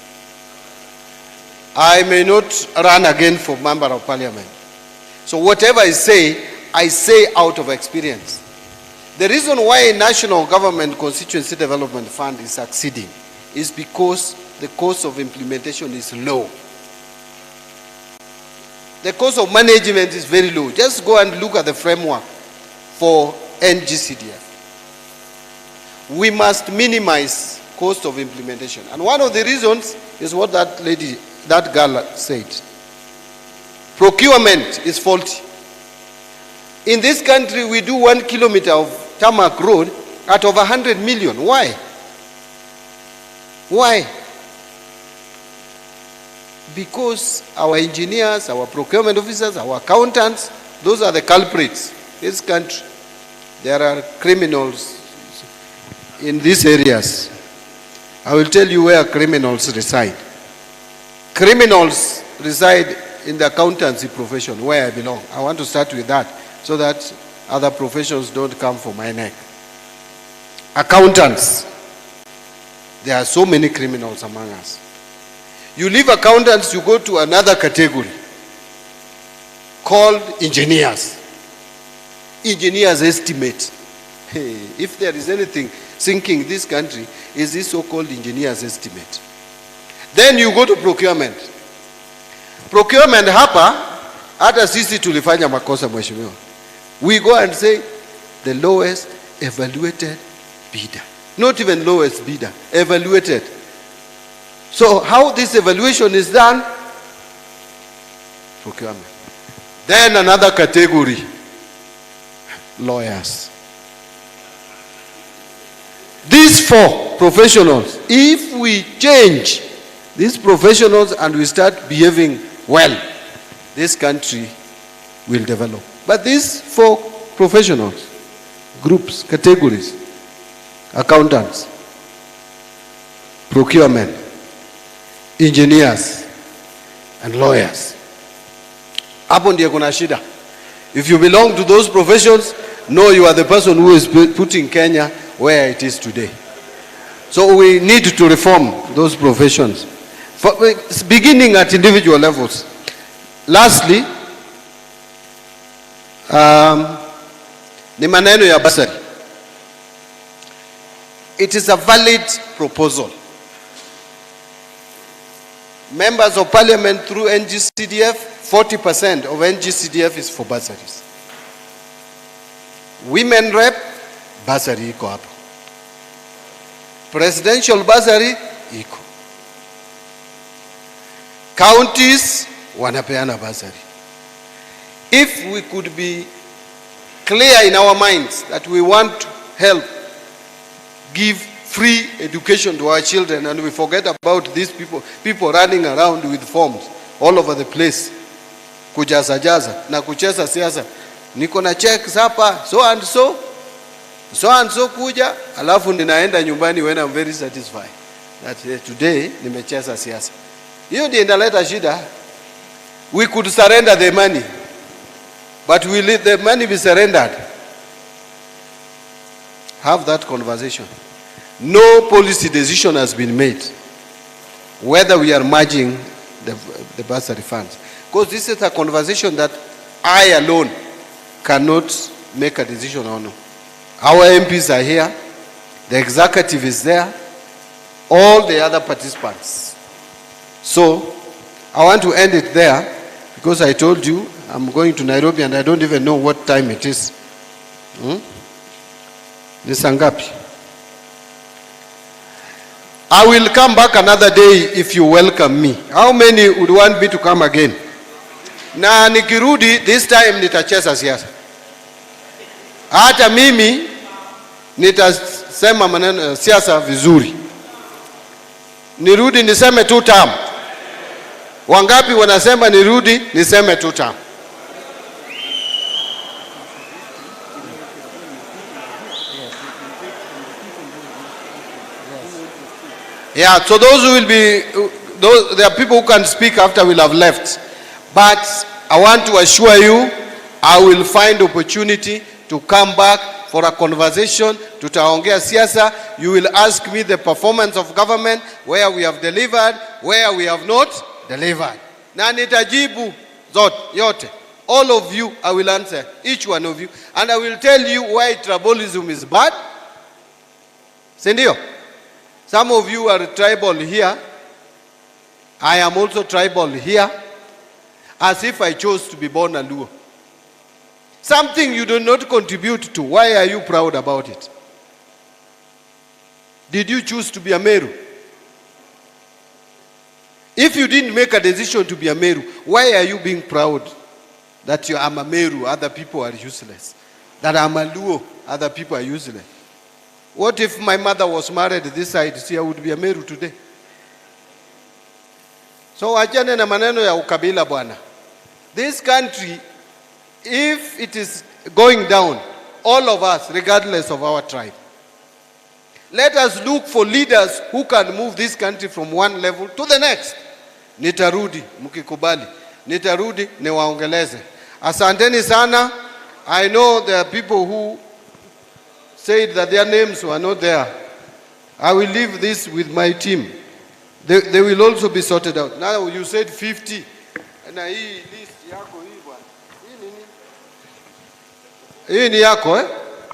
V: I may not run again for member of parliament. So whatever I say out of experience. The reason why National Government Constituency Development Fund is succeeding is because the cost of implementation is low. The cost of management is very low. Just go and look at the framework for NGCDF. We must minimize cost of implementation. And one of the reasons is what that girl said. Procurement is faulty. In this country, we do 1 kilometer of tarmac road at over 100 million. Why? Why? Because our engineers, our procurement officers, our accountants, those are the culprits. This country, there are criminals in these areas. I will tell you where criminals reside. Criminals reside in the accountancy profession, where I belong. I want to start with that, so that other professions don't come for my neck. Accountants. There are so many criminals among us. You leave accountants, you go to another category called engineers. Engineers estimate. Hey, if there is anything sinking this country, is this so-called engineers estimate. Then you go to procurement. Procurement hapa, hata sisi tulifanya makosa mheshimiwa. We go and say the lowest evaluated bidder. Not even lowest bidder, evaluated. So how this evaluation is done? Procurement. Then another category, lawyers. These four professionals, if we change these professionals and we start behaving well, this country will develop. But these four professionals, groups, categories, accountants, procurement, engineers, and lawyers. Hapo ndiye kuna shida. If you belong to those professions, know you are the person who is putting Kenya where it is today. So we need to reform those professions, beginning at individual levels. Lastly, ni maneno ya basari. It is a valid proposal. Members of Parliament through NGCDF, 40% of NGCDF is for bursaries. Women rep, bursary iko hapo. Presidential bursary iko. Counties wanapeana bursary. If we could be clear in our minds that we want to help give free education to our children, and we forget about these people running around with forms all over the place, kujaza na kucheza siasa. Niko na checks hapa, so and so kuja, alafu ninaenda nyumbani when I'm very satisfied that today nimecheza siasa. Hiyo ndio inaleta shida. We could surrender the money, but will the money be surrendered? Have that conversation. No policy decision has been made whether we are merging the bursary funds, because this is a conversation that I alone cannot make a decision on. Our MPs are here, the executive is there, all the other participants. So I want to end it there, because I told you I'm going to Nairobi and I don't even know what time it is. Ni saa ngapi? I will come back another day if you welcome me. How many would want me to come again? Na nikirudi this time nitacheza siasa. Hata mimi nitasema maneno siasa vizuri. Nirudi niseme 2 term. Wangapi wanasema nirudi niseme 2 term? Yeah, so those who will be, there are people who can speak after we'll have left. But I want to assure you, I will find opportunity to come back for a conversation. Tutaongea siasa. You will ask me the performance of government, where we have delivered, where we have not delivered. Na nitajibu yote. All of you, I will answer, each one of you. And I will tell you why tribalism is bad. Sindio? Some of you are tribal here. I am also tribal here. As if I chose to be born a Luo. Something you do not contribute to. Why are you proud about it? Did you choose to be a Meru? If you didn't make a decision to be a Meru, why are you being proud that you are a Meru, other people are useless? That I'm a Luo, other people are useless? What if my mother was married this side? See, I would be a Meru today. So achane na maneno ya ukabila bwana. This country, if it is going down, all of us, regardless of our tribe, let us look for leaders who can move this country from one level to the next. Nitarudi, mkikubali. Nitarudi, niwaongeleze. Asanteni sana. I know there are people who said that their names were not there. I will leave this with my team. They will also be sorted out. Now you said 50. Na hii list yako hii bwana. Hii nini? Hii ni yako eh?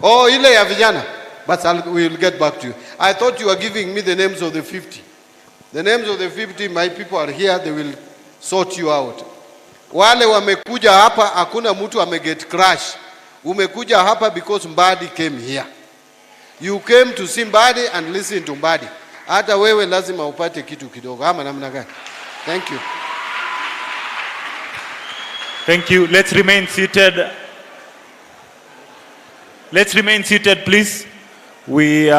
V: Oh, ile ya vijana. But we will get back to you. I thought you were giving me the names of the 50. The names of the 50, my people are here. They will sort you out. Wale wamekuja hapa, hakuna mtu ameget crash. Umekuja hapa because Mbadi came here. You came to see Mbadi and listen to Mbadi. Hata wewe lazima upate kitu kidogo. Ama namna gani? Thank you.
A: Thank you. Let's remain seated. Let's remain seated, please. We